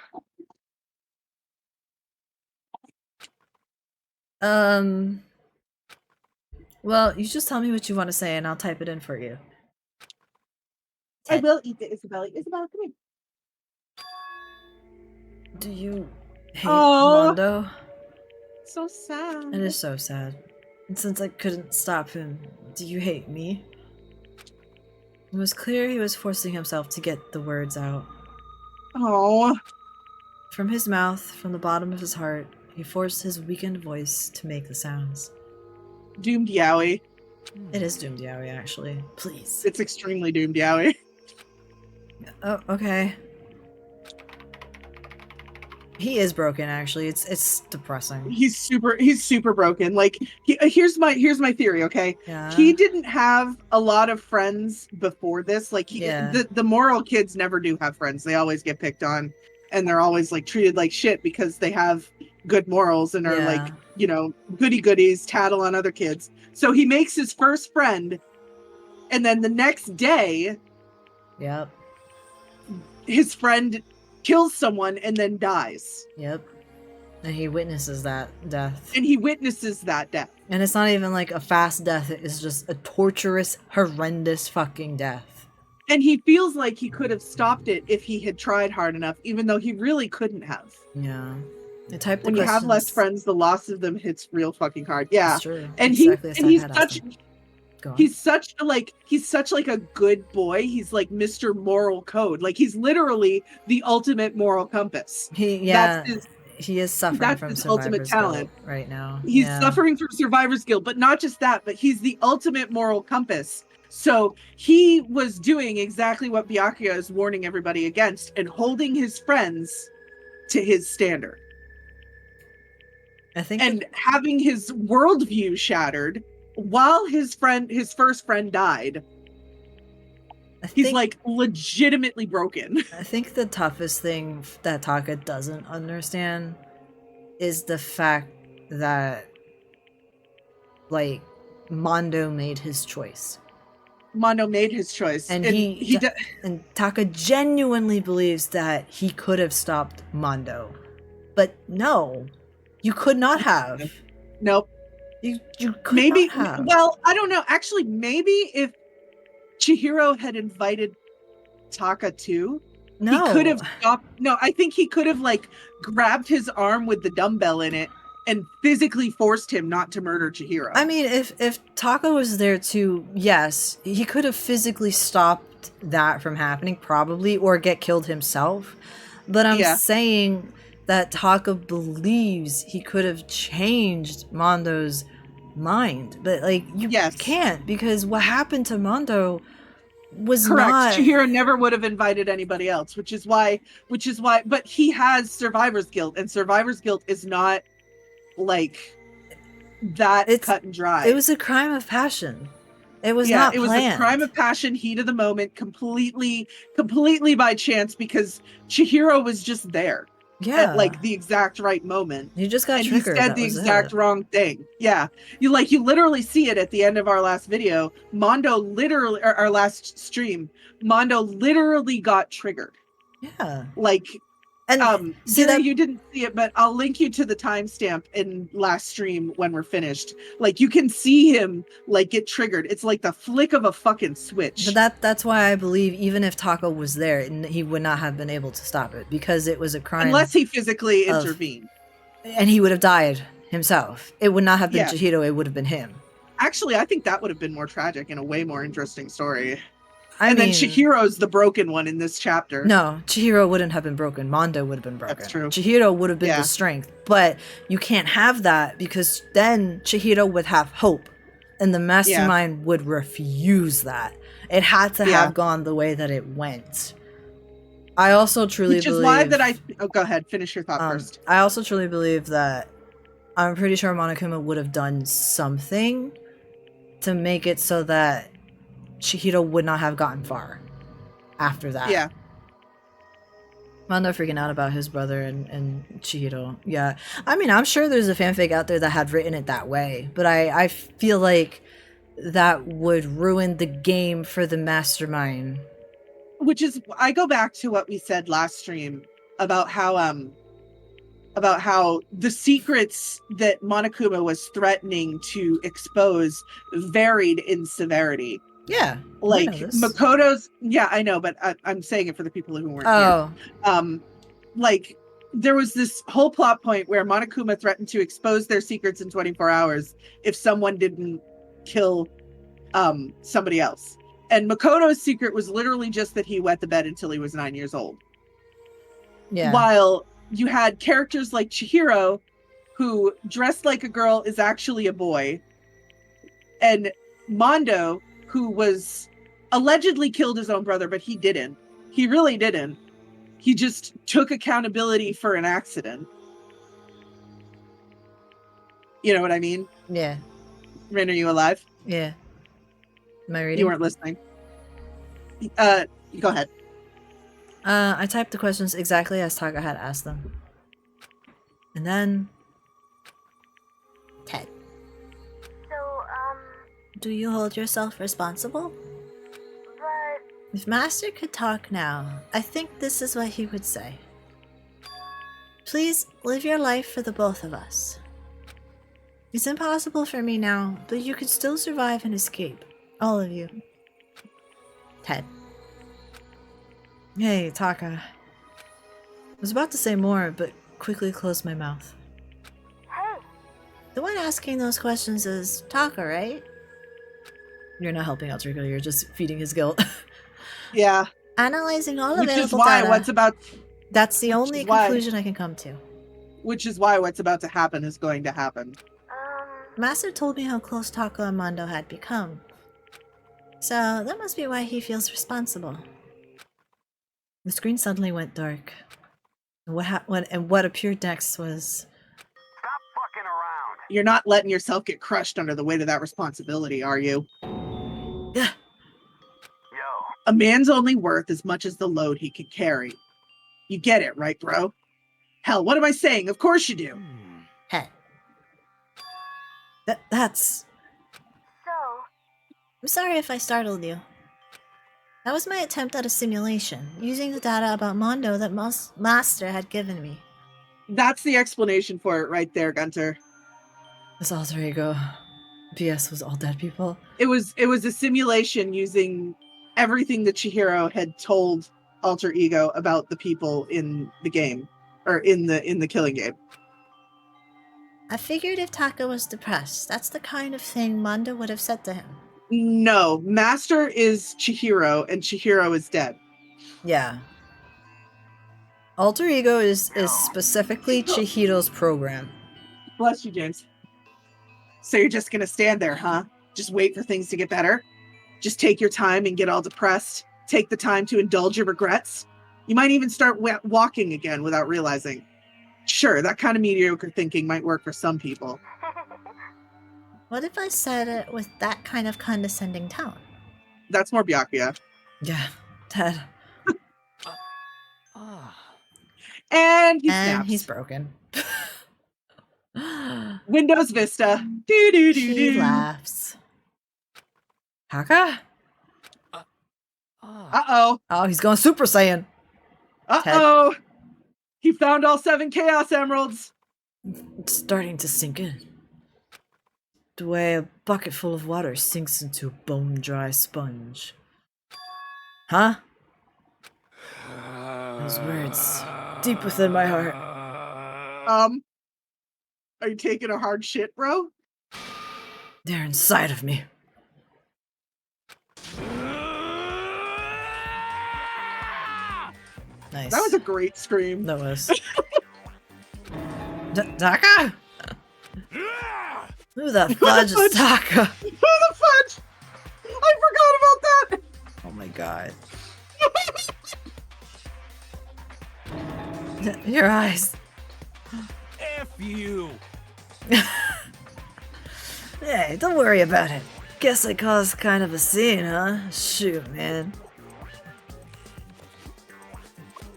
Well, you just tell me what you want to say and I'll type it in for you. I will eat the Isabella. Isabella, come here. Do you hate Oh. Mondo? So sad. It is so sad. And since I couldn't stop him, do you hate me? It was clear he was forcing himself to get the words out. Oh. From his mouth, from the bottom of his heart, he forced his weakened voice to make the sounds. Doomed Yowie. It is doomed Yaoi, actually. Please. It's extremely doomed Yowie. Oh, okay. He is broken, actually. It's depressing. He's super broken. Like, here's my theory, okay? Yeah. He didn't have a lot of friends before this. Like, the moral kids never do have friends. They always get picked on, and they're always like treated like shit because they have good morals and are like, you know, goody goodies, tattle on other kids. So he makes his first friend, and then the next day, Yep. his friend kills someone and then dies. Yep. And he witnesses that death. And he witnesses that death. And it's not even like a fast death, it's just a torturous, horrendous fucking death. And he feels like he could have stopped it if he had tried hard enough, even though he really couldn't have. Yeah. I typed the When you have less questions. friends, the loss of them hits real fucking hard. Yeah. It's true. And Exactly as he's Type had such asked him. Go on. he's such like a good boy. He's like Mr. Moral Code. Like he's literally the ultimate moral compass. He is suffering That's from his ultimate survivor's talent guilt right now. He's suffering from survivor's guilt, but not just that, but he's the ultimate moral compass. So he was doing exactly what Byakuya is warning everybody against and holding his friends to his standard. I think and having his worldview shattered while his first friend died. He's like legitimately broken. I think the toughest thing that Taka doesn't understand is the fact that like Mondo made his choice. Mondo made his choice, and and Taka genuinely believes that he could have stopped Mondo, but no, you could not have. Nope. You could not have. Well, I don't know. Actually, maybe if Chihiro had invited Taka too, he could have stopped. No, I think he could have like grabbed his arm with the dumbbell in it and physically forced him not to murder Chihiro. I mean, if Taka was there too, yes, he could have physically stopped that from happening, probably, or get killed himself. But I'm saying that Taka believes he could have changed Mondo's mind. But like you can't, because what happened to Mondo was correct. Not... Chihiro never would have invited anybody else, which is why but he has survivor's guilt, and survivor's guilt is not like that cut and dry. It was a crime of passion. It was not planned. It was a crime of passion, heat of the moment, completely by chance, because Chihiro was just there at like the exact right moment. You just got triggered. He said the exact wrong thing. Yeah. You literally see it at the end of our last video. Mondo literally, or our last stream, Mondo literally got triggered. Yeah. Like, and you didn't see it, but I'll link you to the timestamp in last stream when we're finished. Like, you can see him like get triggered. It's like the flick of a fucking switch. But that's why I believe even if Taka was there, he would not have been able to stop it, because it was a crime. Unless he physically intervened. And he would have died himself. It would not have been Chihiro, it would have been him. Actually, I think that would have been more tragic and a way more interesting story. Then Chihiro's the broken one in this chapter. No, Chihiro wouldn't have been broken. Mondo would have been broken. That's true. Chihiro would have been the strength. But you can't have that, because then Chihiro would have hope. And the mastermind would refuse that. It had to have gone the way that it went. I also truly believe... Which is why that Oh, go ahead. Finish your thought first. I also truly believe that I'm pretty sure Monokuma would have done something to make it so that Chihiro would not have gotten far after that. Yeah. Mondo freaking out about his brother and Chihiro. Yeah. I mean, I'm sure there's a fanfic out there that had written it that way, but I feel like that would ruin the game for the mastermind. Which is, I go back to what we said last stream about how the secrets that Monokuma was threatening to expose varied in severity. Yeah. Like Makoto's, I know, but I'm saying it for the people who weren't here. Like there was this whole plot point where Monokuma threatened to expose their secrets in 24 hours if someone didn't kill somebody else. And Makoto's secret was literally just that he wet the bed until he was 9 years old. Yeah. While you had characters like Chihiro, who dressed like a girl is actually a boy, and Mondo, who was allegedly killed his own brother, but he didn't. He really didn't. He just took accountability for an accident. You know what I mean? Yeah. Rin, are you alive? Yeah. Am I reading? You weren't listening. Go ahead. I typed the questions exactly as Taka had asked them. And then... Ted. So, do you hold yourself responsible? but... If Master could talk now, I think this is what he would say. Please live your life for the both of us. It's impossible for me now, but you could still survive and escape. All of you. Ted. Hey, Taka. I was about to say more, but quickly closed my mouth. Hey, The one asking those questions is Taka, right? You're not helping out, Trico. You're just feeding his guilt. Yeah. Analyzing all Which is available why data. what's about That's the which only is why- conclusion I can come to. which is why what's about to happen is going to happen. Master told me how close Taka and Mondo had become. So that must be why he feels responsible. The screen suddenly went dark. And what appeared next was... Stop fucking around. You're not letting yourself get crushed under the weight of that responsibility, are you? Yeah. Yo, A man's only worth as much as the load he can carry. You get it, right, bro? Hell, what am I saying? Of course you do. Heh. That's... so, I'm sorry if I startled you. That was my attempt at a simulation, using the data about Mondo that Master had given me. That's the explanation for it right there, Gunter. This alter ego. PS was all dead people. It was a simulation using everything that Chihiro had told Alter Ego about the people in the game, or in the killing game. I figured if Taka was depressed, that's the kind of thing Mondo would have said to him. No, Master is Chihiro, and Chihiro is dead. Yeah. Alter ego is specifically Chihiro's program. Bless you, James. So you're just gonna stand there, huh? Just wait for things to get better? Just take your time and get all depressed? Take the time to indulge your regrets? You might even start walking again without realizing. Sure, that kind of mediocre thinking might work for some people. What if I said it with that kind of condescending tone? That's more Byakuya. Yeah, dead. And he And snaps. He's broken. Windows Vista. Do do do He do. laughs. Taka? Uh-oh. Oh, he's going Super Saiyan. Uh-oh. He found all 7 Chaos Emeralds. It's starting to sink in. The way a bucket full of water sinks into a bone-dry sponge. Huh? Those words, deep within my heart. Are you taking a hard shit, bro? They're inside of me. Nice. That was a great scream. That was. Taka? Who the fudge is Taka? Who the fudge? I forgot about that. Oh my god. Your eyes. F you. Hey, don't worry about it. Guess I caused kind of a scene, huh? Shoot, man.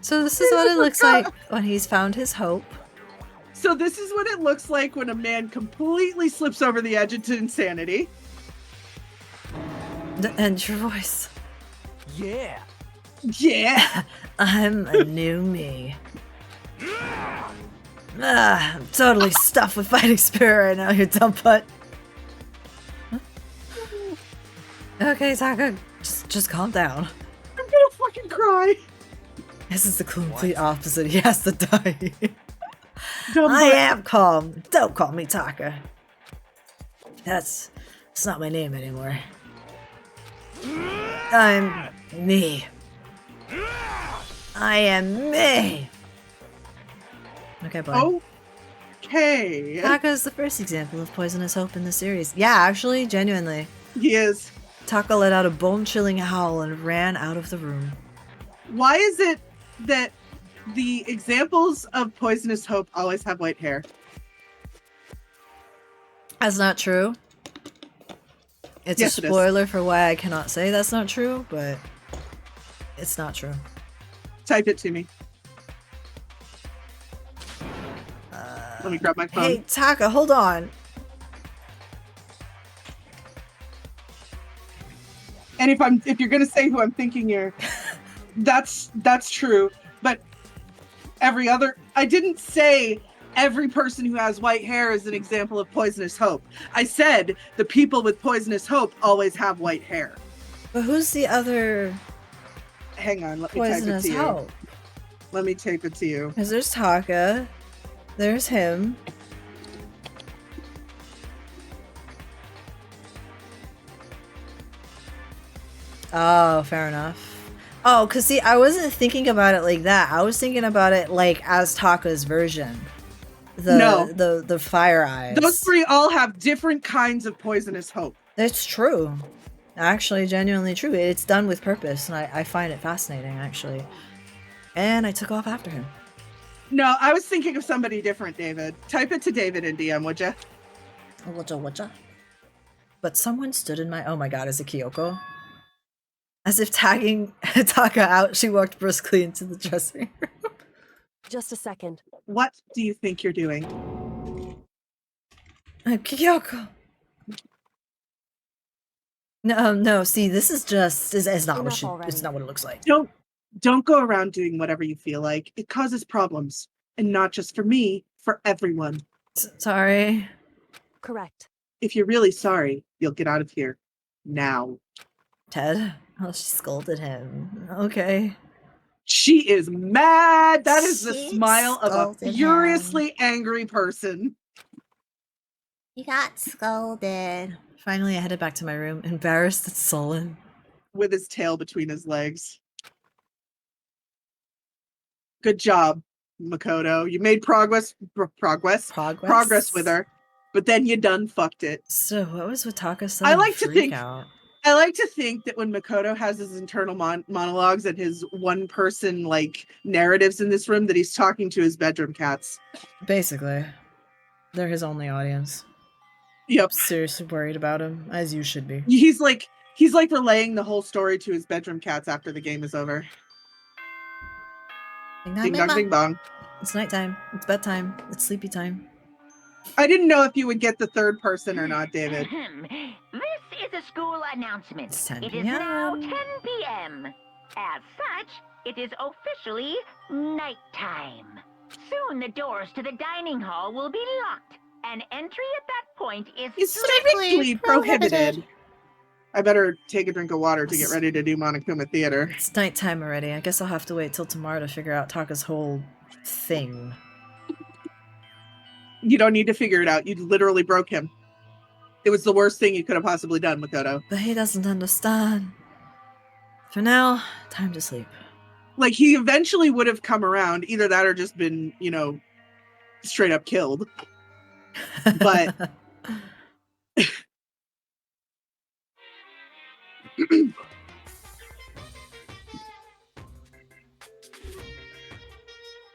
So this is what it looks like when he's found his hope. So this is what it looks like when a man completely slips over the edge into insanity. And your voice. Yeah. Yeah. I'm a new me. I'm totally stuffed with fighting spirit right now, you dumb butt. Huh? Okay, Taka, just calm down. I'm gonna fucking cry. This is the complete opposite. He has to die. Dumb I butt. am calm. Don't call me Taka. That's not my name anymore. I'm me. I am me. Okay, boy. Okay. Taka is the first example of poisonous hope in the series. Yeah, actually, genuinely. He is. Taka let out a bone-chilling howl and ran out of the room. Why is it that the examples of poisonous hope always have white hair? That's not true. It's Yes, a it is. spoiler for why I cannot say that's not true, but it's not true. Type it to me. Let me grab my phone. Hey, Taka, hold on. And if you're gonna say who I'm thinking here, that's true. But I didn't say every person who has white hair is an example of poisonous hope. I said the people with poisonous hope always have white hair. But who's the other Hang on, let me type it Poisonous to you. Hope. Let me type it to you. Because there's Taka. There's him. Oh, fair enough. Oh, because see, I wasn't thinking about it like that. I was thinking about it like as Taka's version. The fire eyes. Those three all have different kinds of poisonous hope. It's true. Actually, genuinely true. It's done with purpose, and I find it fascinating, actually. And I took off after him. No, I was thinking of somebody different, David. Type it to David in DM, would ya? Whatcha? But someone stood in my... Oh my god, is it Kyoko? As if tagging Taka out, she walked briskly into the dressing room. Just a second. What do you think you're doing? Kyoko! No, see, this is just... It's not Enough what it's already. not what it looks like. Don't go around doing whatever you feel like. It causes problems. And not just for me, for everyone. Sorry. Correct. If you're really sorry, you'll get out of here. Now. Ted? Oh, she scolded him. Okay. She is mad! That is the She smile of a scolded him. furiously angry person. He got scolded. Finally, I headed back to my room, embarrassed and sullen. With his tail between his legs. Good job, Makoto. You made progress with her, but then you done fucked it. So, what was with Taka's I like to think- out? I like to think that when Makoto has his internal monologues and his one-person like narratives in this room, that he's talking to his bedroom cats. Basically. They're his only audience. Yep. Seriously worried about him, as you should be. He's like relaying the whole story to his bedroom cats after the game is over. Ding dong, ding bong. It's nighttime. It's bedtime. It's sleepy time. Hmm. I didn't know if you would get the third person or not, David. This is a school announcement. It's 10 It is now p.m. 10 p.m. As such, it is officially nighttime. Soon the doors to the dining hall will be locked, and entry at that point is It's strictly prohibited. I better take a drink of water to get ready to do Monokuma Theater. It's nighttime already. I guess I'll have to wait till tomorrow to figure out Taka's whole thing. You don't need to figure it out. You literally broke him. It was the worst thing you could have possibly done, Makoto. But he doesn't understand. For now, time to sleep. Like, he eventually would have come around. Either that or just been, straight up killed. But...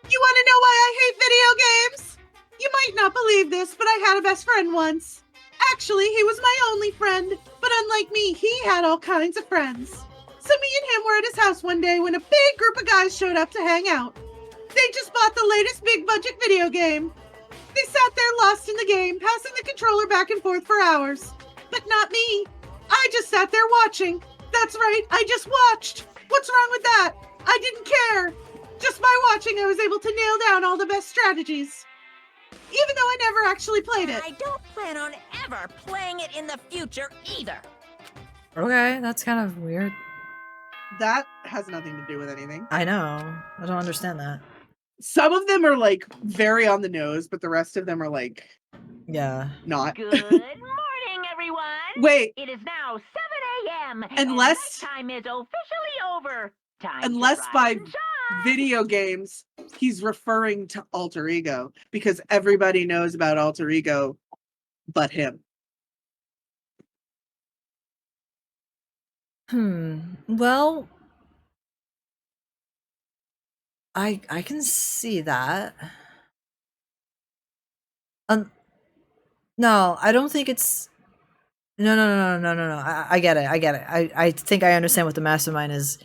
You want to know why I hate video games? You might not believe this, but I had a best friend once. Actually, he was my only friend, but unlike me, he had all kinds of friends. So me and him were at his house one day when a big group of guys showed up to hang out. They just bought the latest big budget video game. They sat there lost in the game, passing the controller back and forth for hours. But not me. I just sat there watching. That's right, I just watched. What's wrong with that? I didn't care. Just by watching, I was able to nail down all the best strategies. Even though I never actually played it. I don't plan on ever playing it in the future either. Okay, that's kind of weird. That has nothing to do with anything. I know. I don't understand that. Some of them are like very on the nose, but the rest of them are like Yeah. not. Good morning, everyone. Wait, It is now 7 a.m. Unless- and nighttime is officially over. Time to unless rise by and shine. video games, he's referring to Alter Ego because everybody knows about Alter Ego but him. Well, I can see that. No, I don't think it's no. I get it. I think I understand what the mastermind is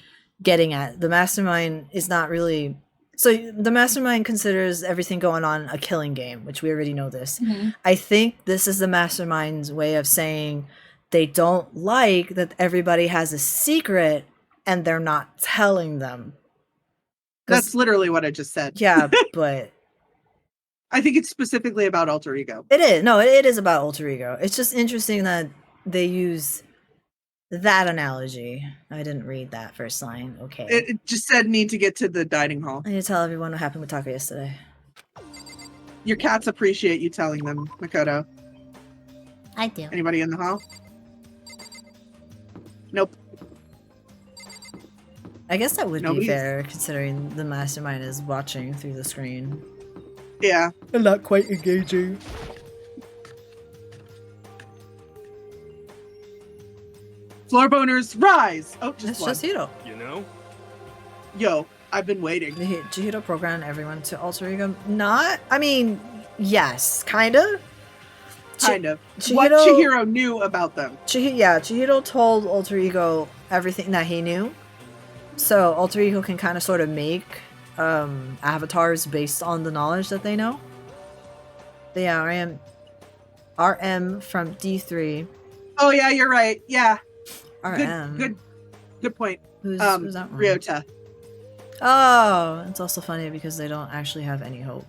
getting at. The mastermind is not really so the mastermind considers everything going on a killing game, which we already know this. I think this is the mastermind's way of saying they don't like that everybody has a secret and they're not telling them. That's literally what I just said. Yeah, but I think it's specifically about Alter Ego. it is. No, it is about Alter Ego. It's just interesting that they use That analogy. I didn't read that first line. Okay. It just said need to get to the dining hall. I need to tell everyone what happened with Taco yesterday. Your cats appreciate you telling them, Makoto. I do. Anybody in the hall? Nope. I guess that would be Nobody's- fair, considering the mastermind is watching through the screen. Yeah. And not quite engaging. Floor boners, rise! Oh, It's just one. just Hiro. You know? Yo, I've been waiting. Chihiro programmed everyone to alter ego. Not? I mean, yes, kinda. Kind of. Chihiro- What Chihiro knew about them. Chihiro told Alter Ego everything that he knew. So Alter Ego can kind of sort of make avatars based on the knowledge that they know. But yeah, RM from D3. Oh yeah, you're right. Yeah. RM. Good point. Who's that one? Ryota. Oh, it's also funny because they don't actually have any hope.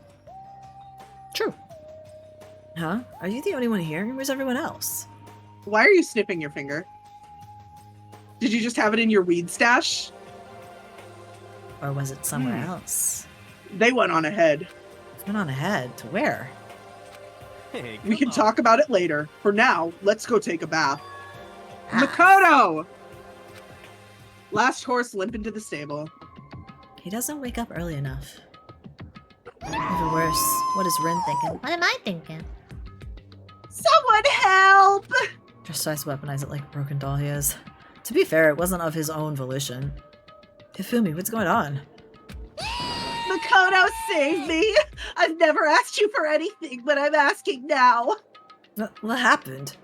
True. Huh? Are you the only one here? Where's everyone else? Why are you snipping your finger? Did you just have it in your weed stash? Or was it somewhere else? They went on ahead. Went on ahead. To where? Hey, We can come talk about it later. For now, let's go take a bath. Ah. Makoto! Last horse limp into the stable. He doesn't wake up early enough. Even worse, what is Ren thinking? What am I thinking? Someone help! Just tries to weaponize it like a broken doll he is. To be fair, it wasn't of his own volition. Hifumi, what's going on? Makoto, save me! I've never asked you for anything, but I'm asking now. What happened?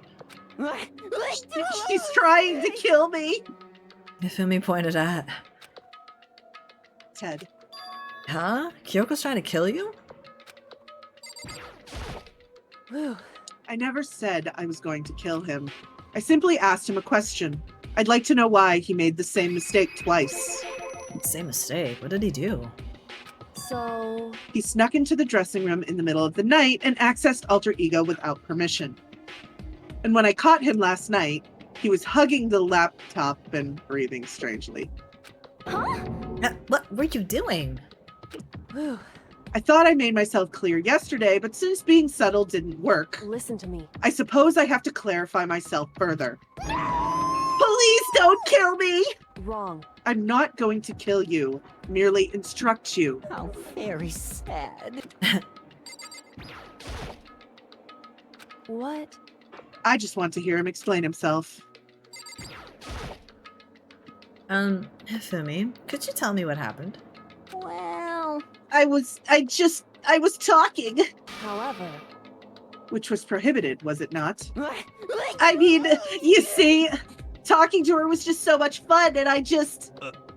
She's trying to kill me. Hifumi pointed at. Ted. Huh? Kyoko's trying to kill you? Whew. I never said I was going to kill him. I simply asked him a question. I'd like to know why he made the same mistake twice. Same mistake. What did he do? So, He snuck into the dressing room in the middle of the night and accessed Alter Ego without permission. And when I caught him last night, he was hugging the laptop and breathing strangely. What were you doing? whew. I thought I made myself clear yesterday, but since being subtle didn't work, Listen to me. I suppose I have to clarify myself further. Please don't kill me! Wrong. I'm not going to kill you, merely instruct you. How very sad. What? I just want to hear him explain himself. Hifumi, could you tell me what happened? Well, I was talking, however. which was prohibited, was it not? I mean, you see, talking to her was just so much fun, and I just...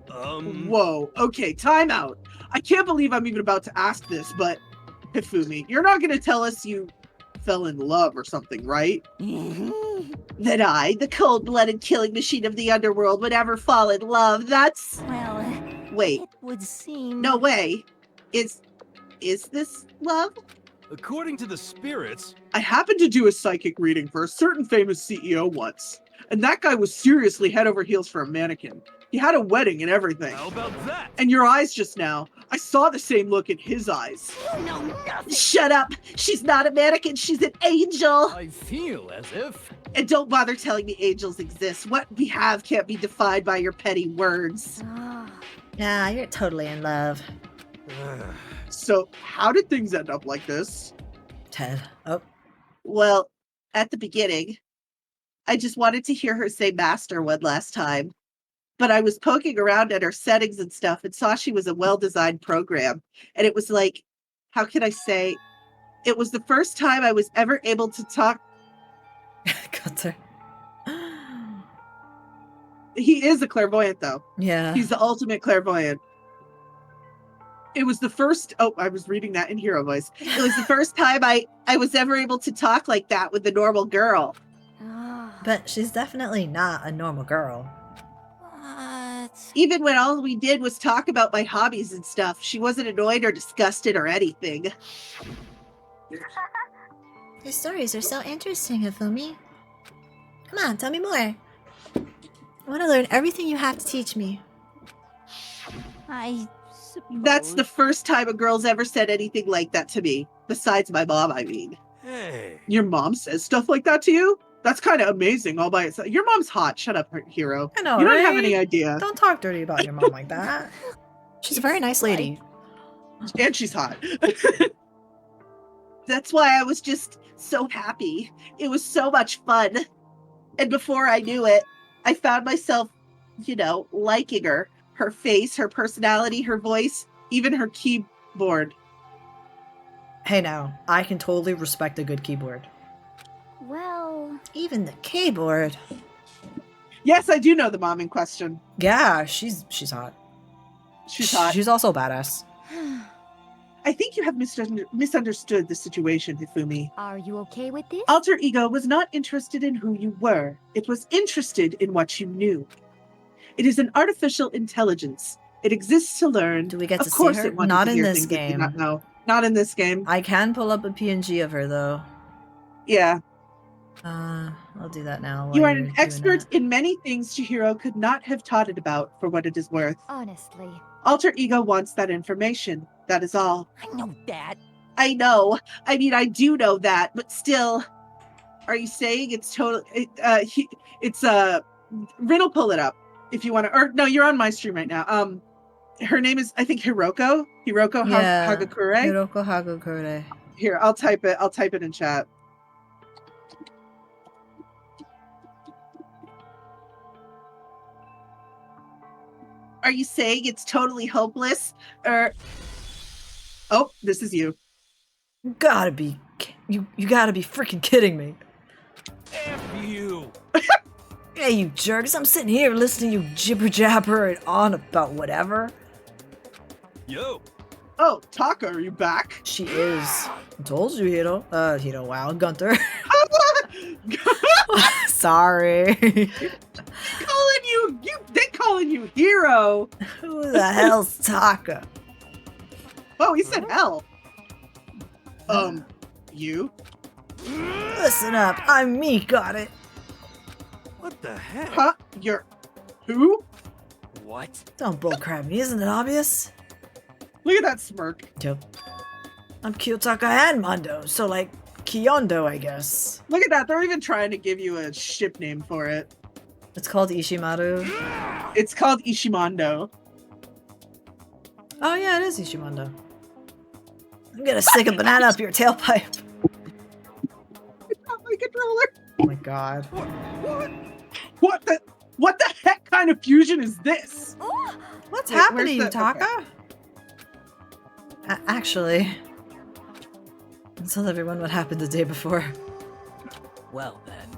Whoa, okay, time out. I can't believe I'm even about to ask this, but Hifumi, you're not going to tell us you fell in love or something, right? That I, the cold-blooded killing machine of the underworld, would ever fall in love. That's... Well, Wait, it would seem. no way. Is this love? According to the spirits, I happened to do a psychic reading for a certain famous CEO once, and that guy was seriously head over heels for a mannequin. He had a wedding and everything. how about that? And your eyes just now, I saw the same look in his eyes. No, nothing. Shut up! She's not a mannequin, she's an angel! I feel as if... And don't bother telling me angels exist. What we have can't be defined by your petty words. Ah, Yeah, you're totally in love. So, how did things end up like this? Ted. Oh, Well, at the beginning, I just wanted to hear her say master one last time. But I was poking around at her settings and stuff and saw she was a well-designed program. And it was like, how can I say? It was the first time I was ever able to talk. Cutter. He is a clairvoyant, though. Yeah. He's the ultimate clairvoyant. It was the first... Oh, I was reading that in hero voice. It was the first time I was ever able to talk like that with a normal girl. ah, But she's definitely not a normal girl. what? Even when all we did was talk about my hobbies and stuff, she wasn't annoyed or disgusted or anything. Your stories are so interesting, Hifumi. Come on, tell me more. I want to learn everything you have to teach me. I suppose. That's the first time a girl's ever said anything like that to me. Besides my mom, I mean. Hey. Your mom says stuff like that to you? That's kind of amazing all by itself. Your mom's hot. Shut up, hero. I know, You don't right? have any idea. Don't talk dirty about your mom like that. She's a very nice lady. And she's hot. That's why I was just so happy. It was so much fun. And before I knew it, I found myself, liking her. Her face, her personality, her voice, even her keyboard. Hey now, I can totally respect a good keyboard. Well, Even the keyboard. Yes, I do know the mom in question. Yeah, she's hot. She's hot. She's also badass. I think you have misunderstood the situation, Hifumi. are you okay with this? Alter ego was not interested in who you were. It was interested in what you knew. It is an artificial intelligence. It exists to learn. Do we get Of to see course her? it wanted Not to in hear this things it did game. not know. Not in this game. I can pull up a PNG of her though. Yeah. I'll do that now. while You are you're an doing expert that. in many things Chihiro could not have taught it about for what it is worth. Honestly. Alter ego wants that information. That is all. I know that. I know. I mean, I do know that, but still. Are you saying it's total? Rin will pull it up if you want to. Or no, you're on my stream right now. Her name is, I think, Hiroko. Hagakure. Hiroko Hagakure. Here, I'll type it. I'll type it in chat. Are you saying it's totally hopeless? Or oh, this is you. You gotta be freaking kidding me. F you. Hey, you jerks! I'm sitting here listening to you jibber jabber and on about whatever. Yo. Oh, Taka, are you back? She is. I told you, Hiro. Wow, Gunter. Sorry. They calling you hero. Who the hell's Taka? Oh, he said hell. You? Listen up, I'm me, got it. What the heck? Huh? You're who? What? Don't bullcrap me, isn't it obvious? Look at that smirk. Yep. I'm Kiyotaka and Mondo, so like Kiyondo, I guess. Look at that. They're even trying to give you a ship name for it. It's called Ishimaru. It's called Ishimondo. Oh yeah, it is Ishimondo. I'm gonna stick a banana up your tailpipe. It's not my controller. Oh my god. What the heck kind of fusion is this? What's Wait, happening, where's the- Taka? Actually, tell everyone what happened the day before. Well then.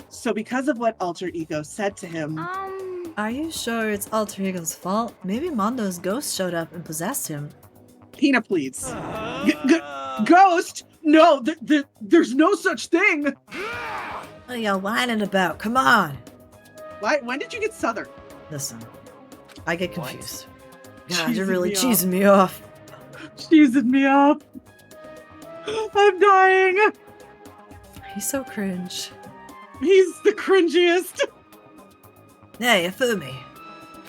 So because of what Alter Ego said to him, Are you sure it's Alter Ego's fault? Maybe Mondo's ghost showed up and possessed him. Pina, please. Ghost? No, there's no such thing. What are y'all whining about? Come on. Why? When did you get Southern? Listen, I get What? confused. God, you're Cheesing really me off. cheesing me off. Cheesing me up. I'm dying. He's so cringe. He's the cringiest. Hey, Ifumi.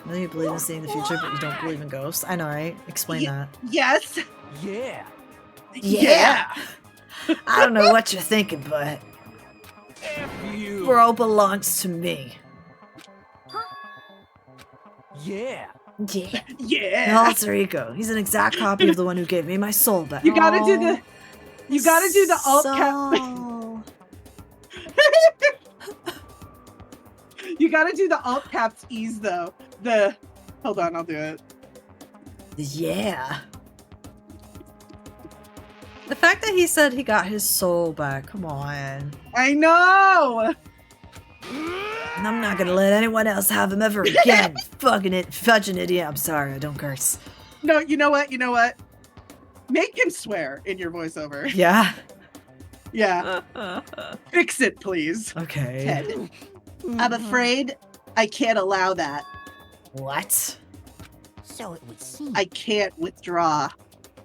I know you believe in seeing the future, but you don't believe in ghosts. I know, right? Explain that. Yes. Yeah. Yeah. I don't know what you're thinking, but F you. bro belongs to me. Yeah. Yeah. Yeah. Alter Ego. He's an exact copy of the one who gave me my soul back. You gotta do the. You gotta do the alt cap. Soul. You gotta do the alt caps ease though. Hold on, I'll do it. Yeah. The fact that he said he got his soul back, come on. I know. And I'm not gonna let anyone else have him ever again. Fudging idiot. I'm sorry, I don't curse. No, you know what? Make him swear in your voiceover. Yeah? Yeah. Fix it, please. Okay. Ted. I'm afraid I can't allow that. What? So it would seem. I can't withdraw.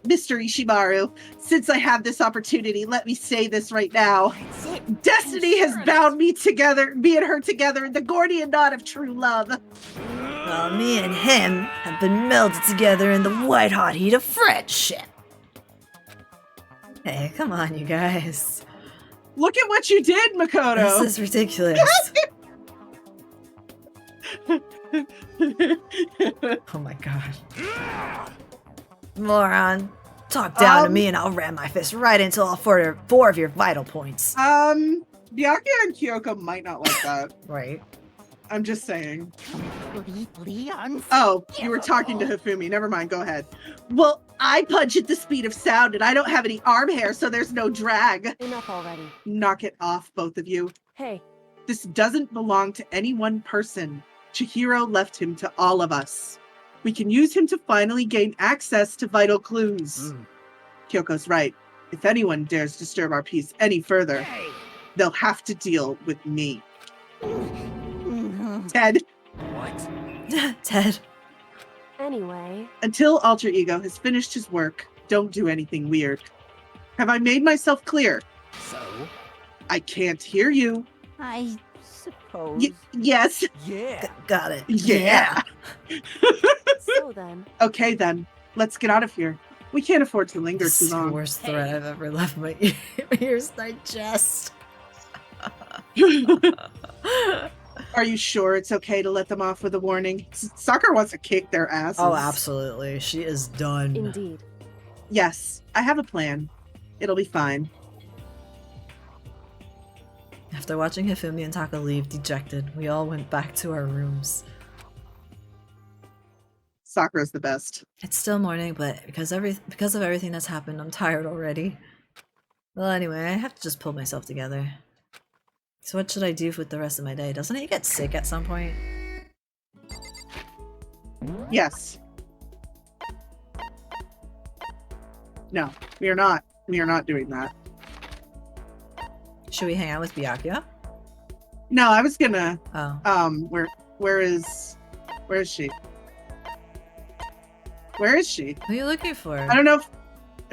Mr. Ishimaru, since I have this opportunity, let me say this right now. Destiny has bound me and her together in the Gordian knot of true love. Well, me and him have been melded together in the white-hot heat of friendship. Hey, come on, you guys. Look at what you did, Makoto. This is ridiculous. Oh my god. Moron. Talk down to me and I'll ram my fist right into all four of your vital points. Byakuya and Kyoko might not like that. Right. I'm just saying. Oh, you were talking to Hifumi. Never mind, go ahead. Well, I punch at the speed of sound and I don't have any arm hair, so there's no drag. Enough already. Knock it off, both of you. Hey, This doesn't belong to any one person. Chihiro left him to all of us. We can use him to finally gain access to vital clues. Kyoko's right. If anyone dares disturb our peace any further, they'll have to deal with me. Ted. What? Ted. anyway, Until Alter Ego has finished his work, don't do anything weird. Have I made myself clear? So? I can't hear you. I suppose. Yes. Yeah. Got it. Yeah. so then, Okay then, let's get out of here. We can't afford to linger This too is the long. worst threat I've ever left my ears digest. Are you sure it's okay to let them off with a warning? Sakura wants to kick their asses. Oh, absolutely. She is done. indeed. Yes, I have a plan. It'll be fine. After watching Hifumi and Taka leave dejected, we all went back to our rooms. Sakura's the best. It's still morning, but because of everything that's happened, I'm tired already. Well, anyway, I have to just pull myself together. So what should I do with the rest of my day? Doesn't it get sick at some point? Yes. No, we are not. We are not doing that. Should we hang out with Byakuya? No, I was gonna. Oh. Where is she? Where is she? Who are you looking for? I don't know if.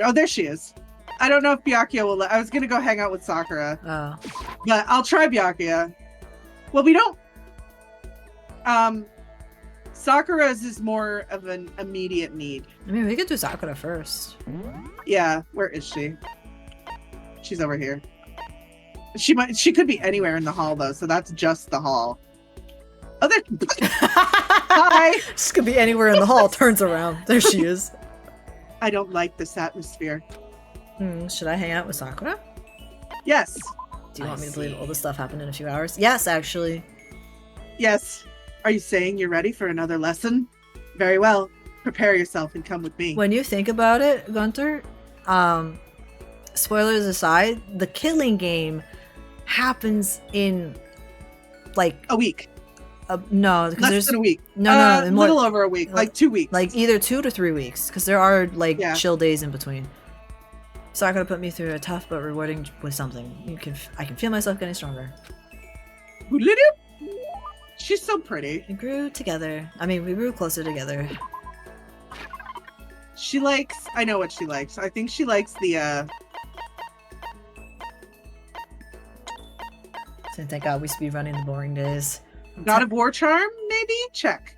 Oh, there she is. I don't know if Byakuya will let. I was gonna go hang out with Sakura, Oh. but I'll try Byakuya. Well, we don't. Sakura's is more of an immediate need. I mean, we could do Sakura first. Yeah, where is she? She's over here. She could be anywhere in the hall though, so that's just the hall. Oh, there. Hi. She could be anywhere in the hall. Turns around. There she is. I don't like this atmosphere. Should I hang out with Sakura? Yes. Do you want me to believe all this stuff happened in a few hours? Yes, actually. Yes. Are you saying you're ready for another lesson? Very well. Prepare yourself and come with me. When you think about it, Gunter, spoilers aside, the killing game happens in like a week. No, because Less there's than a week. No, a little over a week, like 2 weeks. Like either 2 to 3 weeks, because there are like chill days in between. Sakura put me through a tough but rewarding with something. I can feel myself getting stronger. She's so pretty. We grew together. I mean, we grew closer together. She likes. I know what she likes. I think she likes the. So thank God we speed running the boring days. God of War charm, maybe? Check.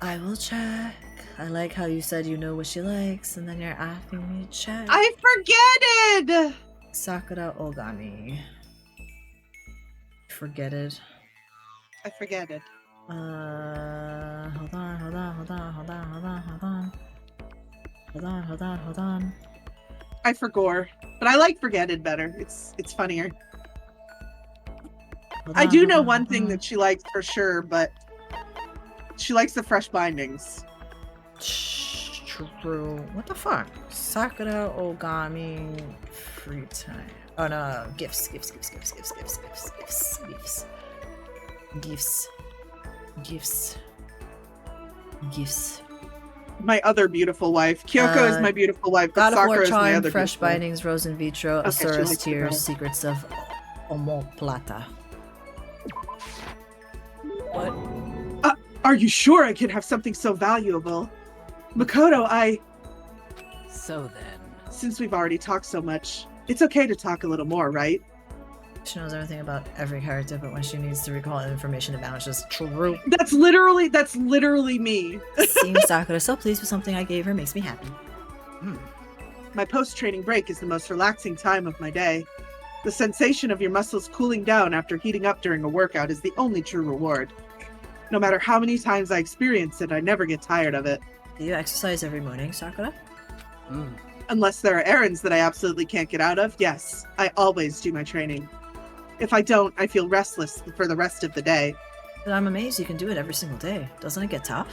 I will check. I like how you said you know what she likes, and then you're asking me to check. I forget it! Sakura Ogami. Forget it. I forget it. Hold on. I forgore. But I like forget it better. It's funnier. I do know one thing that she likes for sure, but she likes the fresh bindings. True. What the fuck? Sakura Ogami free time. Oh no. Gifts. My other beautiful wife. Kyoko is my beautiful wife, but God of War Sakura is my charm, other fresh beautiful wife. bindings, rose in vitro, Okay, she Asurus likes it tears, better. secrets of Omoplata. What? Are you sure I can have something so valuable? Makoto, So then. Since we've already talked so much, it's okay to talk a little more, right? She knows everything about every character, but when she needs to recall information, it vanishes. True. That's literally me. Seeing Sakura so pleased with something I gave her makes me happy. My post-training break is the most relaxing time of my day. The sensation of your muscles cooling down after heating up during a workout is the only true reward. No matter how many times I experience it, I never get tired of it. Do you exercise every morning, Sakura? Unless there are errands that I absolutely can't get out of, yes, I always do my training. If I don't, I feel restless for the rest of the day. But I'm amazed you can do it every single day. Doesn't it get tough?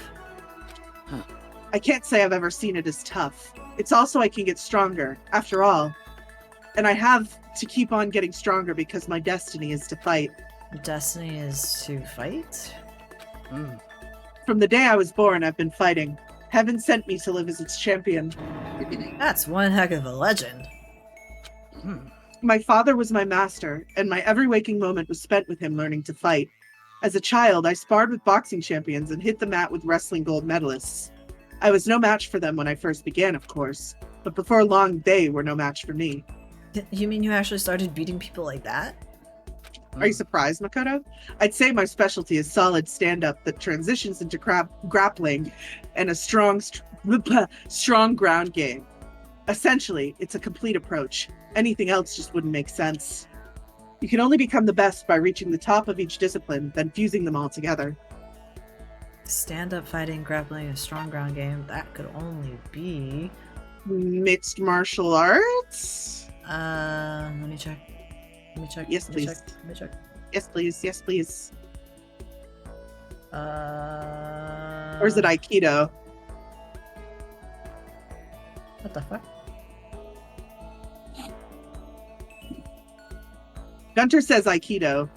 I can't say I've ever seen it as tough. It's also I can get stronger, after all. And I have to keep on getting stronger because my destiny is to fight. Your destiny is to fight? From the day I was born, I've been fighting. Heaven sent me to live as its champion. That's one heck of a legend. My father was my master, and my every waking moment was spent with him learning to fight. As a child, I sparred with boxing champions and hit the mat with wrestling gold medalists. I was no match for them when I first began, of course, but before long, they were no match for me. You mean you actually started beating people like that? Are you surprised, Makoto? I'd say my specialty is solid stand-up that transitions into grappling and a strong ground game. Essentially, it's a complete approach. Anything else just wouldn't make sense. You can only become the best by reaching the top of each discipline, then fusing them all together. Stand-up fighting, grappling, a strong ground game. That could only be... Mixed martial arts? Let me check. Yes, please. Let me check. Yes, please. Yes, please. Or Or is it Aikido? What the fuck? Gunter says Aikido.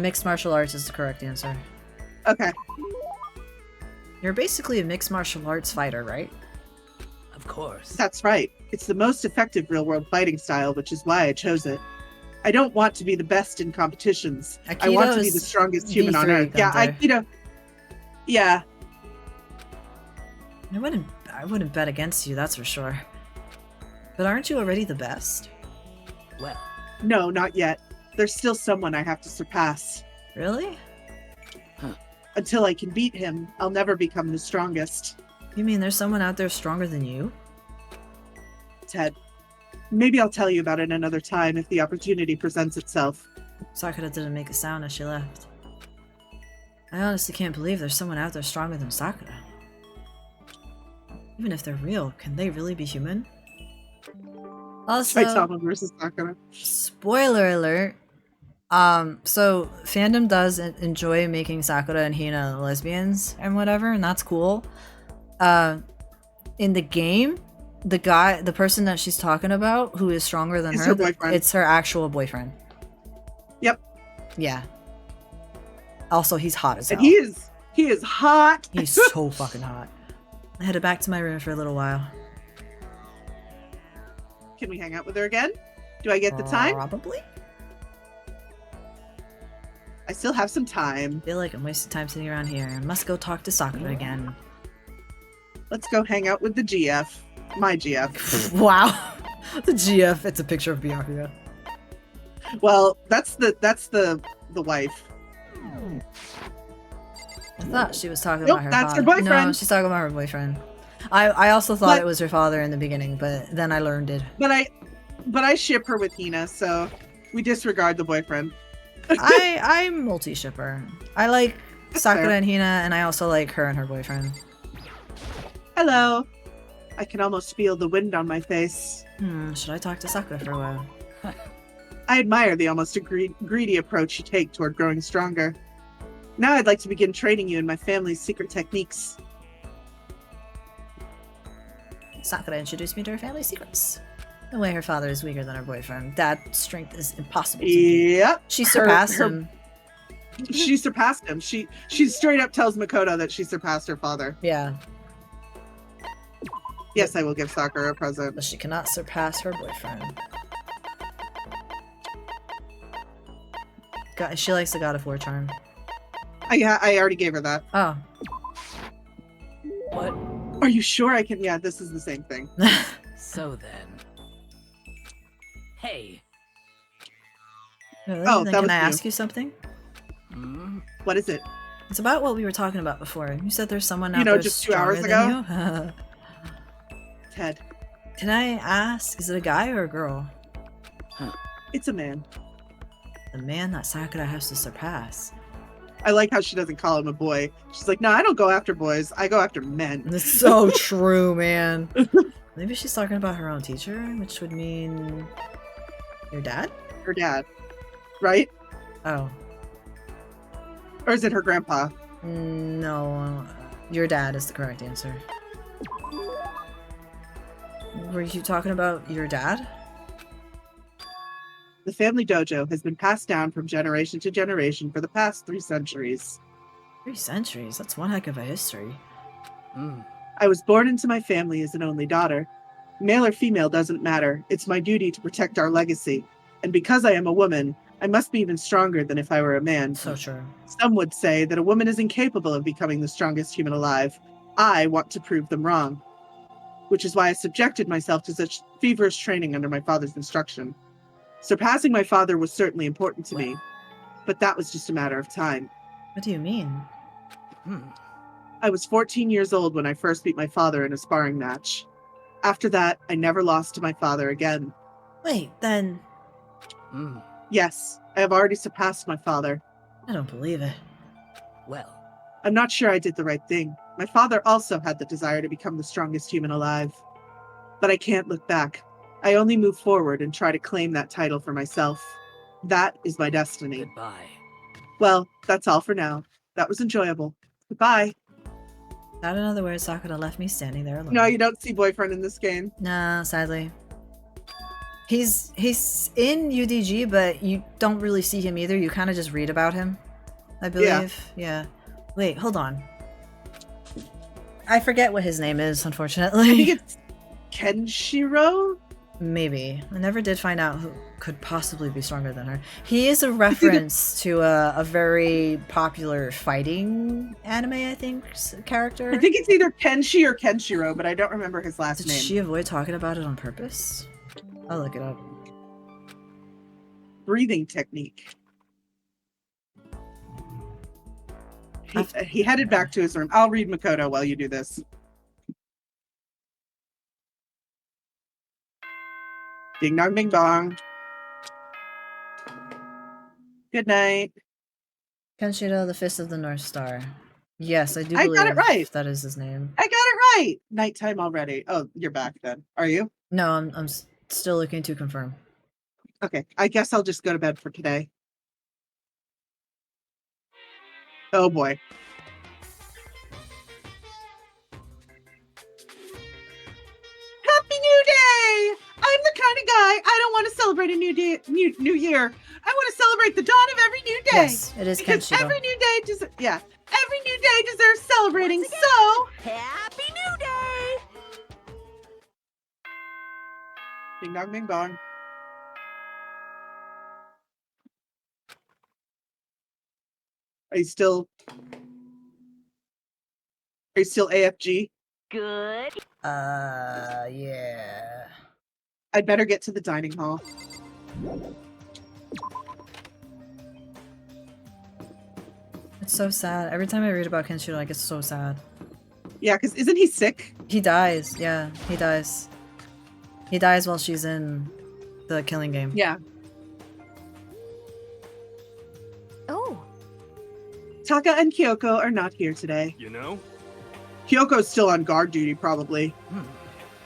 Mixed martial arts is the correct answer. Okay. You're basically a mixed martial arts fighter, right? Of course. That's right. It's the most effective real-world fighting style, which is why I chose it. I don't want to be the best in competitions. I want to be the strongest human on Earth. Yeah, Aikido. Yeah. I wouldn't bet against you, that's for sure. But aren't you already the best? Well. No, not yet. There's still someone I have to surpass. Really? Until I can beat him, I'll never become the strongest. You mean there's someone out there stronger than you? Ted, maybe I'll tell you about it another time if the opportunity presents itself. Sakura didn't make a sound as she left. I honestly can't believe there's someone out there stronger than Sakura. Even if they're real, can they really be human? Also, Saitama versus Sakura. Spoiler alert. So fandom does enjoy making Sakura and Hina lesbians and whatever, and that's cool. In the game, the person that she's talking about, who is stronger than It's her, her boyfriend. it's her actual boyfriend. Yep. Yeah. Also, he's hot as hell. And he is hot. He's so fucking hot. I headed back to my room for a little while. Can we hang out with her again? Do I get the time? Probably. I still have some time. I feel like I'm wasting time sitting around here. I must go talk to Sakura again. Let's go hang out with the GF. My GF. Wow. The GF, it's a picture of Bianca. Well, that's the wife. I thought she was talking Nope, about her that's father. her boyfriend. No, she's talking about her boyfriend. I also thought But- it was her father in the beginning, but then I learned it. But I ship her with Hina, so we disregard the boyfriend. I'm multi-shipper. I like Sakura fair. and Hina, and I also like her and her boyfriend. Hello. I can almost feel the wind on my face. Should I talk to Sakura for a while? I admire the almost greedy approach you take toward growing stronger. Now I'd like to begin training you in my family's secret techniques. Sakura introduced me to her family secrets. The way her father is weaker than her boyfriend. That strength is impossible to beat. Yep. She surpassed her- him. She surpassed him. She straight up tells Makoto that she surpassed her father. Yeah, Yes, I will give Sakura a present. but she cannot surpass her boyfriend. She likes the God of War charm. I already gave her that. Oh, What? Are you sure I can? Yeah, this is the same thing. So then. Hey. Really? Oh, Then that can was I you. ask you something? Hmm? What is it? It's about what we were talking about before. You said there's someone You out know, there just 2 stronger hours than you. Ted. Can I ask, is it a guy or a girl? It's a man. The man that Sakura has to surpass. I like how she doesn't call him a boy. She's like, no, I don't go after boys. I go after men. It's so true, man. Maybe she's talking about her own teacher, which would mean your dad? Her dad. Right? Oh. Or is it her grandpa? No. Your dad is the correct answer. Were you talking about your dad? The family dojo has been passed down from generation to generation for the past 3 centuries. 3 centuries? That's one heck of a history. I was born into my family as an only daughter. Male or female doesn't matter. It's my duty to protect our legacy. And because I am a woman, I must be even stronger than if I were a man. So true. Some would say that a woman is incapable of becoming the strongest human alive. I want to prove them wrong. Which is why I subjected myself to such feverish training under my father's instruction. Surpassing my father was certainly important to me, but that was just a matter of time. What do you mean? I was 14 years old when I first beat my father in a sparring match. After that, I never lost to my father again. Wait, then... Yes, I have already surpassed my father. I don't believe it. Well. I'm not sure I did the right thing. My father also had the desire to become the strongest human alive. But I can't look back. I only move forward and try to claim that title for myself. That is my destiny. Goodbye. Well, that's all for now. That was enjoyable. Goodbye. Not in other words, Sakura left me standing there alone. No, you don't see boyfriend in this game. Nah, sadly. He's in UDG, but you don't really see him either. You kind of just read about him, I believe. Yeah. Wait, hold on. I forget what his name is, unfortunately. I think it's Kenshiro? Maybe. I never did find out who could possibly be stronger than her. He is a reference to a very popular fighting anime, I think, character. I think it's either Kenshi or Kenshiro, but I don't remember his last Did name. she avoid talking about it on purpose? I'll look it up. Breathing technique. He headed back to his room. I'll read Makoto while you do this. Ding dong ding dong. Good night. Kenshiro, the Fist of the North Star. Yes, I do I believe got it right. that is his name. I got it right. Nighttime already. Oh, you're back then. Are you? No, I'm still looking to confirm. Okay. I guess I'll just go to bed for today. Oh boy. Happy New Day! I'm the kind of guy I don't want to celebrate a new day, new year. I want to celebrate the dawn of every new day. Yes, it is because Kenshiro. every new day every new day deserves celebrating. So Happy New Day! ding dong ding dong. Are you still AFG? Good. Yeah. I'd better get to the dining hall. It's so sad. Every time I read about Kenshiro, I get so sad. Yeah, because isn't he sick? He dies. Yeah, he dies. He dies while she's in the killing game. Yeah. Oh, Taka and Kyoko are not here today. You know? Kyoko's still on guard duty, probably.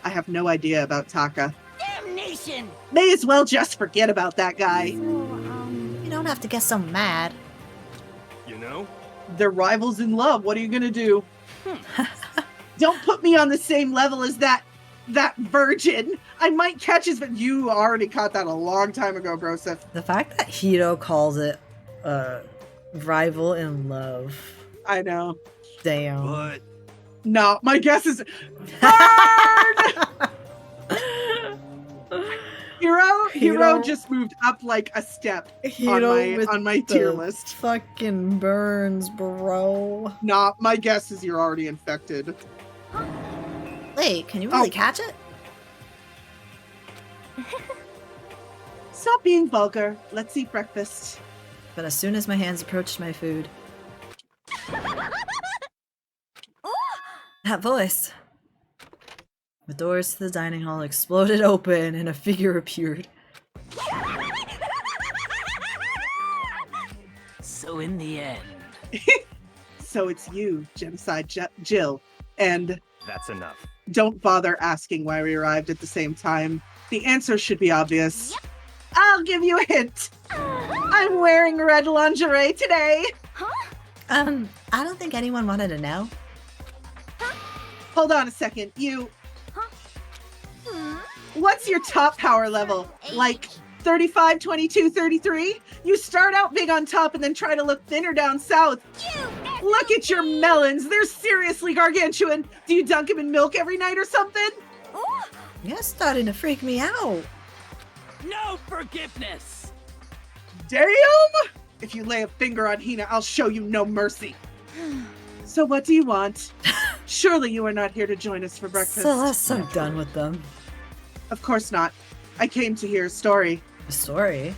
I have no idea about Taka. Damnation! May as well just forget about that guy. You don't have to get so mad. You know? They're rivals in love. What are you gonna do? Don't put me on the same level as that virgin. I might catch his, but you already caught that a long time ago, Broseph. The fact that Hito calls it rival in love. I know. Damn. But No, my guess is burn! Hero just moved up like a step on my tier list. Fucking burns, bro. Nah, my guess is you're already infected. Wait, can you really catch it? Stop being vulgar. Let's eat breakfast. But as soon as my hands approached my food... That voice! The doors to the dining hall exploded open and a figure appeared. So in the end... So it's you, Genocide Jill. And That's enough. don't bother asking why we arrived at the same time. The answer should be obvious. Yep. I'll give you a hint. I'm wearing red lingerie today. I don't think anyone wanted to know. Hold on a second. What's your top power level? Like 35, 22, 33? You start out big on top and then try to look thinner down south. Look at your melons. They're seriously gargantuan. Do you dunk them in milk every night or something? You're starting to freak me out. No forgiveness! Damn! If you lay a finger on Hina, I'll show you no mercy. So what do you want? Surely you are not here to join us for breakfast. Celeste, I'm done with them. Of course not. I came to hear a story. A story?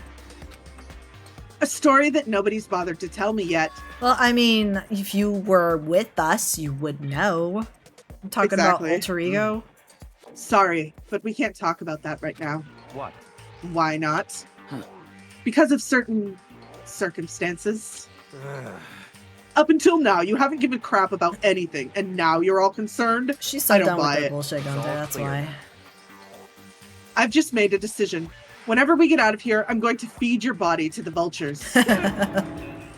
A story that nobody's bothered to tell me yet. Well, I mean, if you were with us, you would know. I'm talking Exactly. about Alter Ego. Sorry, but we can't talk about that right now. What? Why not? Because of certain circumstances. Up until now, you haven't given a crap about anything, and now you're all concerned? She's so I don't done with buy that it. bullshit, Gunter, that's clear. why. I've just made a decision. Whenever we get out of here, I'm going to feed your body to the vultures.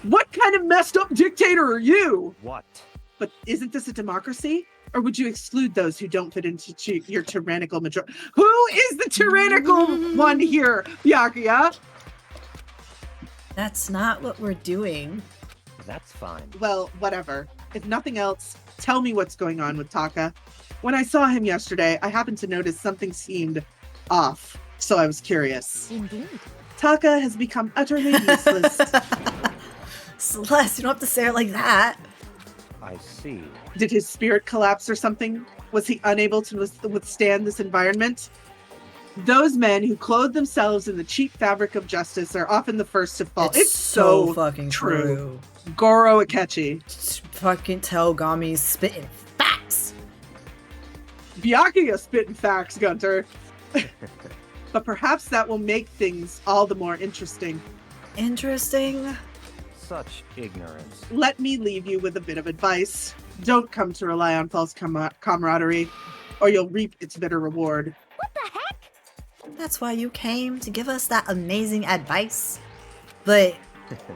What kind of messed up dictator are you? What? But isn't this a democracy? Or would you exclude those who don't fit into your tyrannical majority? Who is the tyrannical one here, Byakuya? That's not what we're doing. That's fine. Well, whatever. If nothing else, tell me what's going on with Taka. When I saw him yesterday, I happened to notice something seemed off, so I was curious. Indeed. Taka has become utterly useless. Celeste, you don't have to say it like that. I see. Did his spirit collapse or something? Was he unable to withstand this environment? Those men who clothe themselves in the cheap fabric of justice are often the first to fall. It's so fucking true. Goro Akechi. Fucking Telgami's spitting facts. Byakuya spitting facts, Gunter. But perhaps that will make things all the more interesting. Interesting. Such ignorance. Let me leave you with a bit of advice. Don't come to rely on false camaraderie, or you'll reap its bitter reward. What the heck? That's why you came to give us that amazing advice. But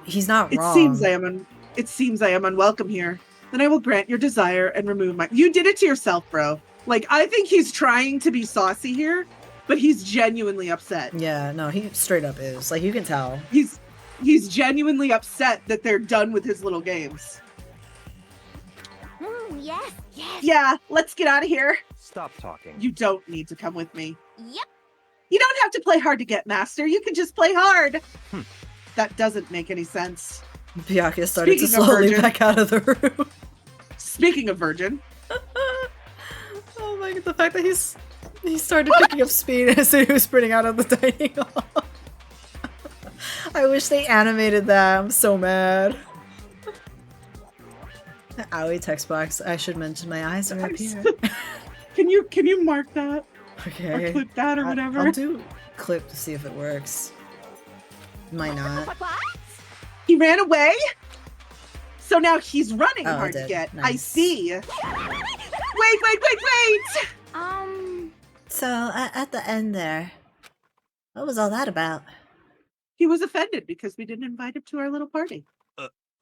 he's not It wrong. seems I am unwelcome here. Then I will grant your desire and remove my... You did it to yourself, bro. Like, I think he's trying to be saucy here, but he's genuinely upset. Yeah, no, he straight up is. Like, you can tell. He's genuinely upset that they're done with his little games. Yes, yes. Yeah, let's get out of here. Stop talking. You don't need to come with me. Yep. You don't have to play hard to get master. You can just play hard. That doesn't make any sense. Byakuya started to Speaking of slowly Virgin- back out of the room. Speaking of virgin, Oh my god, the fact that he started picking up speed as he was sprinting out of the dining hall. I wish they animated that. I'm so mad. The Aoi text box. I should mention my eyes are up here. can you mark that Okay. or clip that or whatever? I'll do clip to see if it works. Might not. What? He ran away? So now he's running Oh, hard it to did. get. I Nice. see. Wait! So, at the end there, what was all that about? He was offended because we didn't invite him to our little party.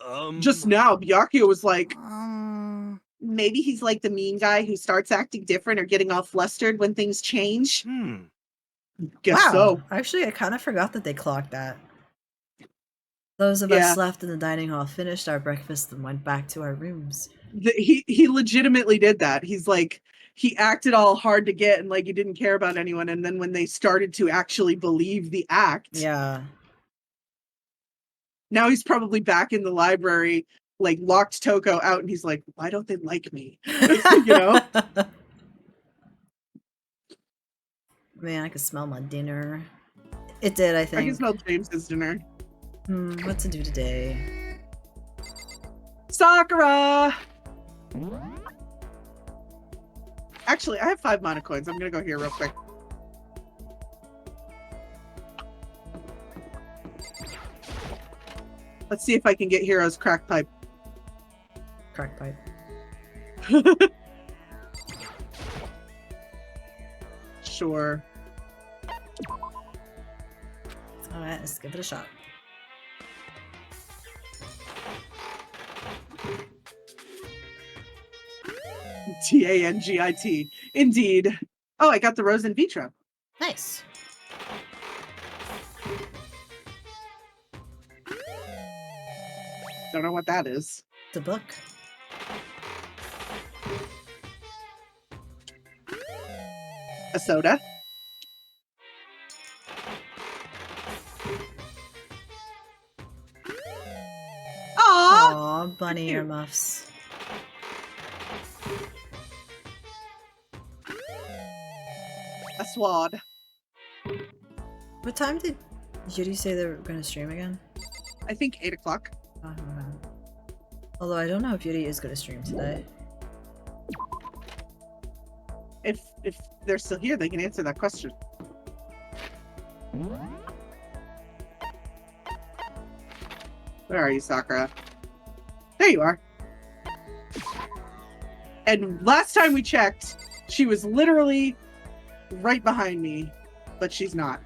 Mm. Just now, Byakuya was like, Um, maybe he's like the mean guy who starts acting different or getting all flustered when things change. Guess wow. so. Actually, I kind of forgot that they clocked that. Those of Yeah. us left in the dining hall finished our breakfast and went back to our rooms. He legitimately did that. He's like, he acted all hard to get and like he didn't care about anyone. And then when they started to actually believe the act, Yeah. now he's probably back in the library, like locked Toko out, and he's like, why don't they like me? You know? Man, I could smell my dinner. It did, I I think. can smell James's dinner. What to do today? Sakura! Actually, I have 5 mana coins. I'm gonna go here real quick. Let's see if I can get Hero's crack pipe. Crack pipe. Sure. Alright, let's give it a shot. Tangit. Indeed. Oh, I got the rose in vitro. Nice. Don't know what that is. The book. A soda. Aww! Aw, bunny earmuffs. A swad. What time did Yuri say they were gonna stream again? I think 8 o'clock. I don't know. Although I don't know if Yuri is gonna stream today. If they're still here, they can answer that question. Where are you, Sakura? There you are. And last time we checked, she was literally right behind me, but she's not.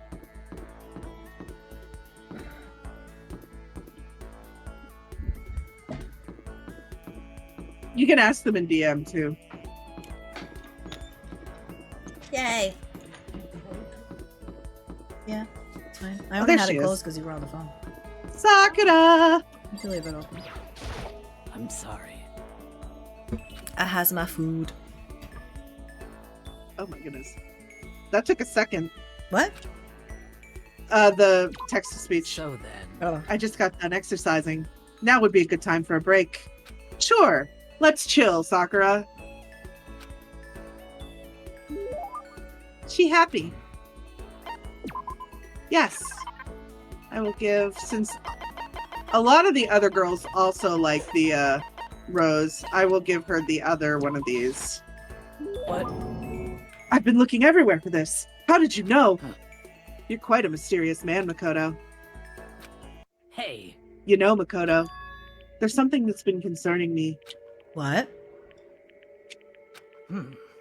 You can ask them in DM too. Yay! Yeah, it's fine. I Oh, only there had she it is. closed because you were on the phone. Sakura! You can leave it open. I'm sorry. I has my food. Oh my goodness. That took a second. What? The text to speech. So then, Oh. I just got done exercising. Now would be a good time for a break. Sure. Let's chill, Sakura. She happy? Yes. I will give, since a lot of the other girls also like the rose, I will give her the other one of these. what? I've been looking everywhere for this. How did you know? You're quite a mysterious man, Makoto. Hey, You know, Makoto, there's something that's been concerning me. What?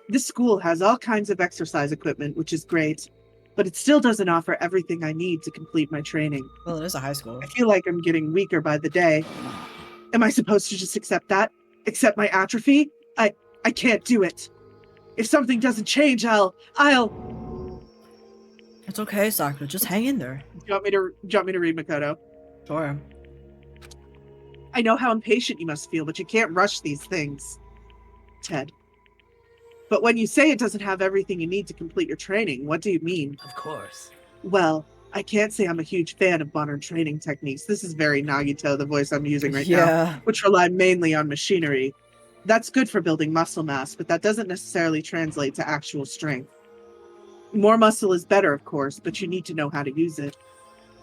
This school has all kinds of exercise equipment, which is great, but it still doesn't offer everything I need to complete my training. Well, it is a high school. I feel like I'm getting weaker by the day. Am I supposed to just accept that? Accept my atrophy? I can't do it. If something doesn't change, I'll... It's okay, Sakura. Just hang in there. Do you want me to read Makoto? Sure. I know how impatient you must feel, but you can't rush these things. Ted. But when you say it doesn't have everything you need to complete your training, what do you mean? of course. Well, I can't say I'm a huge fan of modern training techniques. This is very Nagito, the voice I'm using right now, which rely mainly on machinery. That's good for building muscle mass, but that doesn't necessarily translate to actual strength. More muscle is better, of course, but you need to know how to use it.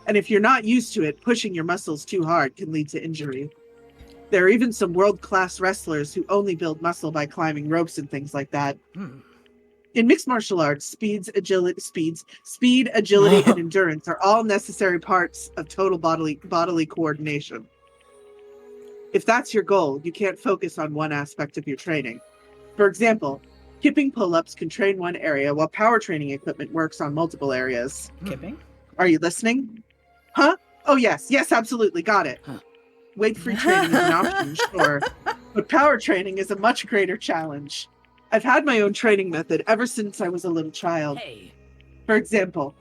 And if you're not used to it, pushing your muscles too hard can lead to injury. There are even some world-class wrestlers who only build muscle by climbing ropes and things like that. In mixed martial arts, speed, agility, and endurance are all necessary parts of total bodily coordination. If that's your goal, you can't focus on one aspect of your training. For example, kipping pull-ups can train one area, while power training equipment works on multiple areas. Kipping? Are you listening? Huh? Oh yes, absolutely, got it. Weight-free training is an option, sure, but power training is a much greater challenge. I've had my own training method ever since I was a little child. Hey, For example,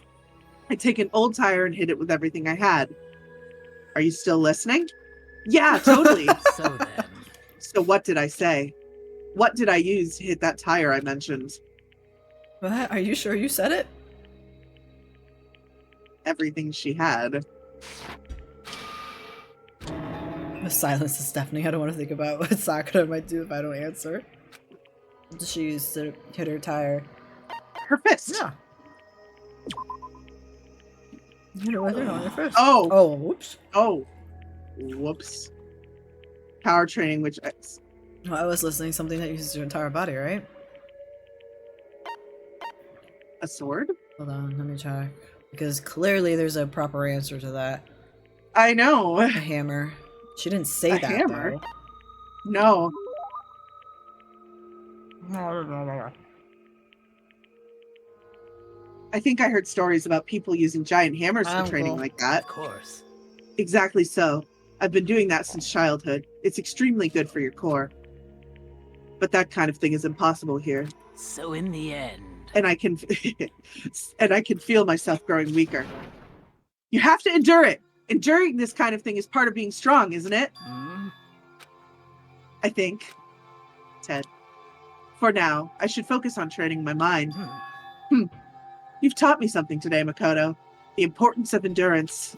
I take an old tire and hit it with everything I had. Are you still listening? Yeah, totally. so then, So what did I say? What did I use to hit that tire I mentioned? What? Are you sure you said it? Everything she had. The silence is deafening. I don't want to think about what Sakura might do if I don't answer. What does she use to hit her tire? Her fist. Yeah. You know what? They're on your first. Oh. Oh, whoops. Oh. Whoops. Power training, which... Well, I was listening to something that uses your entire body, right? A sword? Hold on, let me check. Because clearly there's a proper answer to that. I know. A hammer. She didn't say A that, hammer? though. No. I think I heard stories about people using giant hammers for training like that. Of course. Exactly so. I've been doing that since childhood. It's extremely good for your core. But that kind of thing is impossible here. So in the end... And I can feel myself growing weaker. You have to endure it. Enduring this kind of thing is part of being strong, isn't it? I think. Ted. For now, I should focus on training my mind. You've taught me something today, Makoto. The importance of endurance.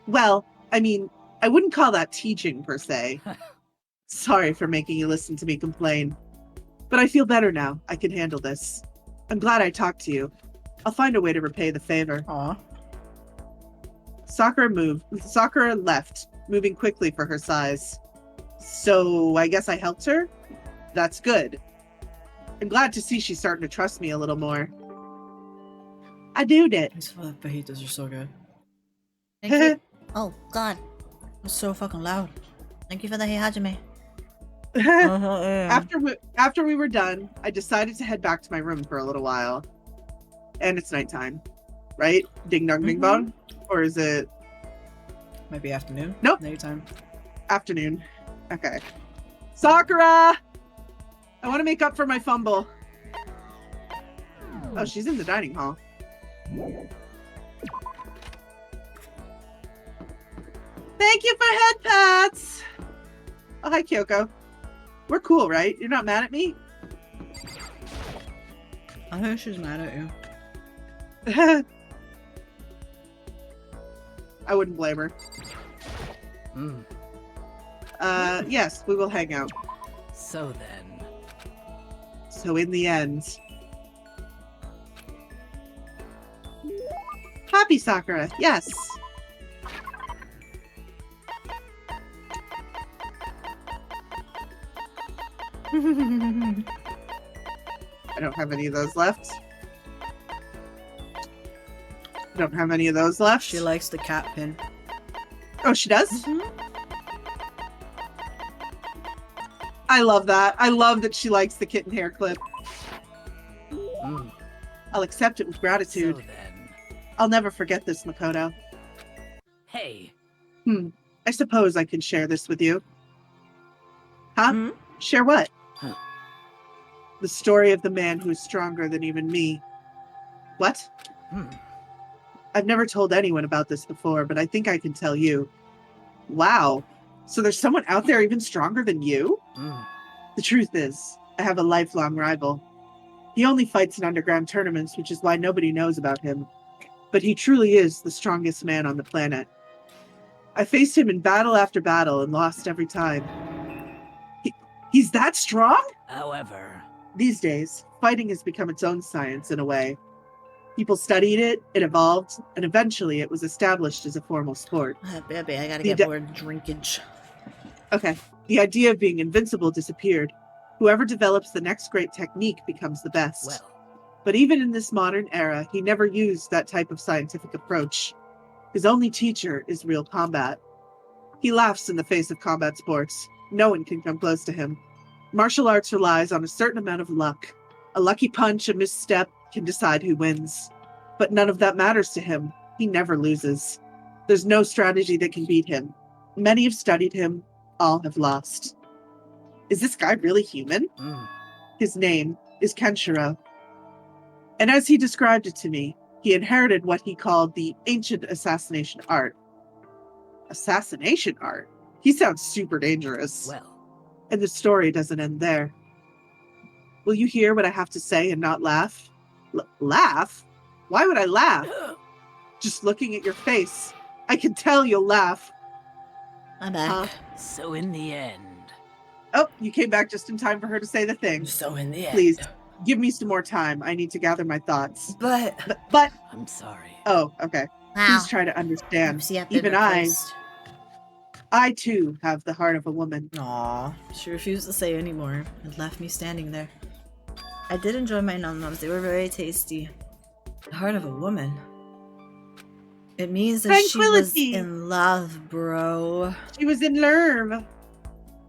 Well, I mean, I wouldn't call that teaching, per se. Sorry for making you listen to me complain. But I feel better now. I can handle this. I'm glad I talked to you. I'll find a way to repay the favor. Aw. Sakura left, moving quickly for her size. So, I guess I helped her? That's good. I'm glad to see she's starting to trust me a little more. I did it. These fajitas are so good. Thank you. Oh, God. It's so fucking loud. Thank you for the Hey Hajime. After we were done, I decided to head back to my room for a little while. And it's nighttime, right? Ding dong ding bong? Or is it... Might be afternoon? Nope. Nighttime. Afternoon. Okay. Sakura! I want to make up for my fumble. Oh, she's in the dining hall. Thank you for head pats! Oh, hi, Kyoko. We're cool, right? You're not mad at me? I think she's mad at you. I wouldn't blame her. Yes, we will hang out. So then... So in the end... Happy Sakura, yes! I don't have any of those left. Don't have any of those left. She likes the cat pin. Oh, she does? I love that. I love that she likes the kitten hair clip. I'll accept it with gratitude. So then... I'll never forget this, Makoto. Hey. I suppose I can share this with you. Huh? Share what? The story of the man who is stronger than even me. What? I've never told anyone about this before, but I think I can tell you. Wow. So there's someone out there even stronger than you? The truth is, I have a lifelong rival. He only fights in underground tournaments, which is why nobody knows about him. But he truly is the strongest man on the planet. I faced him in battle after battle and lost every time. He's that strong? However... These days, fighting has become its own science in a way. People studied it, it evolved, and eventually it was established as a formal sport. Baby, I gotta get more drinkage. Okay. The idea of being invincible disappeared. Whoever develops the next great technique becomes the best. Well... But even in this modern era, he never used that type of scientific approach. His only teacher is real combat. He laughs in the face of combat sports. No one can come close to him. Martial arts relies on a certain amount of luck. A lucky punch, a misstep, can decide who wins. But none of that matters to him. He never loses. There's no strategy that can beat him. Many have studied him. All have lost. Is this guy really human? His name is Kenshiro. And as he described it to me, he inherited what he called the ancient assassination art. Assassination art? He sounds super dangerous. Well... And the story doesn't end there. Will you hear what I have to say and not laugh? Laugh? Why would I laugh? Just looking at your face, I can tell you'll laugh. I'm back. So in the end... Oh, you came back just in time for her to say the thing. So in the end... Please, give me some more time. I need to gather my thoughts. But... But... I'm sorry. Oh, okay. Wow. Please try to understand. Oopsie, I've been Even replaced. I too have the heart of a woman. Aw, she refused to say anymore and left me standing there. I did enjoy my num-nums, they were very tasty. The heart of a woman. It means that she was Tranquility. in love, bro. She was in love.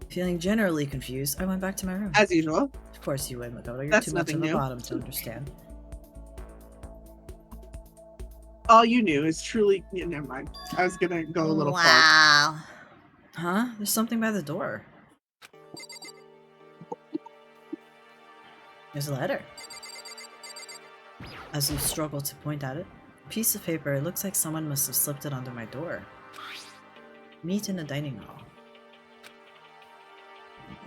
Feeling generally confused, I went back to my room. As usual. Of course you would, Makoto. You're That's too much nothing of a new. bottom to understand. All you knew is truly... Yeah, never mind. I was gonna go a little far. Wow. Huh? There's something by the door. There's a letter. As you struggle to point at it, a piece of paper, it looks like someone must have slipped it under my door. Meet in the dining hall.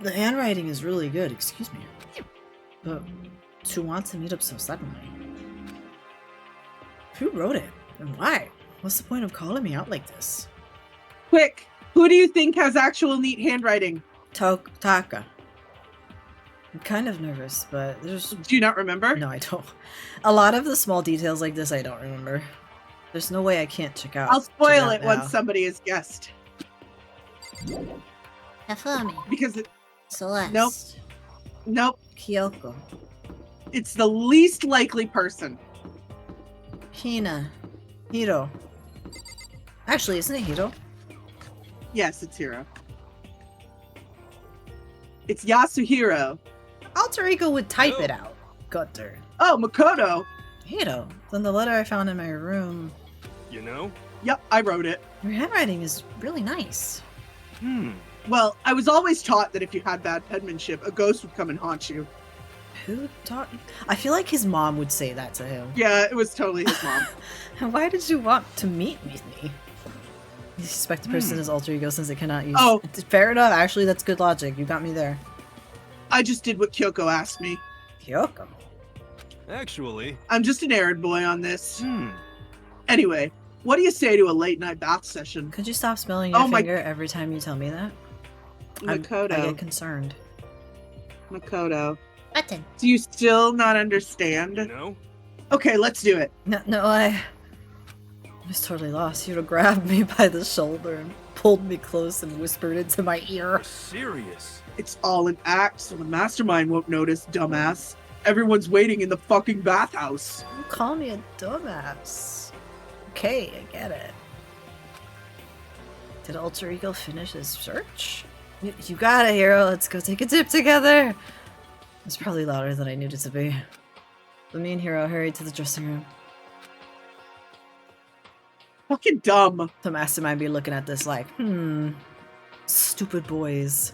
The handwriting is really good, excuse me. But to want to meet up so suddenly. Who wrote it? And why? What's the point of calling me out like this? Quick! Who do you think has actual neat handwriting? Taka. I'm kind of nervous, but there's... Do you not remember? No, I don't. A lot of the small details like this I don't remember. There's no way I can't check out. I'll spoil check it out now. once somebody is guessed. Hifumi. Because it... Celeste. Nope. Nope. Kyoko. It's the least likely person. Hina. Hiro. Actually, isn't it Hiro? Yes, it's Hiro. It's Yasuhiro. Alter Ego would type it out. Gutter. Oh, Makoto. Hiro. Then the letter I found in my room. You know? Yep, I wrote it. Your handwriting is really nice. Well, I was always taught that if you had bad penmanship, a ghost would come and haunt you. Who taught you? I feel like his mom would say that to him. Yeah, it was totally his mom. Why did you want to meet with me? You suspect the person is alter ego since it cannot use... Oh. Fair enough. Actually, that's good logic. You got me there. I just did what Kyoko asked me. Kyoko. Actually. I'm just an errand boy on this. Anyway, what do you say to a late night bath session? Could you stop smelling your Oh my- finger every time you tell me that? I Makoto. get concerned. Makoto. Button. Do you still not understand? know? Okay, let's do it. No, I was totally lost. Hiro grabbed me by the shoulder and pulled me close and whispered into my ear. Serious. It's all an act, so the mastermind won't notice, dumbass. Everyone's waiting in the fucking bathhouse. Don't call me a dumbass. Okay, I get it. Did Alter Ego finish his search? You got it, Hiro. Let's go take a dip together. It's probably louder than I needed it to be. But me and Hiro hurried to the dressing room. Fucking dumb. The mastermind be looking at this like, stupid boys.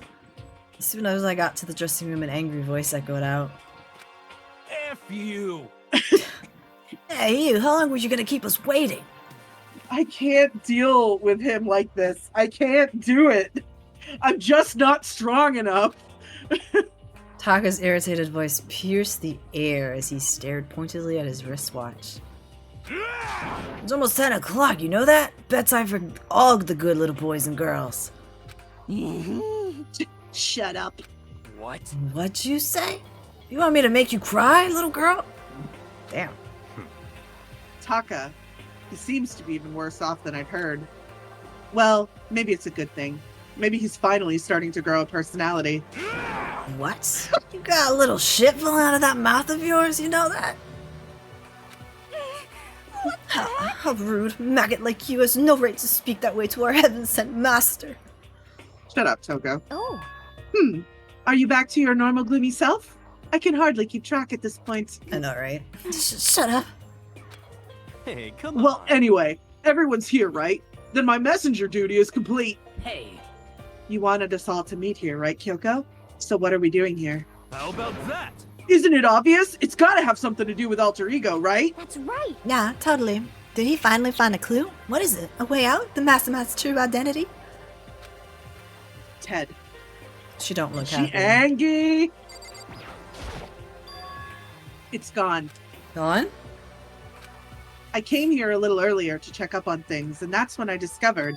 As soon as I got to the dressing room, an angry voice echoed out. F you. Hey, you, how long were you gonna keep us waiting? I can't deal with him like this. I can't do it. I'm just not strong enough. Taka's irritated voice pierced the air as he stared pointedly at his wristwatch. It's almost 10 o'clock, you know that? Bedtime for all the good little boys and girls. Shut up. What? What'd you say? You want me to make you cry, little girl? Damn. Taka. He seems to be even worse off than I'd heard. Well, maybe it's a good thing. Maybe he's finally starting to grow a personality. What? You got a little shit falling out of that mouth of yours, you know that? How rude. Maggot like you has no right to speak that way to our heaven-sent master. Shut up, Toko. Oh. Are you back to your normal gloomy self? I can hardly keep track at this point. I know, right? Shut up. Hey, come on. Well, anyway, everyone's here, right? Then my messenger duty is complete. Hey, You wanted us all to meet here, right, Kyoko? So what are we doing here? How about that? Isn't it obvious? It's gotta have something to do with alter ego, right? That's right. Yeah, totally. Did he finally find a clue? What is it? A way out? The Mastermind's true identity? Ted. She don't look She happy. angry. It's gone. Gone? I came here a little earlier to check up on things, and that's when I discovered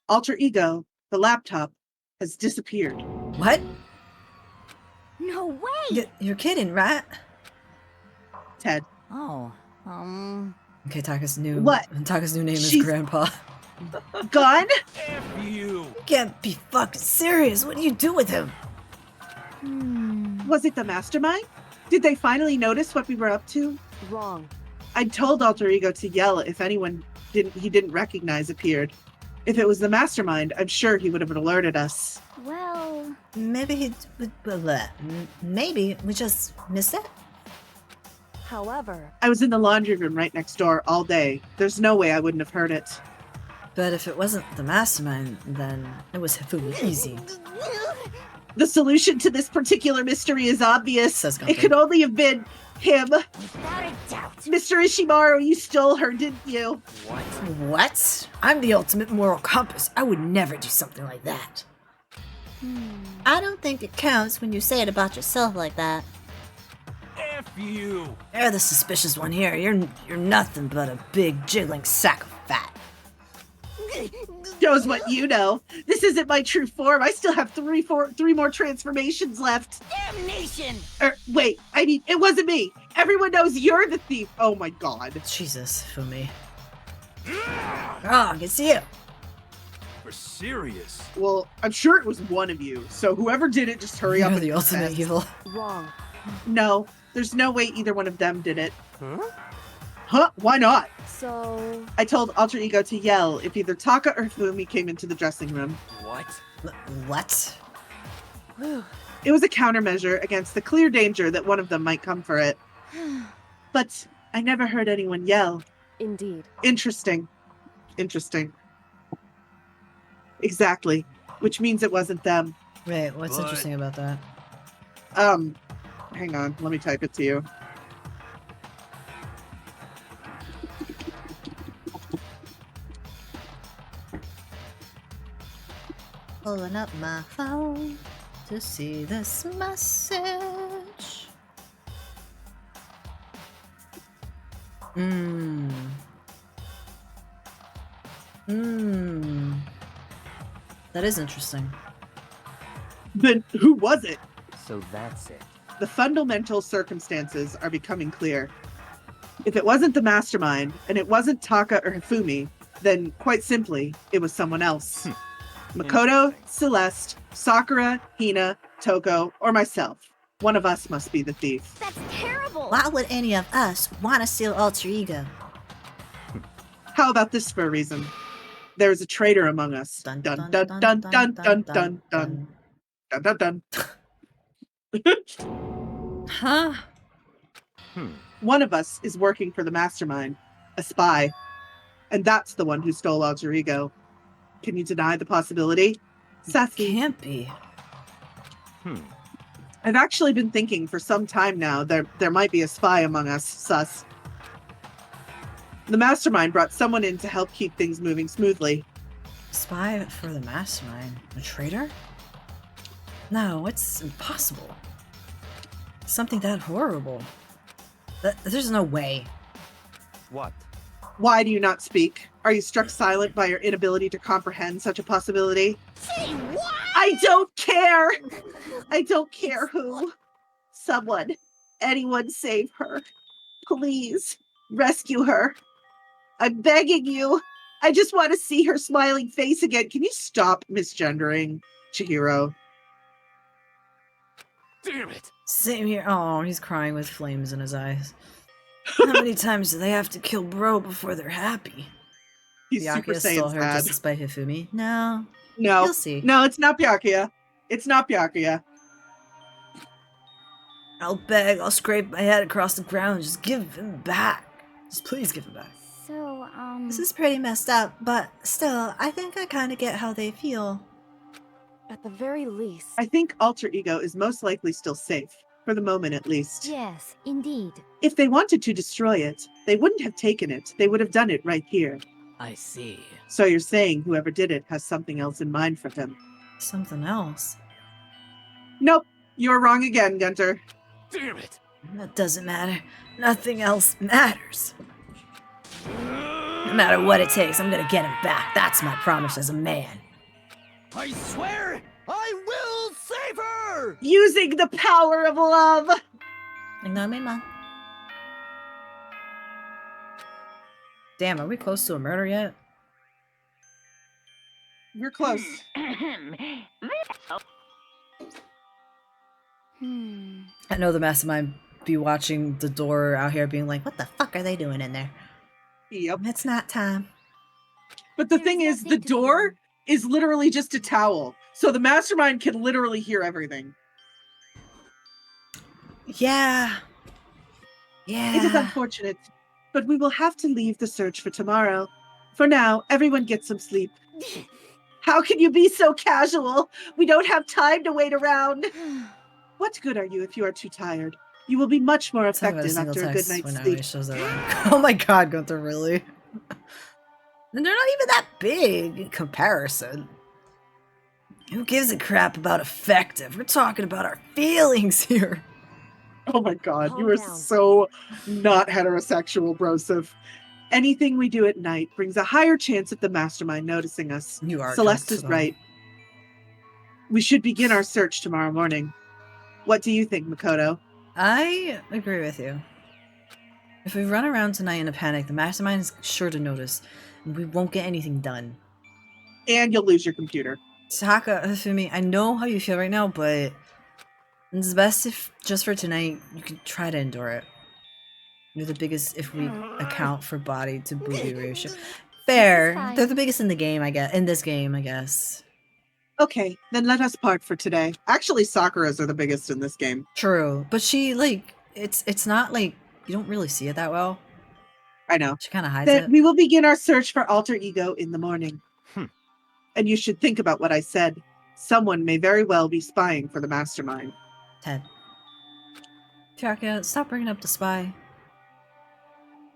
alter ego, the laptop, has disappeared. What? No way. You're kidding, right? Ted, Oh. Okay, Taka's new What? Taka's new name is She's- Grandpa. Gone? F you! You can't be fucking serious. What do you do with him? Was it the mastermind? Did they finally notice what we were up to? Wrong. I told Alter Ego to yell if anyone he didn't recognize appeared. If it was the mastermind, I'm sure he would have alerted us. Well, Maybe maybe we just missed it. however, I was in the laundry room right next door all day. There's no way I wouldn't have heard it. But if it wasn't the mastermind, then it was Hifumi. Easy. The solution to this particular mystery is obvious. Says It Gunther. could only have been him. Without a doubt. Mr. Ishimaru, you stole her, didn't you? What? I'm the ultimate moral compass. I would never do something like that. I don't think it counts when you say it about yourself like that. F you! You're the suspicious one here. You're nothing but a big jiggling sack of fat. Shows what you know. This isn't my true form. I still have three more transformations left. Damnation! Wait, I mean, it wasn't me. Everyone knows you're the thief. Oh my god. Jesus, Fumi. Wrong, it's you. For serious? Well, I'm sure it was one of you. So whoever did it, just hurry up You're and the ultimate confess. evil. wrong. No, there's no way either one of them did it. Huh? Huh? Why not? So, I told Alter Ego to yell if either Taka or Fumi came into the dressing room. What? What? whew. It was a countermeasure against the clear danger that one of them might come for it. But I never heard anyone yell. Indeed. Interesting. Exactly. Which means it wasn't them. Wait, what's But- interesting about that? Hang on. Let me type it to you. Pulling up my phone to see this message. That is interesting. But who was it? So that's it. The fundamental circumstances are becoming clear. If it wasn't the mastermind, and it wasn't Taka or Hifumi, then quite simply, it was someone else. Makoto, Celeste, Sakura, Hina, Toko, or myself. One of us must be the thief. That's terrible! Why would any of us want to steal Alter Ego? How about this for a reason? There's a traitor among us. Dun dun dun dun dun dun dun dun dun dun dun. Huh? One of us is working for the mastermind, a spy, and that's the one who stole Alter Ego. Can you deny the possibility? Sassy. Can't be. I've actually been thinking for some time now there might be a spy among us, sus. The mastermind brought someone in to help keep things moving smoothly. Spy for the mastermind? A traitor? No, it's impossible. Something that horrible. There's no way. What? Why do you not speak? Are you struck silent by your inability to comprehend such a possibility? Say what? I don't care! I don't care who. Someone. Anyone save her. Please. Rescue her. I'm begging you. I just want to see her smiling face again. Can you stop misgendering, Chihiro? Damn it! Same here. Oh, he's crying with flames in his eyes. How many times do they have to kill bro before they're happy? He's Super Byakuya stole Saiyan her sad. just to spite Hifumi? No. No. You'll see. No, it's not Byakuya. It's not Byakuya. I'll beg, I'll scrape my head across the ground, just give him back. Just please give him back. So, This is pretty messed up, but still, I think I kind of get how they feel. at the very least. I think Alter Ego is most likely still safe, for the moment at least. Yes, indeed. If they wanted to destroy it, they wouldn't have taken it. They would have done it right here. I see. So you're saying whoever did it has something else in mind for him? Something else. Nope, you're wrong again, Gunter. Damn it! That doesn't matter. Nothing else matters. No matter what it takes, I'm gonna get him back. That's my promise as a man. I swear I will save her! Using the power of love! Ignore me, Mom. Damn, are we close to a murder yet? We're close. I know the mastermind be watching the door out here being like, what the fuck are they doing in there? Yep. It's not time. But the thing is, the door is literally just a towel. So the mastermind can literally hear everything. Yeah. Yeah. It is unfortunate, but we will have to leave the search for tomorrow. For now, everyone get some sleep. How can you be so casual? We don't have time to wait around. What good are you if you are too tired? You will be much more effective after a good night's sleep. Shows that oh my god, Gunther, really? And they're not even that big in comparison. Who gives a crap about effective? We're talking about our feelings here. Oh my god, Calm you are down. so not heterosexual, Broseph. Anything we do at night brings a higher chance of the mastermind noticing us. You are Celeste correct, is though. right. We should begin our search tomorrow morning. What do you think, Makoto? I agree with you. If we run around tonight in a panic, the mastermind is sure to notice, and we won't get anything done. And you'll lose your computer. Saka, Fumi, I know how you feel right now, but it's best if, just for tonight, you can try to endure it. You're the biggest if we account for body to booby ratio. Fair. fine. They're the biggest in the game, I guess. In this game, I guess. Okay, then let us part for today. Actually, Sakura's are the biggest in this game. True. But she, like, it's not like, you don't really see it that well. I know. She kind of hides Then it. we will begin our search for alter ego in the morning. And you should think about what I said. Someone may very well be spying for the mastermind. 10. Chaka, stop bringing up the spy.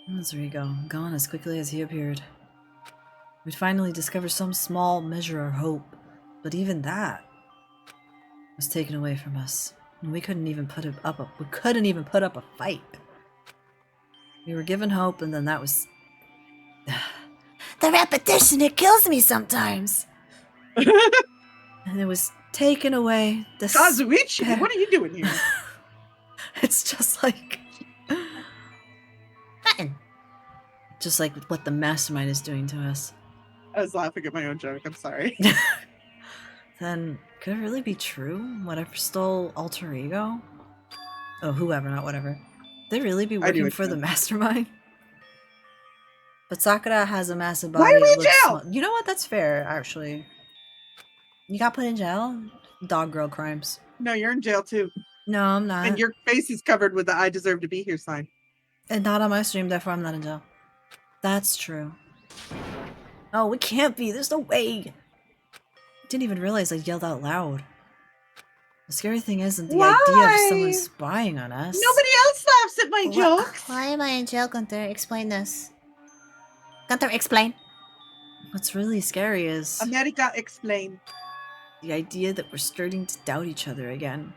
There's Rigo, gone as quickly as he appeared. We'd finally discover some small measure of hope, but even that was taken away from us. And we couldn't even put up a fight. We were given hope, and then that was The repetition, it kills me sometimes. and it was taken away. Kazuichi, what are you doing here? It's just like Button. just like what the mastermind is doing to us. I was laughing at my own joke. I'm sorry. Then could it really be true? Whatever stole alter ego? Oh, whoever, not whatever. They really be I do working it for the too. mastermind? But Sakura has a massive Why body. are we it in looks jail? small. You know what? That's fair, actually. You got put in jail? Dog girl crimes. No, you're in jail too. No, I'm not. And your face is covered with the I deserve to be here sign. And not on my stream, therefore I'm not in jail. That's true. Oh, we can't be. There's no way. Didn't even realize I yelled out loud. The scary thing isn't the idea of someone spying on us. Nobody else laughs at my jokes. Why am I in jail, Gunther? Explain this. Gunther, explain. What's really scary is America, explain. the idea that we're starting to doubt each other again.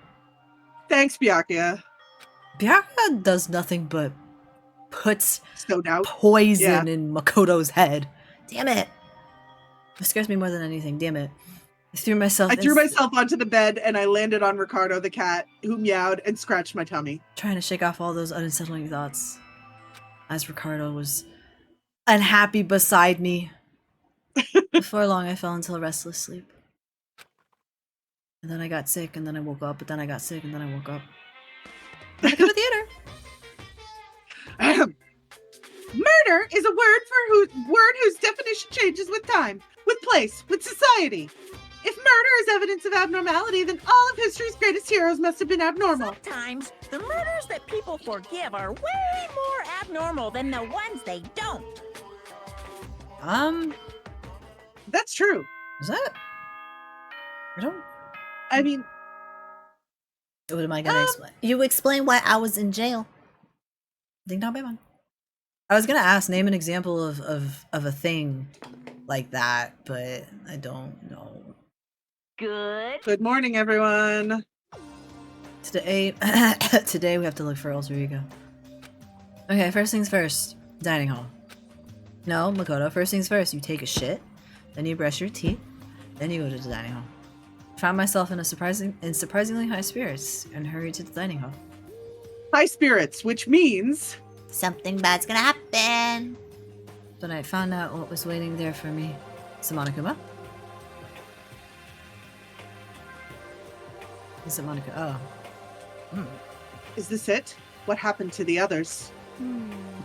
Thanks, Byakuya. Byakuya does nothing but puts So doubt. poison Yeah. in Makoto's head. Damn it. It scares me more than anything. Damn it. I threw myself I threw myself onto the bed and I landed on Ricardo the cat, who meowed and scratched my tummy. trying to shake off all those unsettling thoughts. As Ricardo was unhappy beside me. Before long, I fell into a restless sleep. And then I got sick, and then I woke up, but then I got sick, and then I woke up. Back to the theater. Murder is a word whose definition changes with time, with place, with society. If murder is evidence of abnormality, then all of history's greatest heroes must have been abnormal. Sometimes the murders that people forgive are way more abnormal than the ones they don't. That's true. Is that? I don't. I mean, What am I gonna explain? You explain why I was in jail. Ding dong bang bang. I was gonna ask, name an example of a thing like that, but I don't know. Good morning, everyone. Today, today we have to look for alter ego. Okay, first things first. Dining hall. No, Makoto. First things first. You take a shit, then you brush your teeth, then you go to the dining hall. Found myself in surprisingly high spirits and hurried to the dining hall. High spirits, which means Something bad's gonna happen. Then I found out what was waiting there for me. Is it Monokuma? Is it Monokuma? Oh. Hmm. Is this it? What happened to the others?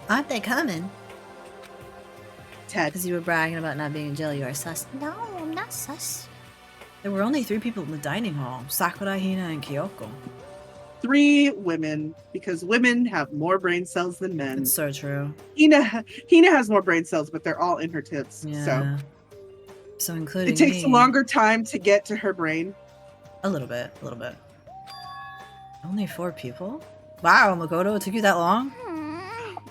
Aren't they coming? Ted. Because you were bragging about not being in jail, you are sus. No, I'm not sus. There were only 3 people in the dining hall. Sakura, Hina, and Kyoko. 3 women, because women have more brain cells than men. It's so true. Hina has more brain cells, but they're all in her tits. Yeah. So including it takes me. a longer time to get to her brain. A little bit. Only 4 people? Wow, Makoto, it took you that long?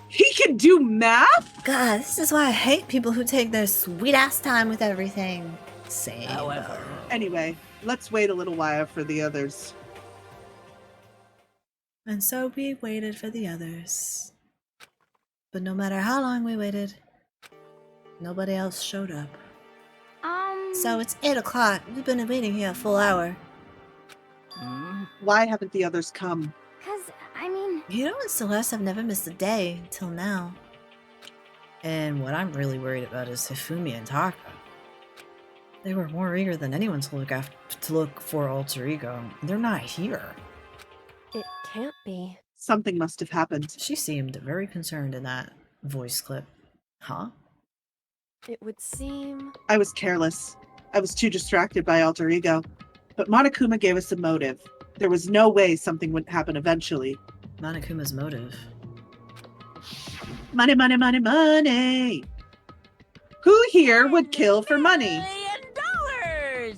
He can do math? God, this is why I hate people who take their sweet ass time with everything. Same. However, Anyway, let's wait a little while for the others. And so we waited for the others. But no matter how long we waited, nobody else showed up. So it's 8 o'clock. We've been waiting here a full hour. Why haven't the others come? Cause, I mean... Hiro and Celeste have never missed a day till now. And what I'm really worried about is Hifumi and Taka. They were more eager than anyone to look for Alter Ego. They're not here. It can't be. Something must have happened. She seemed very concerned in that voice clip. Huh? It would seem... I was careless. I was too distracted by Alter Ego. But Monokuma gave us a motive. There was no way something wouldn't happen eventually. Monokuma's motive. Money, money, money, money! Who here would kill for money? $1 million!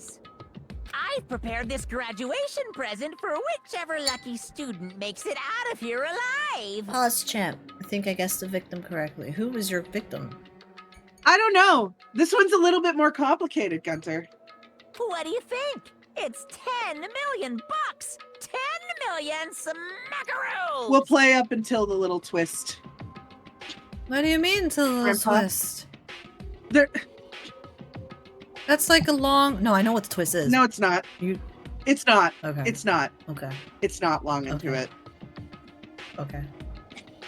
I've prepared this graduation present for whichever lucky student makes it out of here alive. Pause, champ. I think I guessed the victim correctly. Who was your victim? I don't know. This one's a little bit more complicated, Gunter. What do you think? It's 10 million bucks! 10 million smackaroos! We'll play up until the little twist. What do you mean to the little Grandpa? twist? There. That's like a long... No, I know what the twist is. No, it's not. You... It's not. Okay. It's not. Okay. It's not long into Okay. it. Okay.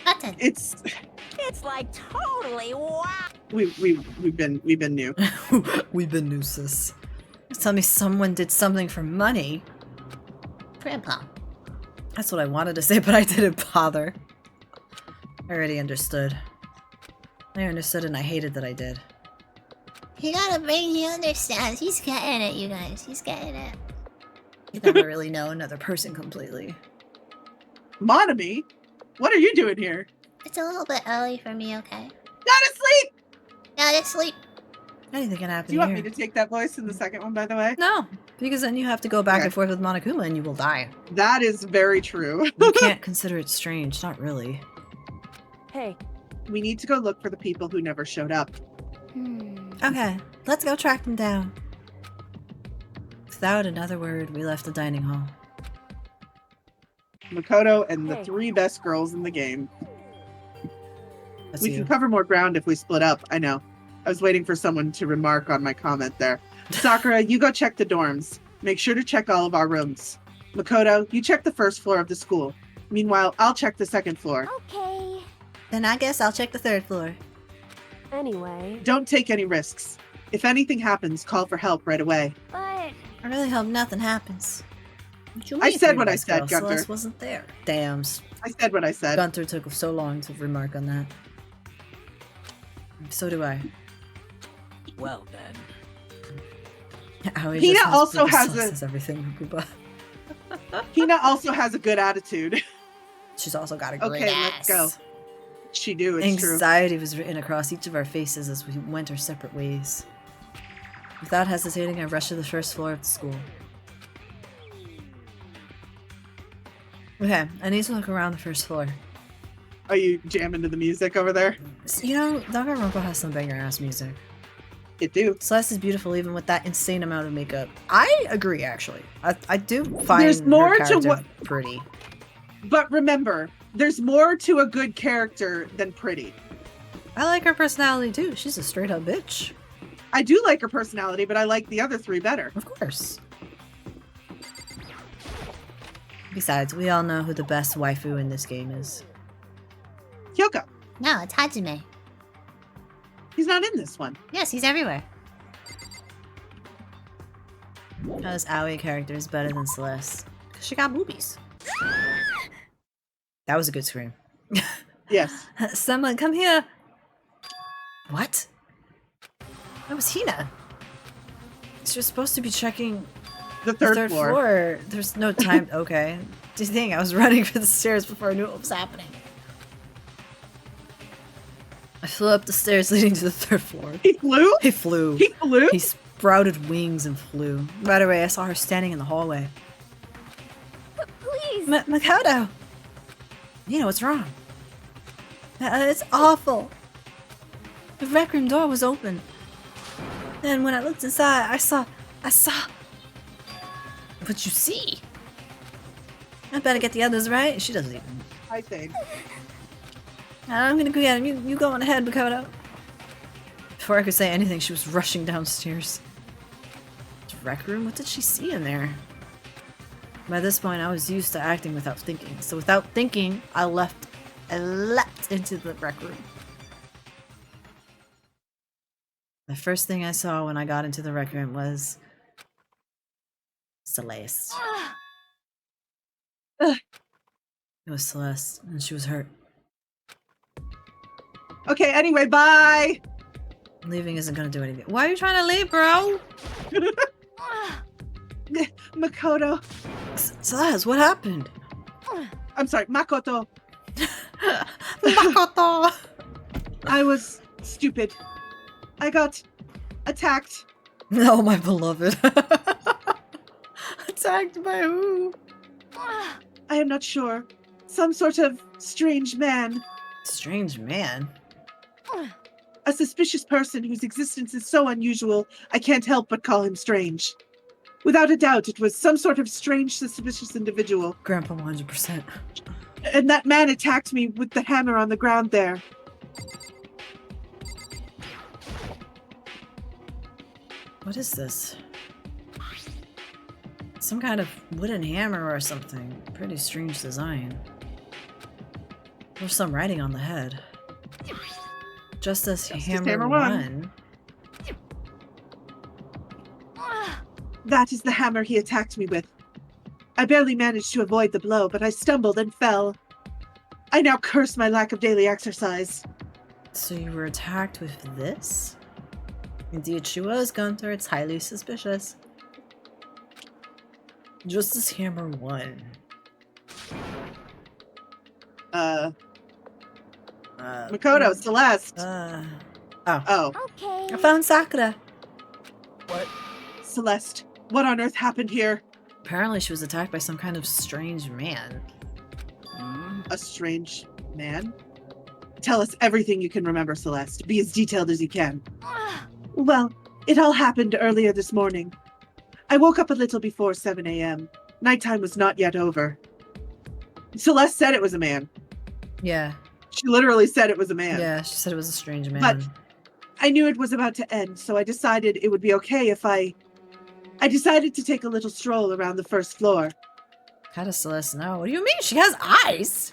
Button. It's like totally wow! we've been new. We've been nooses. Tell me someone did something for money. Grandpa. That's what I wanted to say, but I didn't bother. I already understood. I understood and I hated that I did. He gotta make he understands. He's getting it, you guys. He's getting it. You never really know another person completely. Monami, what are you doing here? It's a little bit early for me, okay? Not asleep! Now to sleep. Anything can happen Do you want here. me to take that voice in the second one, by the way? No, because then you have to go back Okay. and forth with Monokuma and you will die. That is very true. You can't consider it strange, not really. Hey. We need to go look for the people who never showed up. Okay, let's go track them down. Without another word, we left the dining hall. Makoto and the Hey. 3 best girls in the game. That's We you. can cover more ground if we split up. I know. I was waiting for someone to remark on my comment there. Sakura, you go check the dorms. Make sure to check all of our rooms. Makoto, you check the first floor of the school. Meanwhile, I'll check the second floor. Okay. Then I guess I'll check the 3rd floor. Anyway, Don't take any risks. If anything happens, call for help right away. but... I really hope nothing happens. What you I mean, said three what I nice said, girls? Gunther. Celeste wasn't there. Damn. I said what I said. Gunter took so long to remark on that. So do I. well then. Aoi Hina just also Buka has sauce a- as everything. Buka. Hina also has a good attitude. She's also got a great Okay, ass. let's go. She do, it's true. Anxiety was written across each of our faces as we went our separate ways. Without hesitating, I rushed to the 1st floor of the school. Okay, I need to look around the 1st floor. Are you jamming to the music over there? You know, Danganronpa has some banger ass music. It do. Celeste is beautiful even with that insane amount of makeup. I agree, actually. I do find There's her more to character what- pretty. But remember, there's more to a good character than pretty. I like her personality too. She's a straight up bitch. I do like her personality, but I like the other 3 better. Of course. Besides, we all know who the best waifu in this game is. Kyoko. No, it's Hajime. He's not in this one. Yes, he's everywhere. How this Aoi character is better than Celeste? Because she got boobies. That was a good scream. Yes. Someone come here! What? That was Hina. She was supposed to be checking The the third floor. floor. There's no time. Okay. Do you think I was running for the stairs before I knew what was happening? I flew up the stairs leading to the third floor. He flew? He flew. He flew? He sprouted wings and flew. By the way, I saw her standing in the hallway. Please. Makoto! Nina, what's wrong? It's awful. The rec room door was open. And when I looked inside, I saw... What'd you see? I better get the others right. She doesn't even... I think. I'm gonna go get him. You go on ahead, Makoto. Before I could say anything, she was rushing downstairs. The rec room? What did she see in there? By this point, I was used to acting without thinking. So without thinking, I leapt into the rec room. The first thing I saw when I got into the rec room was Celeste. It was Celeste, and she was hurt. Okay, anyway, bye! Leaving isn't gonna do anything. Why are you trying to leave, bro? Makoto. Celeste, what happened? I'm sorry, Makoto. Makoto! I was stupid. I got attacked. No, my beloved. Attacked by who? I am not sure. Some sort of strange man. Strange man? A suspicious person whose existence is so unusual, I can't help but call him strange. Without a doubt, it was some sort of strange, suspicious individual. Grandpa 100%. And that man attacked me with the hammer on the ground there. What is this? Some kind of wooden hammer or something. Pretty strange design. There's some writing on the head. Justice Hammer 1. That is the hammer he attacked me with. I barely managed to avoid the blow, but I stumbled and fell. I now curse my lack of daily exercise. So you were attacked with this? Indeed she was, Gunther. It's highly suspicious. Justice Hammer 1. Makoto, Celeste. Oh. Okay. I found Sakura. What? Celeste, what on earth happened here? Apparently she was attacked by some kind of strange man. A strange man? Tell us everything you can remember, Celeste. Be as detailed as you can. Well, it all happened earlier this morning. I woke up a little before 7 a.m. Nighttime was not yet over. Celeste said it was a man. Yeah. She literally said it was a man. Yeah, she said it was a strange man. But I knew it was about to end, so I decided it would be okay if I decided to take a little stroll around the first floor. How does Celeste know? What do you mean? She has eyes!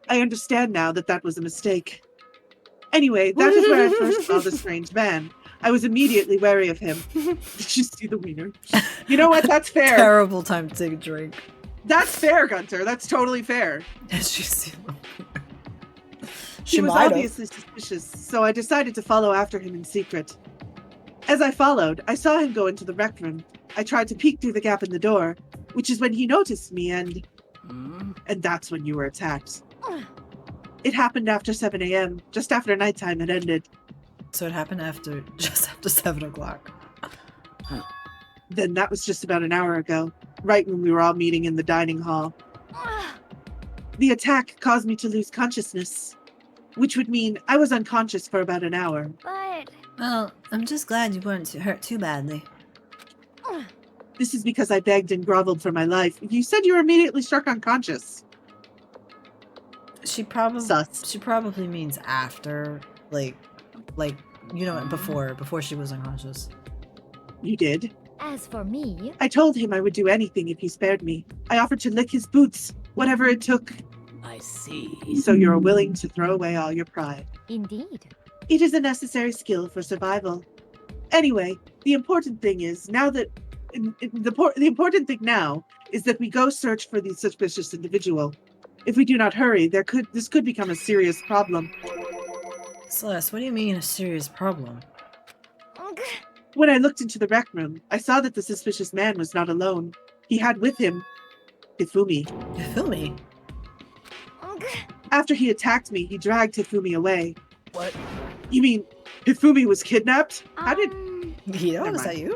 I understand now that that was a mistake. Anyway, that is where I first saw the strange man. I was immediately wary of him. Did you see the wiener? You know what? That's fair. Terrible time to take a drink. That's fair, Gunter. That's totally fair. Did you see the wiener? He was might have. obviously suspicious, so I decided to follow after him in secret. As I followed, I saw him go into the rec room. I tried to peek through the gap in the door, which is when he noticed me, and that's when you were attacked. It happened after 7 a.m., just after nighttime had ended. So it happened just after 7 o'clock. Then that was just about an hour ago, right when we were all meeting in the dining hall. The attack caused me to lose consciousness, which would mean I was unconscious for about an hour. But Well, I'm just glad you weren't hurt too badly. This is because I begged and groveled for my life. You said you were immediately struck unconscious. She probably Sus. she probably means after, like you know, before she was unconscious. You did. As for me, I told him I would do anything if he spared me. I offered to lick his boots, whatever it took. I see. So you're willing to throw away all your pride. indeed. It is a necessary skill for survival. Anyway, the important thing is now that the important thing now is that we go search for the suspicious individual. If we do not hurry, this could become a serious problem. Celeste, what do you mean a serious problem? When I looked into the rec room, I saw that the suspicious man was not alone. He had with him Hifumi. Hifumi? After he attacked me, he dragged Hifumi away. What? You mean Hifumi was kidnapped? How did... Guido, is that you?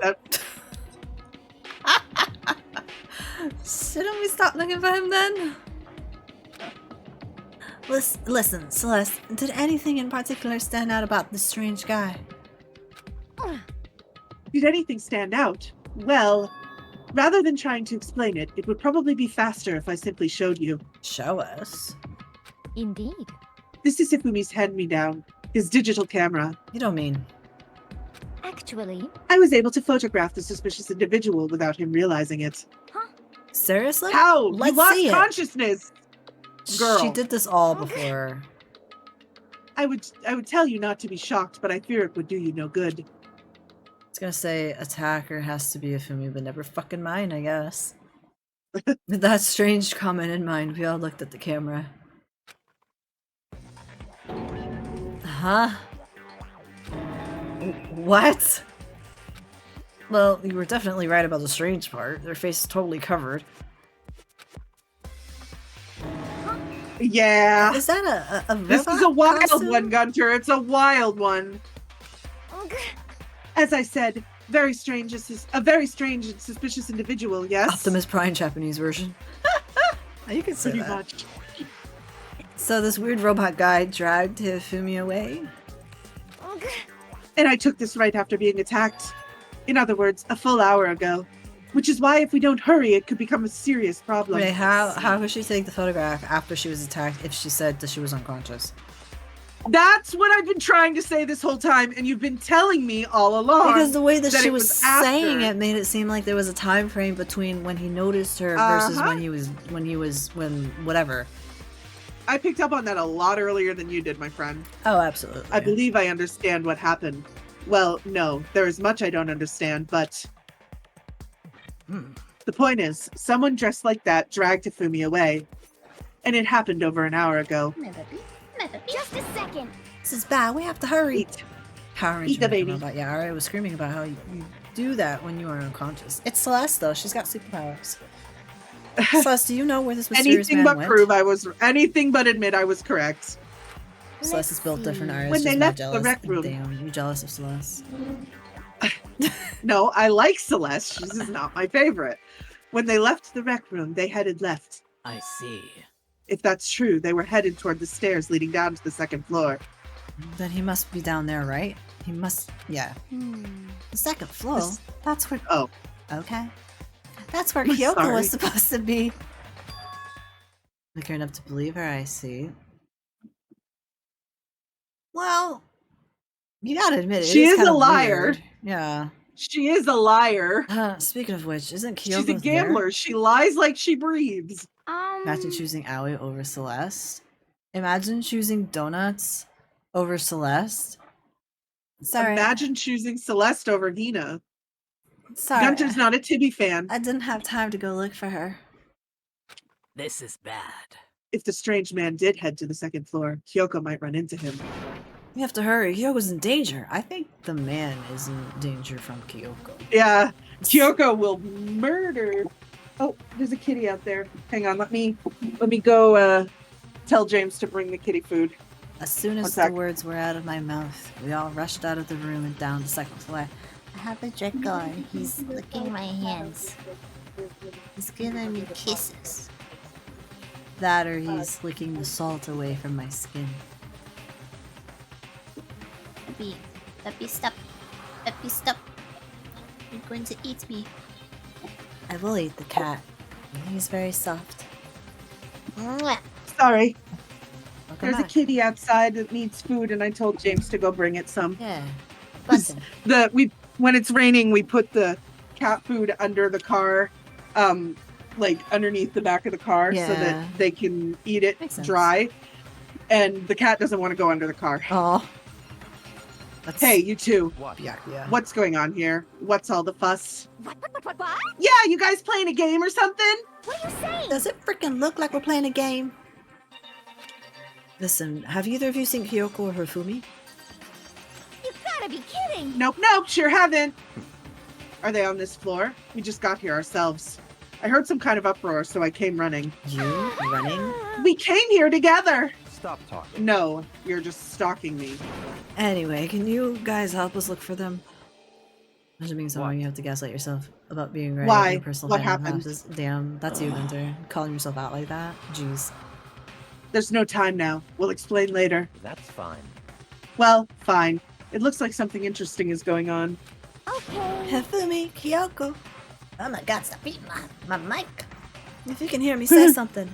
Shouldn't we stop looking for him then? Listen, Celeste, did anything in particular stand out about this strange guy? Did anything stand out? Well, rather than trying to explain it, it would probably be faster if I simply showed you. Show us. Indeed. This is Hifumi's hand-me-down, his digital camera. You don't mean... Actually, I was able to photograph the suspicious individual without him realizing it. Seriously? How? Let's You lost see it. consciousness! Girl. She did this all before. I would tell you not to be shocked, but I fear it would do you no good. I was gonna say attacker has to be Hifumi, but never fucking mind, I guess. With that strange comment in mind, we all looked at the camera. Huh? What? Well, you were definitely right about the strange part. Their face is totally covered. Yeah. Is that a This robot is a wild costume? one, Gunter. It's a wild one. As I said, very strange and suspicious individual, yes? Optimus Prime Japanese version. You can say Pretty that. much. So this weird robot guy dragged Hifumi away? And I took this right after being attacked. In other words, a full hour ago. Which is why if we don't hurry, it could become a serious problem. Wait, how could she take the photograph after she was attacked if she said that she was unconscious? That's what I've been trying to say this whole time, and you've been telling me all along. Because the way that she it was after. saying it made it seem like there was a time frame between when he noticed her versus when whatever. I picked up on that a lot earlier than you did, my friend. Oh, absolutely. I believe I understand what happened. Well, no, there is much I don't understand, but... The point is, someone dressed like that dragged Hifumi away. And it happened over an hour ago. Just a second. This is bad. We have to hurry. Eat. Power Eat the Ranger baby. robot. Yeah, Aria was screaming about how you do that when you are unconscious. It's Celeste, though. She's got superpowers. Celeste, do you know where this mysterious Anything man but went? prove I was... Anything but admit I was correct. Celeste is built different. Aria's When just they not left the jealous. rec room. Damn, you jealous of Celeste? No, I like Celeste. She's just not my favorite. When they left the rec room, they headed left. I see. If that's true, they were headed toward the stairs leading down to the second floor. Then he must be down there, right? He must... Yeah. The second floor? This- That's where... Oh. Okay. That's where I'm Kyoko sorry. was supposed to be. Quicker enough to believe her, I see. Well... You gotta admit, She is kind a of liar. weird. Yeah. She is a liar. Speaking of which, isn't Kyoko She's a gambler. She lies like she breathes. Imagine choosing Aoi over Celeste. Imagine choosing donuts over Celeste. Sorry. Imagine choosing Celeste over Hina. Sorry. Gunter's not a Tibby fan. I didn't have time to go look for her. This is bad. If the strange man did head to the second floor, Kyoko might run into him. We have to hurry. Kyoko's in danger. I think the man is in danger from Kyoko. Yeah, Kyoko will murder. Oh, there's a kitty out there. Hang on, let me go tell James to bring the kitty food. As soon as the words were out of my mouth, we all rushed out of the room and down the second floor. I have a Draco and he's licking my hands. He's giving me kisses. That or he's licking the salt away from my skin. Puppy, stop. Puppy, stop. You're going to eat me. I will eat the cat. He's very soft. Mwah. Sorry, Welcome there's a back. kitty outside that needs food, and I told James to go bring it some. Yeah. 'Cause Button. when it's raining, we put the cat food under the car, like underneath the back of the car, so Yeah. that they can eat it Makes sense. dry. And the cat doesn't want to go under the car. Oh. That's Hey, you two. What? Byakuya. What's going on here? What's all the fuss? What? Yeah, you guys playing a game or something? What are you saying? Does it freaking look like we're playing a game? Listen, have either of you seen Kyoko or Hifumi? You gotta be kidding! Nope, sure haven't. Are they on this floor? We just got here ourselves. I heard some kind of uproar, so I came running. You running? We came here together! Stop talking. No, you're just stalking me. Anyway, can you guys help us look for them? Doesn't mean so What? you have to gaslight yourself about being right. Why? Your personal What family happened? lapses. Damn, that's you, Gunter. Calling yourself out like that? Jeez. There's no time now. We'll explain later. That's fine. Well, fine. It looks like something interesting is going on. Okay. Hifumi, Kyoko. Oh my god, stop eating my mic. If you can hear me, say something.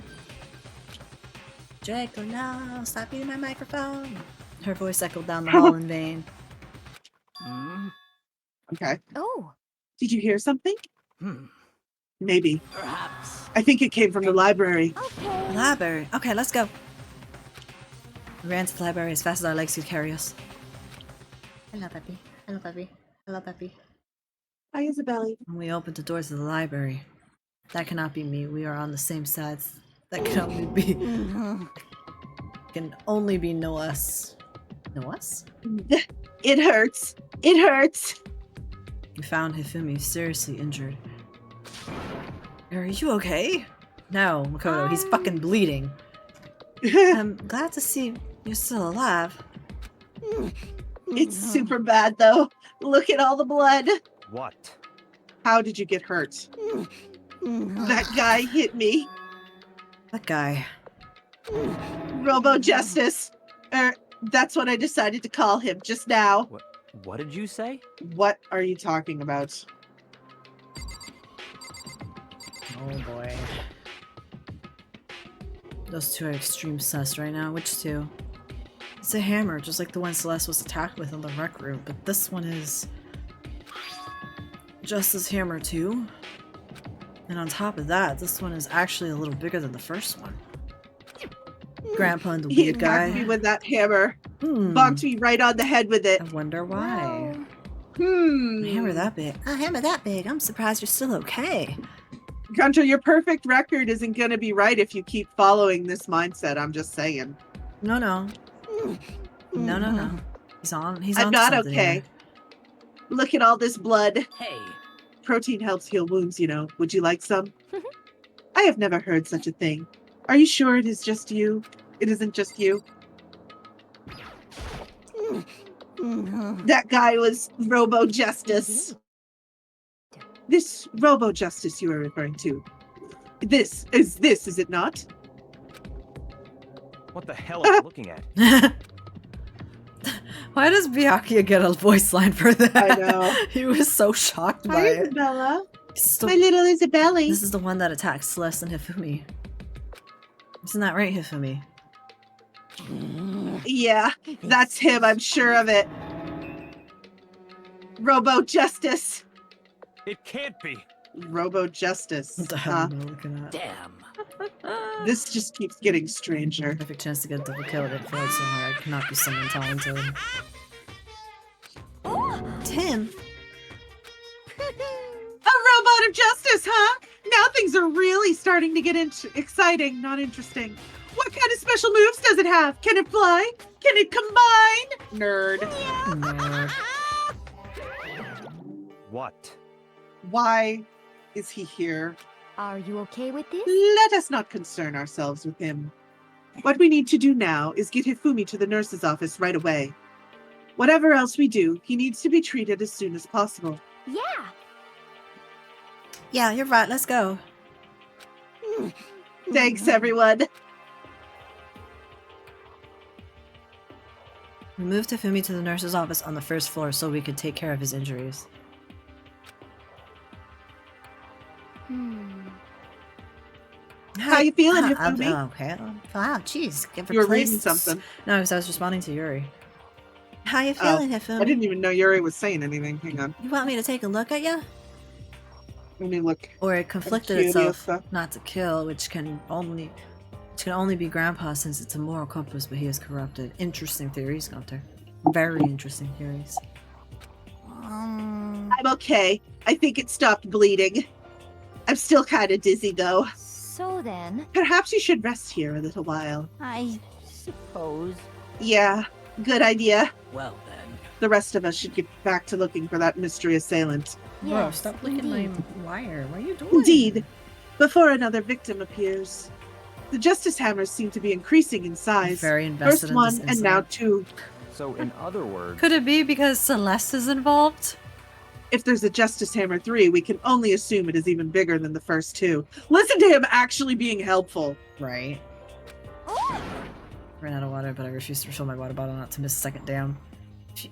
Draco, no, stop eating my microphone. Her voice echoed down the hall in vain. Hmm? Okay. Oh. Did you hear something? Maybe. Perhaps. I think it came from the library. Okay. Library. Okay, let's go. We ran to the library as fast as our legs could carry us. Hello, puppy. Hello, puppy. Hello, puppy. Hi, Isabella. When we opened the doors of the library. That cannot be me. We are on the same sides. That can only be... can only be no us. No us? It hurts. It hurts. We found Hifumi seriously injured. Are you okay? No, Makoto, he's fucking bleeding. I'm glad to see you're still alive. It's super bad, though. Look at all the blood. What? How did you get hurt? That guy hit me. That guy. Robo Justice. That's what I decided to call him just now. What did you say? What are you talking about? Oh boy. Those two are extreme sus right now. Which two? It's a hammer, just like the one Celeste was attacked with in the rec room, but this one is just as hammer too. And on top of that, this one is actually a little bigger than the first one. Grandpa and the He weird attacked guy. me with that hammer. Hmm. Bonked me right on the head with it. I wonder why. A hammer that big. A hammer that big. I'm surprised you're still okay. Gunter, your perfect record isn't going to be right if you keep following this mindset. I'm just saying. No, no. No, no, no. He's on. He's I'm on. not okay. Look at all this blood. Hey, Protein helps heal wounds, you know. Would you like some? I have never heard such a thing. Are you sure it is just you? It isn't just you? That guy was Robo Justice. This Robo Justice you are referring to. This, is it not? What the hell are you looking at? Why does Byakuya get a voice line for that? I know. He was so shocked by Hi, it. Isabella. It's the- My little Isabella. This is the one that attacks Celeste and Hifumi. Isn't that right, Hifumi? Yeah, that's him. I'm sure of it. Robo Justice. It can't be. Robo Justice. What the hell am I looking at? damn. This just keeps getting stranger. Perfect chance to get a double kill. I didn't fail so hard. I cannot be someone talented. Tim. A robot of justice, huh? Now things are really starting to get exciting, not interesting. What kind of special moves does it have? Can it fly? Can it combine? Nerd. Nerd. What? Why is he here? Are you okay with this? Let us not concern ourselves with him. What we need to do now is get Hifumi to the nurse's office right away. Whatever else we do, he needs to be treated as soon as possible. Yeah. Yeah, you're right. Let's go. Thanks, everyone. We moved Hifumi to the nurse's office on the first floor so we could take care of his injuries. How you feeling, I'm Hifumi? okay. Wow, jeez. Get You were reading replaced. something. No, because I was responding to Yuri. How you Oh, feeling, I Hifumi? didn't even know Yuri was saying anything. Hang on. You want me to take a look at you? Let me look. Or it conflicted curious itself stuff. not to kill, which can only be Grandpa since it's a moral compass, but he is corrupted. Interesting theories, Gunter. Very interesting theories. I'm okay. I think it stopped bleeding. I'm still kind of dizzy, though. So then, Perhaps you should rest here a little while. I suppose. Yeah, good idea. Well then. The rest of us should get back to looking for that mystery assailant. Bro, yes, stop licking my indeed. wire. What are you doing? Indeed. Before another victim appears. The Justice Hammers seem to be increasing in I'm size. very invested First in one, this and now incident. two. So in other words, Could it be because Celeste is involved? If there's a Justice Hammer 3, we can only assume it is even bigger than the first two. Listen to him actually being helpful. Right. Ran out of water, but I refuse to refill my water bottle not to miss a second down.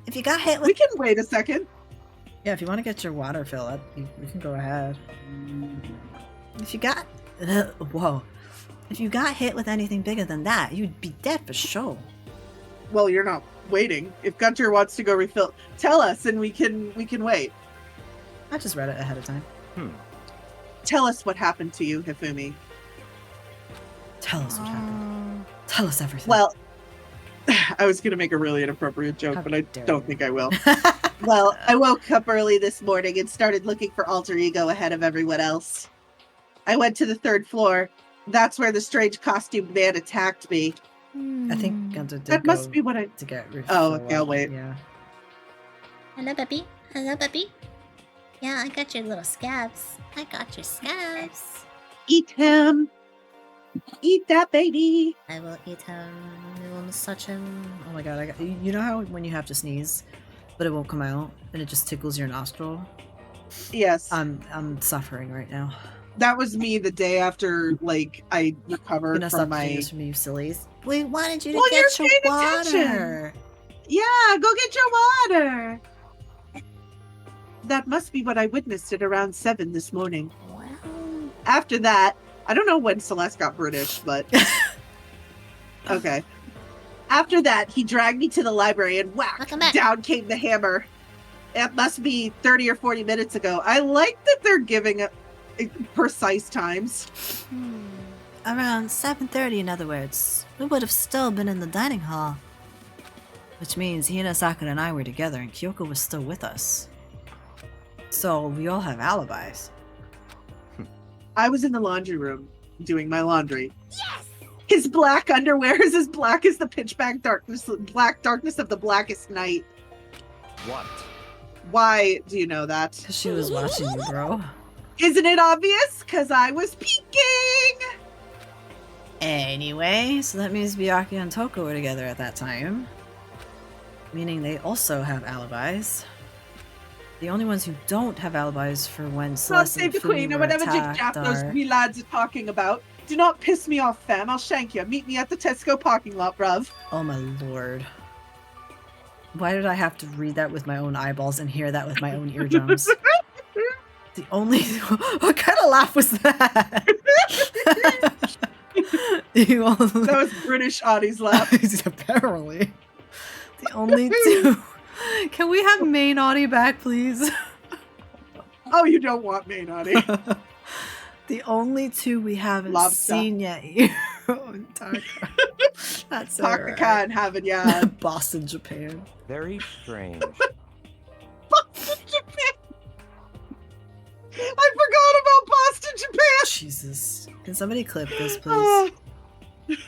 If you got hit with... We can wait a second. Yeah, if you want to get your water filled, you can go ahead. If you got... whoa. If you got hit with anything bigger than that, you'd be dead for sure. Well, you're not waiting. If Gunter wants to go refill, tell us and we can wait. I just read it ahead of time. Tell us what happened to you, Hifumi. Tell us what happened. Tell us everything. Well, I was going to make a really inappropriate joke, How but I dare don't you. think I will. Well, I woke up early this morning and started looking for Alter Ego ahead of everyone else. I went to the 3rd floor. That's where the strange costumed man attacked me. I think Gunter did That must be what I... to get rid Oh, okay, I'll wait. Yeah. Hello, puppy. Hello, puppy. Yeah, I got your little scabs. I got your scabs. Eat him. Eat that baby. I will eat him. I will massage him. Oh my god, you know how when you have to sneeze, but it won't come out, and it just tickles your nostril? Yes. I'm suffering right now. That was me the day after, like, I You're recovered not from stop my... doing this from me, you sillies. We wanted you to Well, get you're your paying water. attention. Yeah, go get your water. That must be what I witnessed at around 7 this morning. Wow. After that, I don't know when Celeste got British, but... Okay. After that, he dragged me to the library and whack, Welcome back. down came the hammer. It must be 30 or 40 minutes ago. I like that they're giving precise times. Around 7:30, in other words. We would have still been in the dining hall. Which means Hinasaka and I were together and Kyoko was still with us. So we all have alibis. I was in the laundry room doing my laundry. Yes! His black underwear is as black as the pitch black darkness of the blackest night. what? Why do you know that? Because she was watching you, bro. Isn't it obvious? Because I was peeking! Anyway, so that means Byakuya and Toko were together at that time. Meaning they also have alibis. The only ones who don't have alibis for when God Celeste save and the queen, Fumi or were whatever attacked jip-jap those are... wee lads are talking about. Do not piss me off, fam. I'll shank you. Meet me at the Tesco parking lot, bruv. Oh my lord. Why did I have to read that with my own eyeballs and hear that with my own eardrums? The only... What kind of laugh was that? That was British Audie's laugh. Apparently. The only two... Can we have main Audie back, please? Oh, you don't want me, Audie. The only two we haven't Lobster. seen yet here. That's Park the alright. car and have it, yeah. Boston, Japan. Very strange. Boston, Japan. I forgot about Boston, Japan. Jesus. Can somebody clip this, please?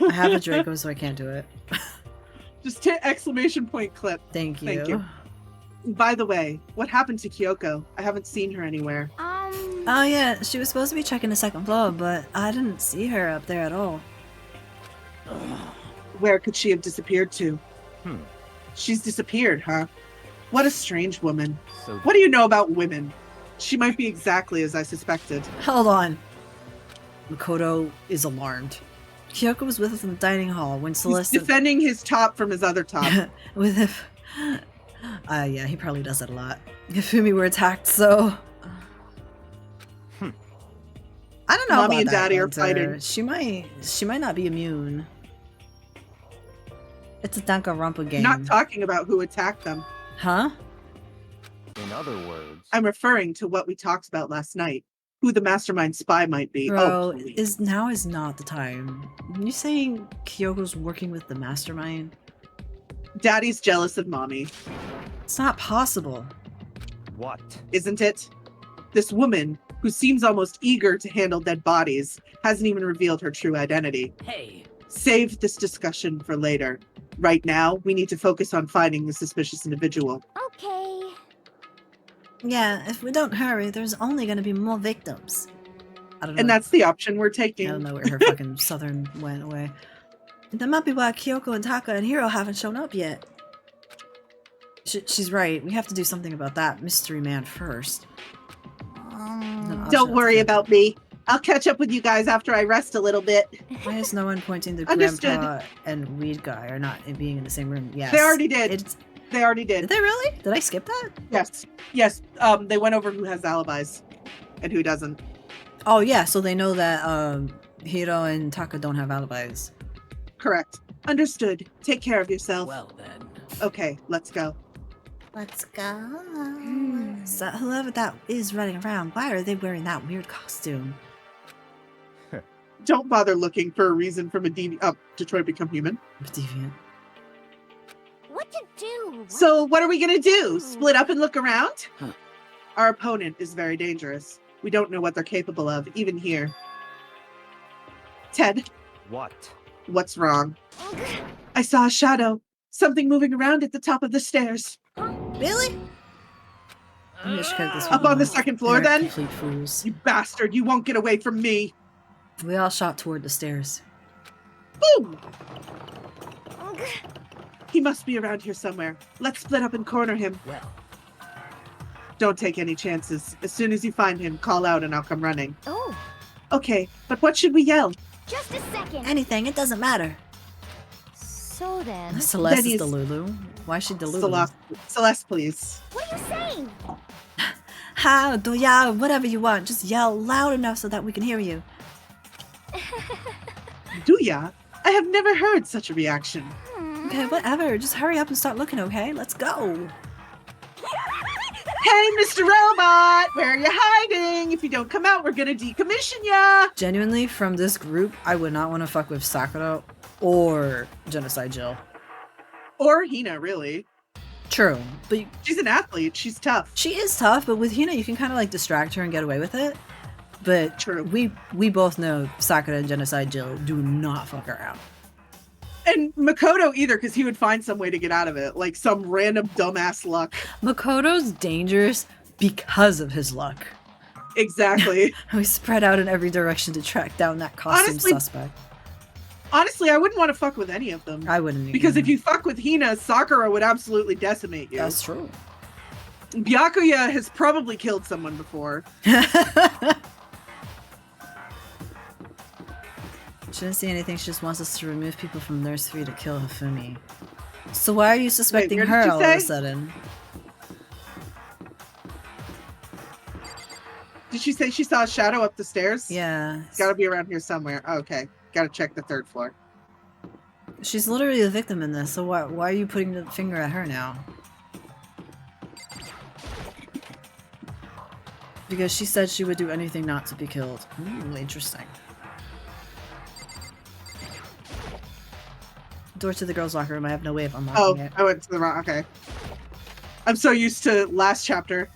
I have a Draco, so I can't do it. Just hit exclamation point clip. Thank you. Thank you. By the way, what happened to Kyoko? I haven't seen her anywhere. Oh yeah, she was supposed to be checking the 2nd floor, but I didn't see her up there at all. Where could she have disappeared to? Hmm. She's disappeared, huh? What a strange woman. So What do you know about women? She might be exactly as I suspected. Hold on. Makoto is alarmed. Kyoko was with us in the dining hall when He's Celeste... defending his top from his other top. with if... yeah, he probably does that a lot. If Fumi were attacked, so... I don't know Mommy about and that, Daddy are Gunter. fighting. She might not be immune. It's a Danganronpa game. Not talking about who attacked them. Huh? in other words, I'm referring to what we talked about last night. Who the mastermind spy might be. Bro, please. now is not the time. You saying Kyoko's working with the mastermind? Daddy's jealous of mommy. It's not possible. What? Isn't it? This woman, who seems almost eager to handle dead bodies, hasn't even revealed her true identity. Hey. Save this discussion for later. Right now, we need to focus on finding the suspicious individual. Okay. Yeah, if we don't hurry, there's only going to be more victims. I don't know. And that's the option we're I taking. don't know where her fucking southern went away. That might be why Kyoko and Taka and Hiro haven't shown up yet. She's right. We have to do something about that mystery man first. Don't worry about me. I'll catch up with you guys after I rest a little bit. Why is no one pointing to Understood. Grandpa and Weed Guy are not being in the same room? Yes. They already did. Did Did. they really? Did I skip that? Yes. They went over who has alibis and who doesn't. Oh yeah, so they know that Hiro and Taka don't have alibis. Correct. Understood. Take care of yourself. Well then. Okay, let's go. Let's go. So whoever that is running around, why are they wearing that weird costume? Don't bother looking for a reason from Detroit Become Human. Deviant. What to do? So what are we gonna do? Split up and look around? Huh. Our opponent is very dangerous. We don't know what they're capable of, even here. Ted, What? what's wrong? I saw a shadow. Something moving around at the top of the stairs. Really? Maybe I should cut this Up one on the off. second floor, They're then? Complete fools. You bastard, you won't get away from me. We all shot toward the stairs. Boom! He must be around here somewhere. Let's split up and corner him. Well. Don't take any chances. As soon as you find him, call out and I'll come running. Oh, Okay, but what should we yell? just a second. Anything, it doesn't matter. So then, Celeste Then is he's- Delulu. Why is she Delulu? Celeste, please. what are you saying? Ha, do ya, whatever you want. Just yell loud enough so that we can hear you. Do ya? I have never heard such a reaction. Okay, whatever. Just hurry up and start looking, okay? Let's go. Hey, Mr. Robot! Where are you hiding? If you don't come out, we're gonna decommission ya! Genuinely, from this group, I would not want to fuck with Sakura or Genocide Jill. Or Hina, really. True, but She's an athlete. She's tough. she is tough, but with Hina, you can kind of like distract her and get away with it. But True. we both know Sakura and Genocide Jill do not fuck around. And Makoto either, because he would find some way to get out of it. Like some random dumbass luck. Makoto's dangerous because of his luck. Exactly. We spread out in every direction to track down that costume Honestly, suspect. Honestly, I wouldn't want to fuck with any of them. I wouldn't Because either. if you fuck with Hina, Sakura would absolutely decimate you. That's true. Byakuya has probably killed someone before. She didn't see anything. She just wants us to remove people from Nurse 3 to kill Hifumi. So why are you suspecting where did her you all of a say? sudden? Did she say she saw a shadow up the stairs? Yeah. It's gotta be around here somewhere. Oh, okay. Gotta check the third floor. She's literally the victim in this, so why are you putting the finger at her now? Because she said she would do anything not to be killed. Ooh, interesting. Door to the girls' locker room. I have no way of unlocking it. I went to the wrong. Okay. I'm so used to last chapter.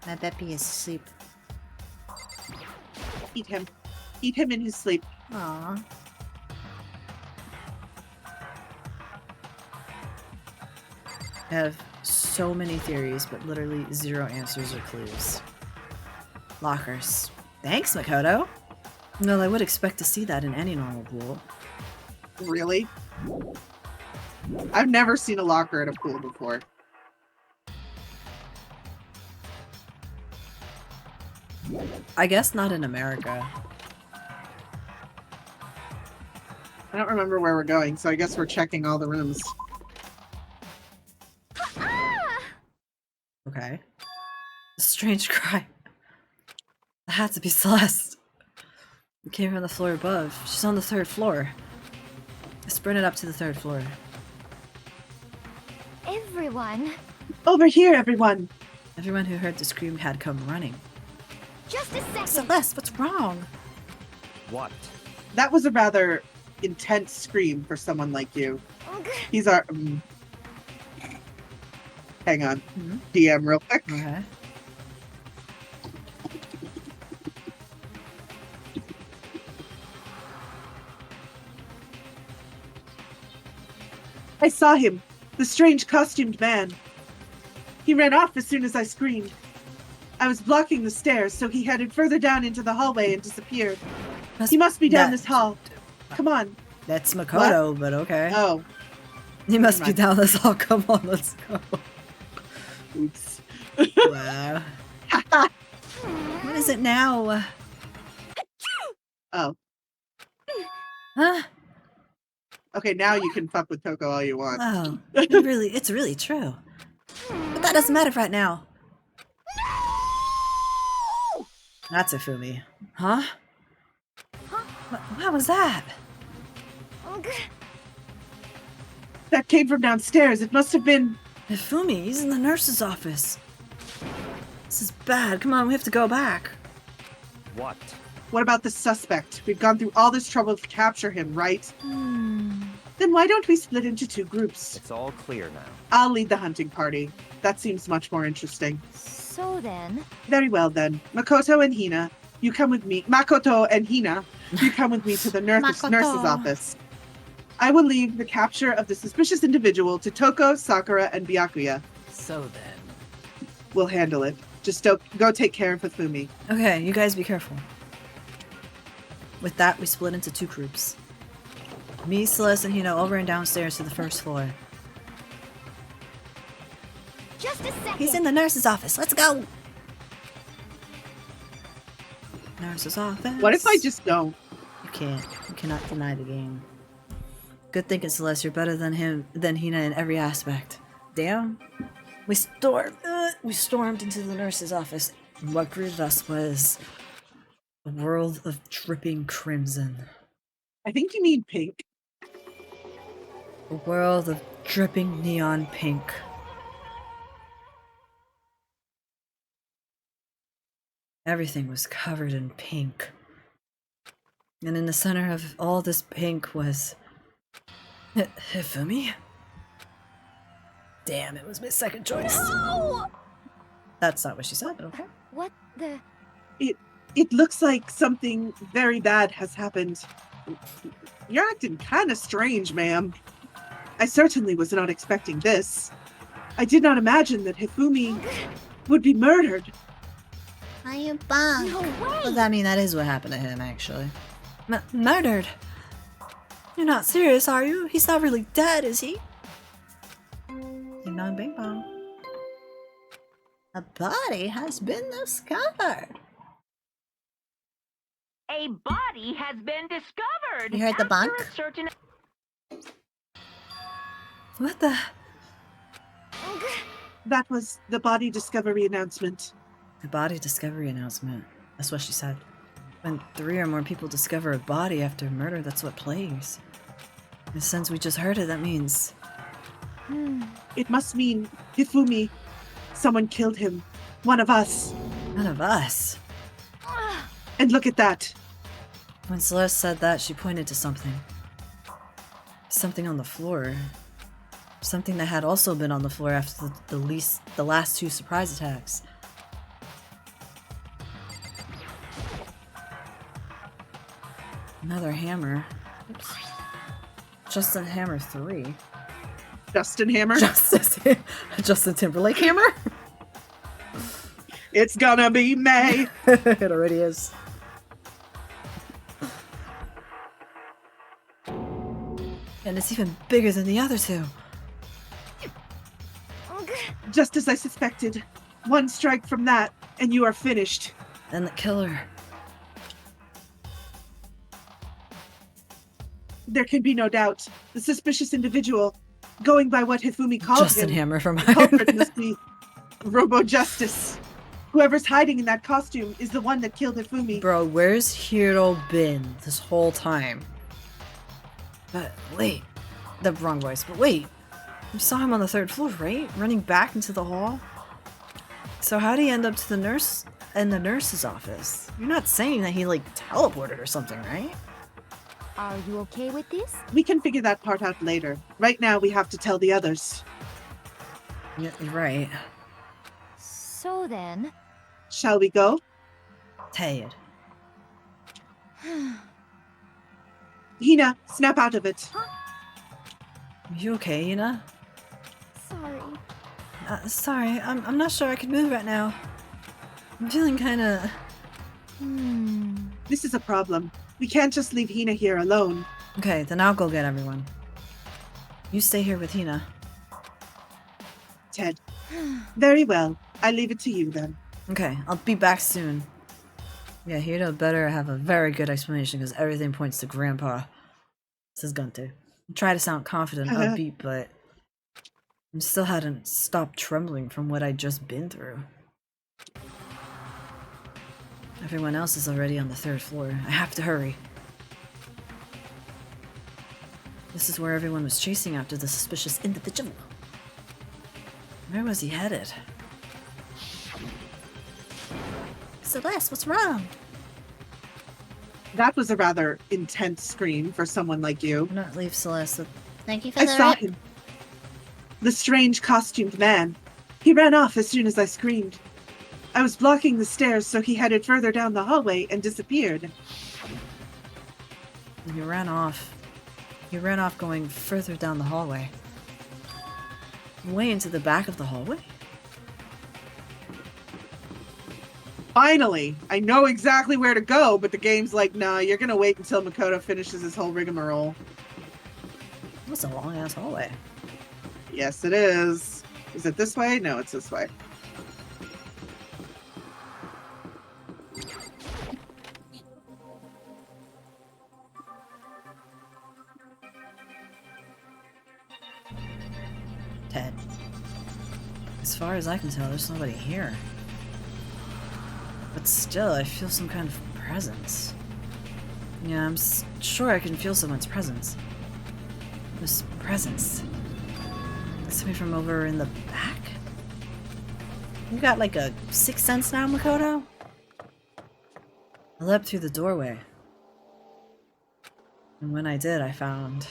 My Beppy is asleep. Eat him. Eat him in his sleep. Aww. I have so many theories, but literally zero answers or clues. Lockers. Thanks, Makoto. Well, I would expect to see that in any normal pool. Really? I've never seen a locker at a pool before. I guess not in America. I don't remember where we're going, so I guess we're checking all the rooms. Okay. A strange cry. That had to be Celeste. It came from the floor above. She's on the third floor. I sprinted up to the third floor. everyone, Over here, everyone! Everyone who heard the scream had come running. just a second. Celeste, what's wrong? What? That was a rather intense scream for someone like you. He's our... hang on. DM real quick. Okay. I saw him, the strange costumed man. He ran off as soon as I screamed. I was blocking the stairs, so he headed further down into the hallway and disappeared. He must be down this hall. Come on. That's Makoto, but okay. Oh. He must be down this hall. Come on, let's go. Oops. Wow. What is it now? Oh. Huh? Okay, now you can fuck with Toko all you want. Oh, it's really true. But that doesn't matter right now. That's Ifumi. Huh? What was that? That came from downstairs. It must have been... Ifumi, he's in the nurse's office. This is bad. Come on, we have to go back. What? What about the suspect? We've gone through all this trouble to capture him, right? Then why don't we split into 2 groups? It's all clear now. I'll lead the hunting party. That seems much more interesting. So then... Very well then. Makoto and Hina, you come with me. Makoto and Hina, you come with me to the nurse's office. I will leave the capture of the suspicious individual to Toko, Sakura, and Byakuya. So then. We'll handle it. Just go take care of Hifumi. Okay, you guys be careful. With that, we split into 2 groups. Me, Celeste, and Hino over and downstairs to the first floor. Just a second. He's in the nurse's office. Let's go. Nurse's office. What if I just don't? You can't. You cannot deny the game. Good thinking, Celeste. You're better than Hina in every aspect. Damn. We stormed into the nurse's office. And what greeted us was a world of dripping crimson. I think you mean pink. A world of dripping neon pink. Everything was covered in pink. And in the center of all this pink was... Hifumi? Damn, it was my second choice. No! That's not what she said, but okay. What the... It looks like something very bad has happened. You're acting kind of strange, ma'am. I certainly was not expecting this. I did not imagine that Hifumi would be murdered. Are you bummed? No way! Well, I mean, that is what happened to him, actually. Murdered? You're not serious, are you? He's not really dead, is he? Ding dong, bing bong. A body has been discovered. A body has been discovered. You heard the after bonk? a certain... What the? That was the body discovery announcement. The body discovery announcement. That's what she said. When 3 or more people discover a body after murder, that's what plays. And since we just heard it, that means... It must mean Hifumi. Someone killed him. One of us. None of us. And look at that. When Celeste said that, she pointed to something. Something on the floor. Something that had also been on the floor after the last 2 surprise attacks. Another hammer. Oops. Justin Hammer 3. Justin Hammer. Justin Timberlake hammer? It's gonna be May. It already is. And it's even bigger than the other 2. Just as I suspected. One strike from that, and you are finished. And the killer. There can be no doubt. The suspicious individual, going by what Hifumi called Justin him, Hammer from the Iron culprit Man. must be Robo Justice. Whoever's hiding in that costume is the one that killed Hifumi. Bro, where's Hiro been this whole time? But wait. The wrong voice, but wait. We saw him on the 3rd floor, right? Running back into the hall? So how'd he end up to the nurse in the nurse's office? You're not saying that he like teleported or something, right? Are you okay with this? We can figure that part out later. Right now, we have to tell the others. Yeah, you're right. So then... Shall we go? Ted. Hina, snap out of it. Are you okay, Ina? Sorry. Sorry, I'm not sure I can move right now. I'm feeling kinda... This is a problem. We can't just leave Hina here alone. Okay, then I'll go get everyone. You stay here with Hina. Ted. Very well. I leave it to you then. Okay, I'll be back soon. Yeah, Hina better have a very good explanation because everything points to Grandpa. Says Gunter. I try to sound confident, upbeat, but I still hadn't stopped trembling from what I'd just been through. Everyone else is already on the 3rd floor. I have to hurry. This is where everyone was chasing after the suspicious individual. Where was he headed? Celeste, what's wrong? That was a rather intense scream for someone like you. Do not leave Celeste. Thank you for I the saw him. The strange costumed man. He ran off as soon as I screamed. I was blocking the stairs, so he headed further down the hallway and disappeared. You ran off. You ran off going further down the hallway. Way into the back of the hallway? Finally! I know exactly where to go, but the game's like, nah, you're gonna wait until Makoto finishes his whole rigmarole. That's a long-ass hallway. Yes, it is. Is it this way? No, it's this way. Ted. As far as I can tell, there's nobody here. But still, I feel some kind of presence. Yeah, I'm sure I can feel someone's presence. This presence. It's coming from over in the back? You got like a sixth sense now, Makoto? I leapt through the doorway. And when I did, I found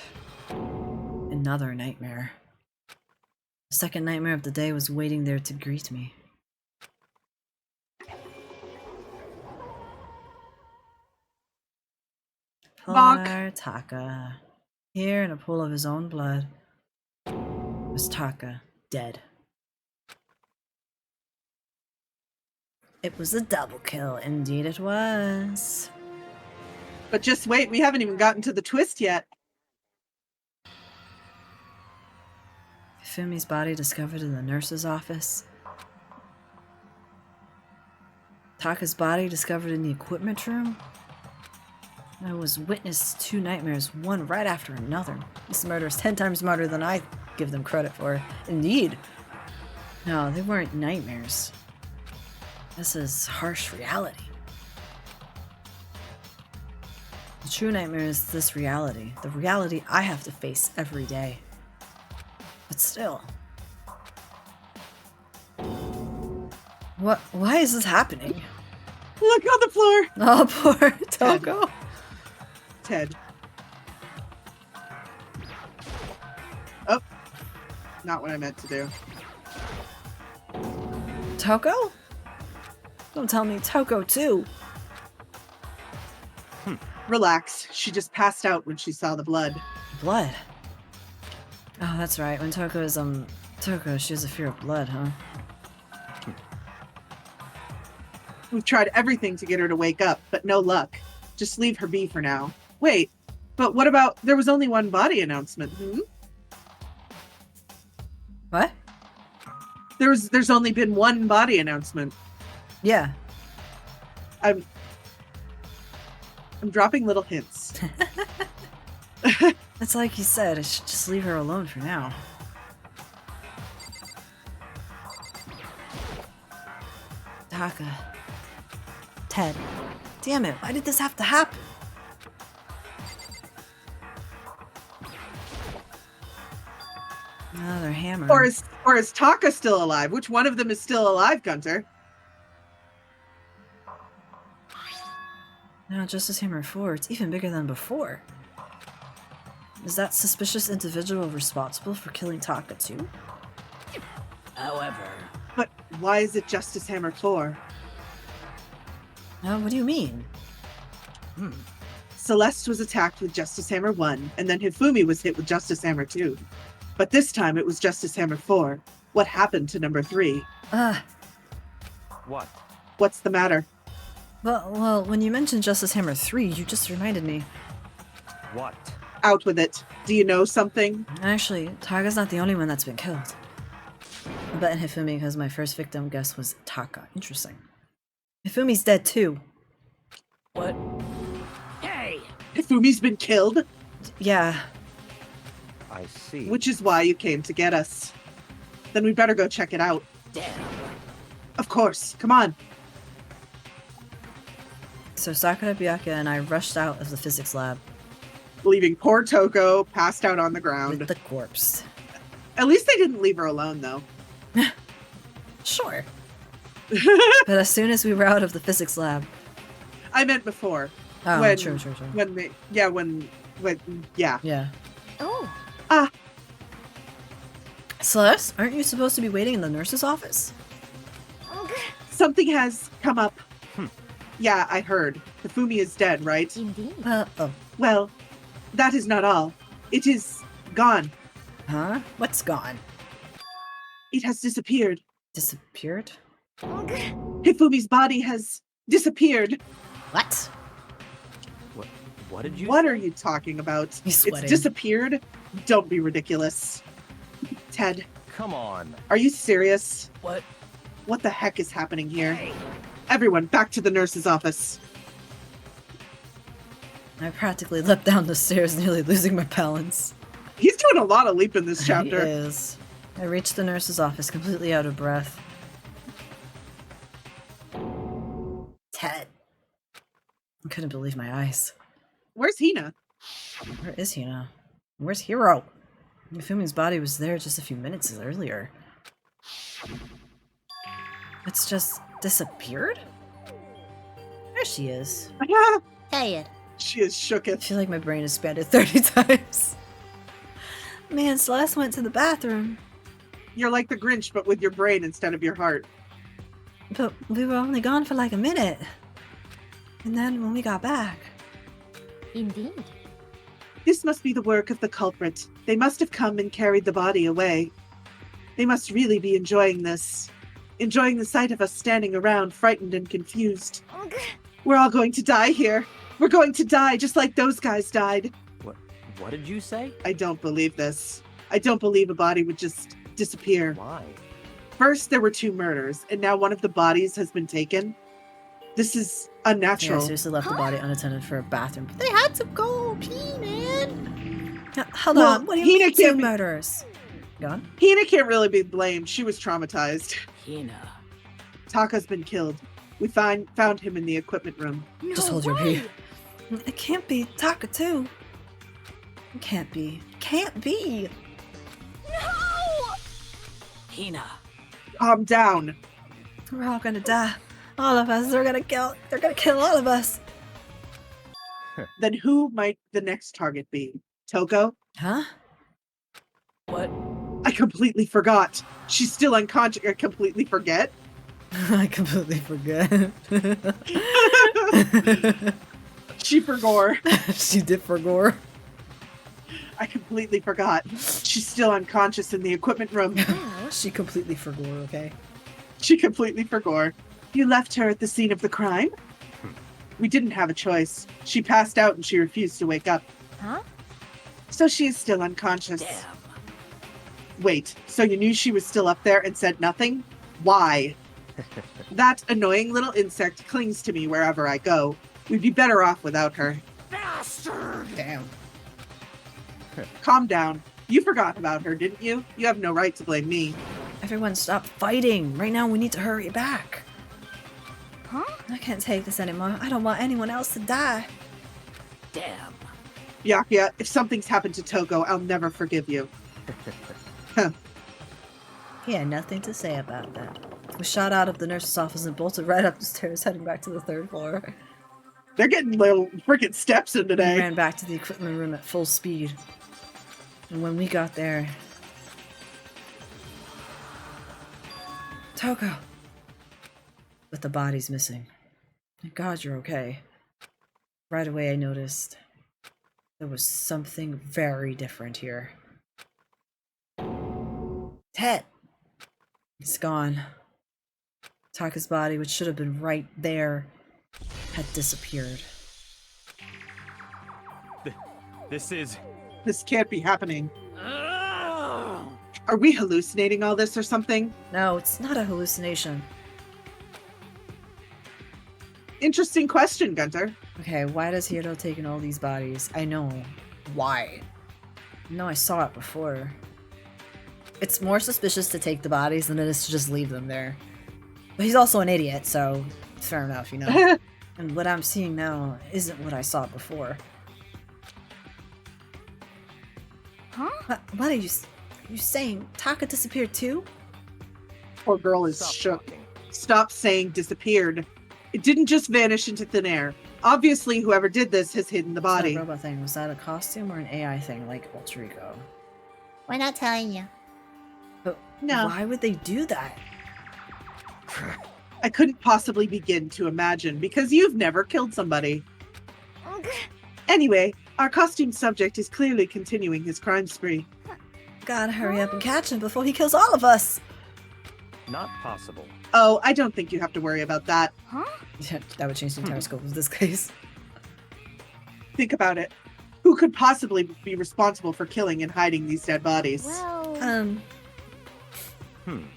another nightmare. The second nightmare of the day was waiting there to greet me. Poor Taka. Here in a pool of his own blood was Taka, dead. It was a double kill, indeed it was. But just wait, we haven't even gotten to the twist yet. Fumi's body discovered in the nurse's office. Taka's body discovered in the equipment room. I was witness to 2 nightmares, one right after another. This murder is 10 times smarter than I give them credit for. Indeed. No, they weren't nightmares. This is harsh reality. The true nightmare is this reality. The reality I have to face every day. But still. Why is this happening? Look on the floor! Oh, poor Toko. Ted. Oh. Not what I meant to do. Toko? Don't tell me Toko too. Relax. She just passed out when she saw the blood. Blood? Oh, that's right. When Toko is, Toko, she has a fear of blood, huh? We've tried everything to get her to wake up, but no luck. Just leave her be for now. Wait, but what about, there was only one body announcement, What? There's only been one body announcement. Yeah. I'm dropping little hints. It's like you said, I should just leave her alone for now. Taka. Ted. Damn it, why did this have to happen? Another hammer. Or is Taka still alive? Which one of them is still alive, Gunter? No, just as hammer 4. It's even bigger than before. Is that suspicious individual responsible for killing Taka too? However, But why is it Justice Hammer 4? What do you mean? Celeste was attacked with Justice Hammer 1, and then Hifumi was hit with Justice Hammer 2. But this time it was Justice Hammer 4. What happened to number 3? What? What's the matter? Well, when you mentioned Justice Hammer 3, you just reminded me. What? Out with it. Do you know something? Actually, Taka's not the only one that's been killed. I bet in Hifumi because my first victim guess was Taka. Interesting. Hifumi's dead too. what? Hey! Hifumi's been killed? Yeah. I see. Which is why you came to get us. Then we better go check it out. Damn. Of course. Come on. So Sakura, Byakuya, and I rushed out of the physics lab Leaving poor Toko passed out on the ground. with the corpse. At least they didn't leave her alone, though. Sure. But as soon as we were out of the physics lab... I meant before. Oh, true. When they... Yeah, when... Yeah. Yeah. Oh, Celeste, aren't you supposed to be waiting in the nurse's office? Something has come up. Yeah, I heard. Hifumi is dead, right? indeed. Oh. Well, that is not all. It is gone. Huh? What's gone? It has disappeared. Disappeared? Hifumi's body has disappeared. What? What did you What say? are you talking about? He's It's sweating. disappeared? Don't be ridiculous. Ted, Come on. are you serious? What? What the heck is happening here? Hey! Everyone, back to the nurse's office. I practically leapt down the stairs, nearly losing my balance. He's doing a lot of leap in this He chapter. is. I reached the nurse's office, completely out of breath. Ted. I couldn't believe my eyes. Where's Hina? Where is Hina? Where's Hiro? Mifumi's body was there just a few minutes earlier. It's just disappeared? There she is. Tired. She is I shooketh. feel like my brain expanded 30 times. Man, Celeste went to the bathroom. You're like the Grinch, but with your brain instead of your heart. But we were only gone for like a minute. And then when we got back... Indeed. This must be the work of the culprit. They must have come and carried the body away. They must really be enjoying this. Enjoying the sight of us standing around, frightened and confused. We're all going to die here. We're going to die just like those guys died. What did you say? I don't believe this. I don't believe a body would just disappear. Why? First, there were 2 murders, and now one of the bodies has been taken. This is Yeah, unnatural. seriously left the body unattended for a bathroom. They had to go pee, man. Hold Well, on, what do you Hina mean 2 can't be- murders? Gone? Hina can't really be blamed. She was traumatized. Hina. Taka's been killed. We found him in the equipment room. Just hold your pee. It can't be Taka too. It can't be. Can't be. Hina. Calm down. We're all gonna die. All of us. They're gonna kill all of us. Then who might the next target be? Toko? Huh? What? I completely forgot. She's still unconscious. I completely forget. I completely forgot. She forgot. She did for gore. I completely forgot. She's still unconscious in the equipment room. She completely forgot, okay? She completely forgot. You left her at the scene of the crime? We didn't have a choice. She passed out and she refused to wake up. Huh? So she is still unconscious. Damn. Wait, so you knew she was still up there and said nothing? Why? That annoying little insect clings to me wherever I go. We'd be better off without her. Bastard! Damn. Calm down. You forgot about her, didn't you? You have no right to blame me. Everyone stop fighting. Right now we need to hurry back. Huh? I can't take this anymore. I don't want anyone else to die. Damn. Byakuya, if something's happened to Toko, I'll never forgive you. He had nothing to say about that. We shot out of the nurse's office and bolted right up the stairs, heading back to the 3rd floor. They're getting little freaking steps in We today. ran back to the equipment room at full speed. And when we got there... Toko! But the body's missing. Thank God you're okay. Right away I noticed there was something very different here. Tet! It's gone. Taka's body, which should have been right there, had disappeared. This can't be happening. Are we hallucinating all this or something? No, it's not a hallucination. Interesting question, Gunter. Okay, why does Hiro take in all these bodies? I know. Why? No, I saw it before. It's more suspicious to take the bodies than it is to just leave them there. But he's also an idiot, so fair enough, you know. And what I'm seeing now isn't what I saw before. Huh? What are you saying? Taka disappeared too? Poor girl is shook. Stop saying disappeared. It didn't just vanish into thin air. Obviously, whoever did this has hidden the body. That robot thing, was that a costume or an AI thing like Alter Ego? We're not telling you. But No. why would they do that? I couldn't possibly begin to imagine because you've never killed somebody. Anyway, our costume subject is clearly continuing his crime spree. Gotta hurry up and catch him before he kills all of us! Not possible. Oh, I don't think you have to worry about that. Huh? Yeah, that would change the entire scope of this case. Think about it. Who could possibly be responsible for killing and hiding these dead bodies? Well,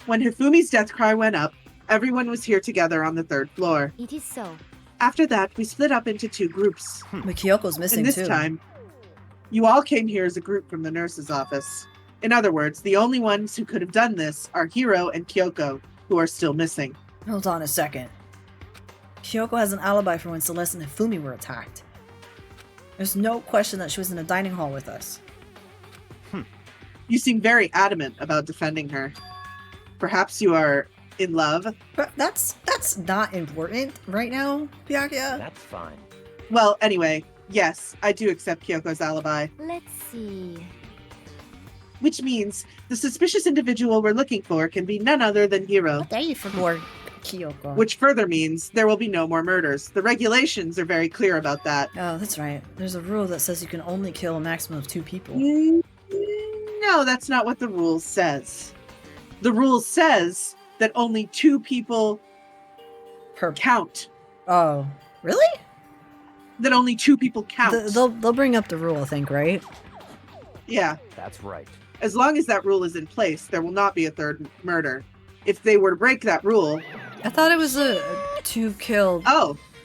When Hifumi's death cry went up, everyone was here together on the 3rd floor. it is so. After that, we split up into 2 groups. But Kyoko's missing And this too. time, you all came here as a group from the nurse's office. In other words, the only ones who could have done this are Hiro and Kyoko, who are still missing. Hold on a second. Kyoko has an alibi for when Celeste and Hifumi were attacked. There's no question that she was in a dining hall with us. You seem very adamant about defending her. Perhaps you are in love? But that's not important right now, Byakuya. That's fine. Well, anyway, yes, I do accept Kyoko's alibi. Let's see. Which means the suspicious individual we're looking for can be none other than Hiro. What are you for? Or Kyoko. Which further means there will be no more murders. The regulations are very clear about that. Oh, that's right. There's a rule that says you can only kill a maximum of 2 people. No, that's not what the rule says. The rule says that only 2 people Per count. Oh, really? That only 2 people count. They'll bring up the rule, I think, right? Yeah. That's right. As long as that rule is in place, there will not be a 3rd murder. If they were to break that rule... I thought it was a 2 kill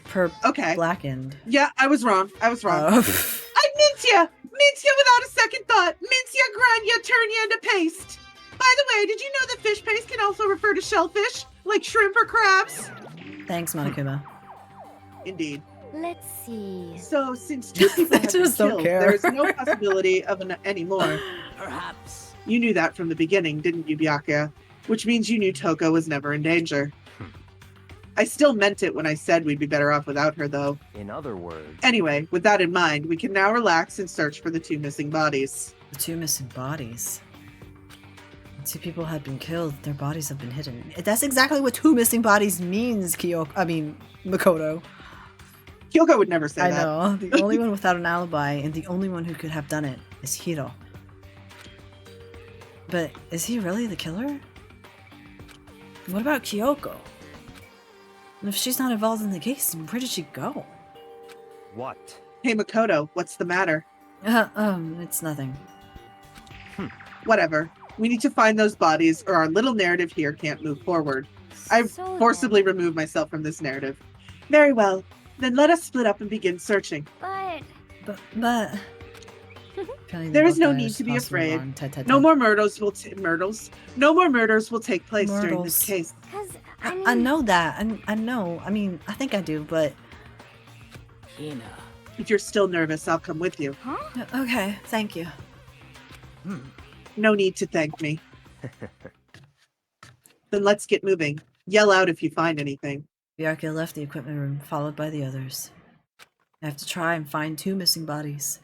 per okay. blackened. Yeah, I was wrong. I Oh. Mintia! Mintia without a second thought! Mintia, Grania, Turnia into paste! By the way, did you know that fish paste can also refer to shellfish? Like shrimp or crabs? Thanks, Monokuma. Indeed. Let's see. So, since 2 people have been just don't killed, care. there is no possibility of any more. Perhaps. You knew that from the beginning, didn't you, Byakuya? Which means you knew Toko was never in danger. I still meant it when I said we'd be better off without her, though. In other words, Anyway, with that in mind, we can now relax and search for the 2 missing bodies. The 2 missing bodies. 2 people had been killed. Their bodies have been hidden. That's exactly what 2 missing bodies means, Makoto. Kyoko would never say I that. know. The only one without an alibi and the only one who could have done it is Hiro. But is he really the killer? What about Kyoko? And if she's not involved in the case, then where did she go? what? Hey, Makoto, what's the matter? It's nothing. Whatever. We need to find those bodies or our little narrative here can't move forward. I So forcibly removed myself from this narrative. Very well. Then let us split up and begin searching. But But... There is no need to be afraid. No more murders will No more murders will take place during this case. because I know that. I know. I mean, I think I do, but... Hina. If you're still nervous, I'll come with you. Okay, thank you. No need to thank me. Then let's get moving. Yell out if you find anything. Byakuya left the equipment room, followed by the others. I have to try and find 2 missing bodies.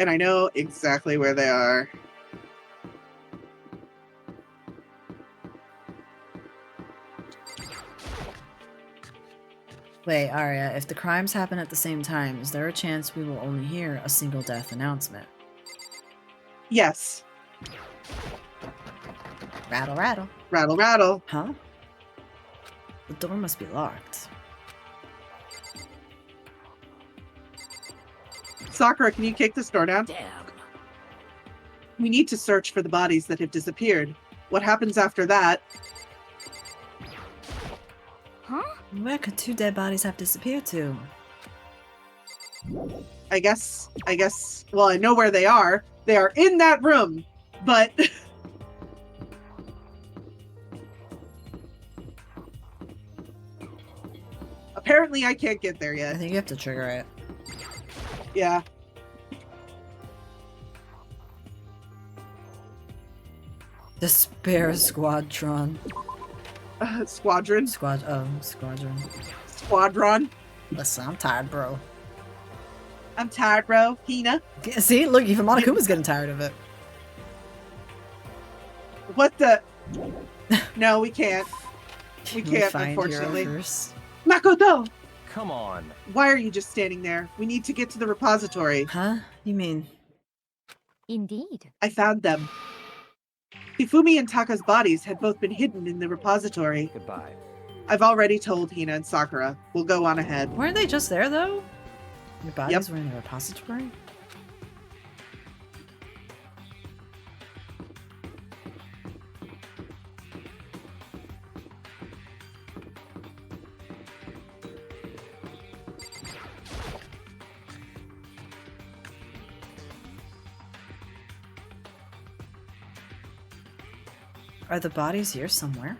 and I know exactly where they are. Wait, Arya, if the crimes happen at the same time, is there a chance we will only hear a single death announcement? Yes. Rattle, rattle. Rattle, rattle. Huh? The door must be locked. Sakura, can you kick this door down? Damn. We need to search for the bodies that have disappeared. What happens after that? Huh? Where could 2 dead bodies have disappeared to? I guess, well, I know where they are. They are in that room, but... Apparently I can't get there I yet. think you have to trigger it. Yeah. Despair Squadron. Squadron. Squadron. Squadron. Listen, I'm tired, bro. I'm tired, bro. Hina. See, look, even Monokuma's getting tired of it. What the? No, we can't. We Can can't, find unfortunately. Hero first? Makoto! Come on. Why are you just standing there? We need to get to the repository. Huh? You mean? Indeed. I found them. Hifumi and Taka's bodies had both been hidden in the repository. Goodbye. I've already told Hina and Sakura. We'll go on ahead. Weren't they just there, though? Your bodies Yep. were in the repository? Are the bodies here somewhere?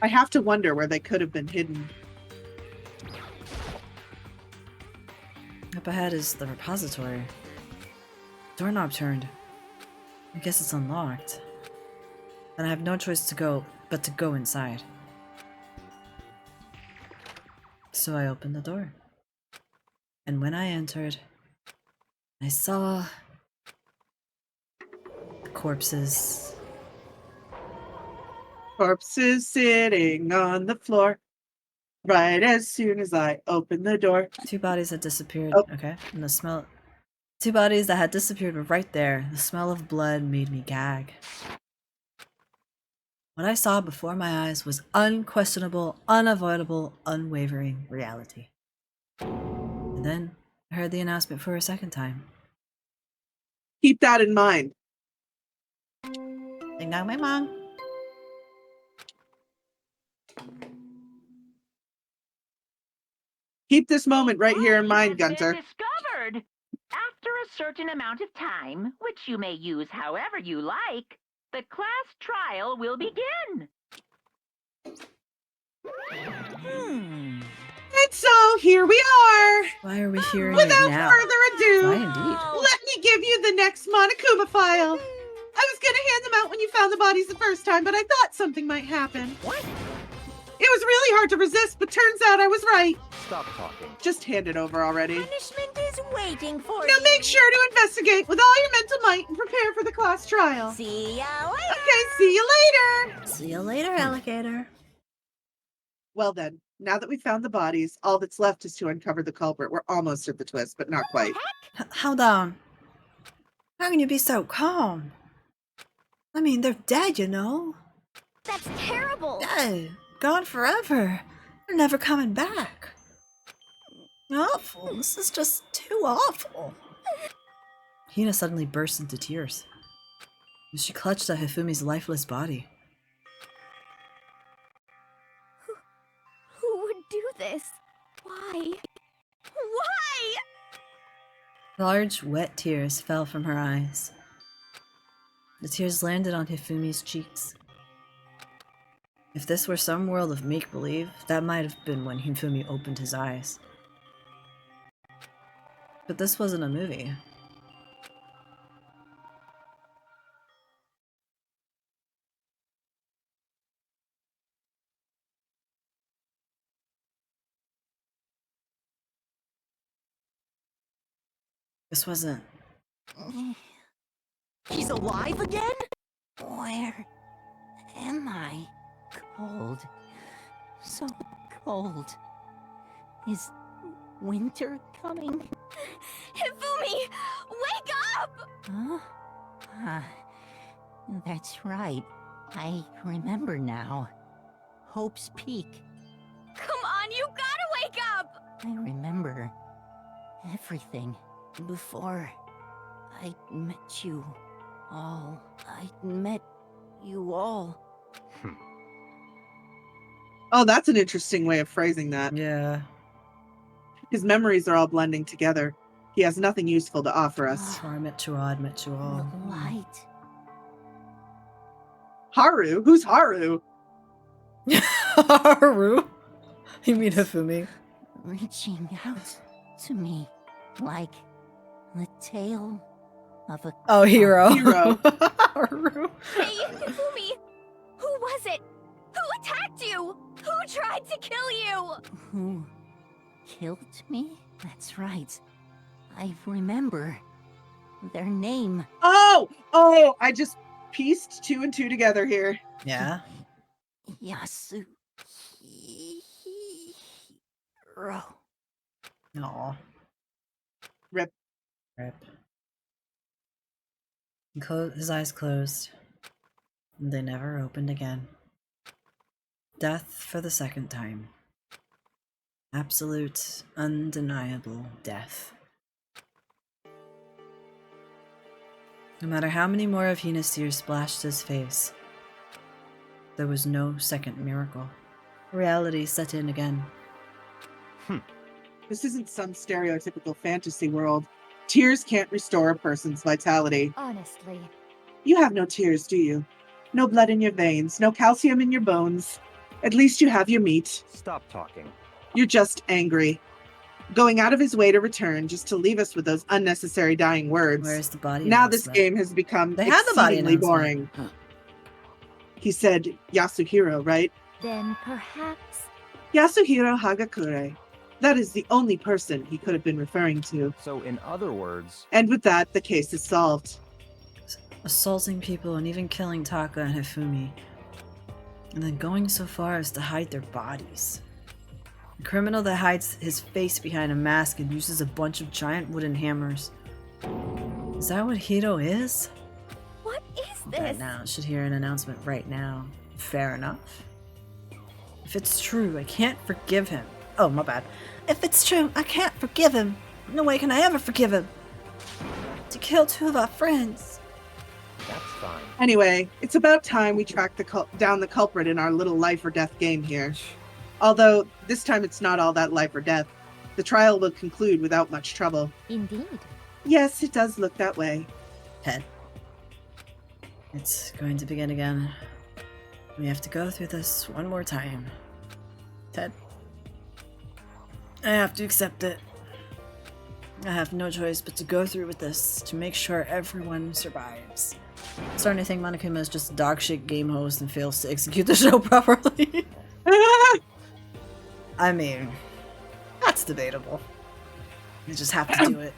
I have to wonder where they could have been hidden. Up ahead is the repository. Doorknob turned. I guess it's unlocked. And I have no choice but to go inside. So I opened the door. And when I entered, I saw the corpses. Corpses sitting on the floor. Right as soon as I opened the door. 2 bodies had disappeared. Oh. Okay. And the smell. 2 bodies that had disappeared were right there. The smell of blood made me gag. What I saw before my eyes was unquestionable, unavoidable, unwavering reality. And then I heard the announcement for a second time. Keep that in mind. Ding dong, bang bong. Keep this moment right here in mind, Has been Gunter. discovered. After a certain amount of time, which you may use however you like, the class trial will begin. Hmm. And so here we are. Why are we hearing Without it now? further ado, Why indeed? let me give you the next Monokuma file. I was gonna hand them out when you found the bodies the first time, but I thought something might happen. What? It was really hard to resist, but turns out I was right. Stop talking. Just hand it over already. Punishment is waiting for Now you. make sure to investigate with all your mental might and prepare for the class trial. See ya later. Okay, see you later. See you later, alligator. Well then, now that we've found the bodies, all that's left is to uncover the culprit. We're almost at the twist, but not quite. Hold on. How can you be so calm? I mean, they're dead, you know. That's terrible. Dead. Gone forever. They're never coming back. Awful. This is just too awful. Hina suddenly burst into tears. She clutched at Hifumi's lifeless body. Who would do this? Why? Why? Large, wet tears fell from her eyes. The tears landed on Hifumi's cheeks. If this were some world of make-believe, that might have been when Hifumi opened his eyes. But this wasn't a movie. This wasn't... He's alive again? Where am I? Cold. So cold. Is winter coming? Hifumi! Wake up! Huh? That's right. I remember now. Hope's Peak. Come on, you gotta wake up! I remember everything before I met you all. I met you all. Oh, that's an interesting way of phrasing that. Yeah. His memories are all blending together. He has nothing useful to offer us. Or I met you all. The light. Haru? Who's Haru? Haru? You mean Hifumi? Reaching out to me like the tail of a... Oh, Hero. Hero. Haru. Hey, Hifumi! Who was it? Who attacked you? Who tried to kill you? Who killed me? That's right. I remember their name. Oh, I just pieced 2 and 2 together here. Yeah? Yasuhiro. Aw. Rip. His eyes closed. And they never opened again. Death for the second time. Absolute, undeniable death. No matter how many more of Hina's tears splashed his face, there was no second miracle. Reality set in again. This isn't some stereotypical fantasy world. Tears can't restore a person's vitality. Honestly. You have no tears, do you? No blood in your veins, no calcium in your bones. At least you have your meat. Stop talking. You're just angry. Going out of his way to return just to leave us with those unnecessary dying words. Where's the body Now this announcement? game has become They had the body exceedingly announcement. boring. He said Yasuhiro, right? Then perhaps... Yasuhiro Hagakure. That is the only person he could have been referring to. So, in other words, And with that, the case is solved. Assaulting people and even killing Taka and Hifumi. And then going so far as to hide their bodies. A criminal that hides his face behind a mask and uses a bunch of giant wooden hammers. Is that what Hiro is? What is Right this? now, should hear an announcement right now. Fair enough. If it's true, I can't forgive him. Oh, my bad. If it's true, I can't forgive him. No way can I ever forgive him. To kill 2 of our friends. that's fine. Anyway, it's about time we track down the culprit in our little life or death game here. Although, this time it's not all that life or death. The trial will conclude without much trouble. Indeed. Yes, it does look that way. Head. It's going to begin again. We have to go through this one more time. Ted. I have to accept it. I have no choice but to go through with this to make sure everyone survives. I'm starting to think Monokuma is just a dog-shit game host and fails to execute the show properly. I mean, that's debatable. You just have to do it.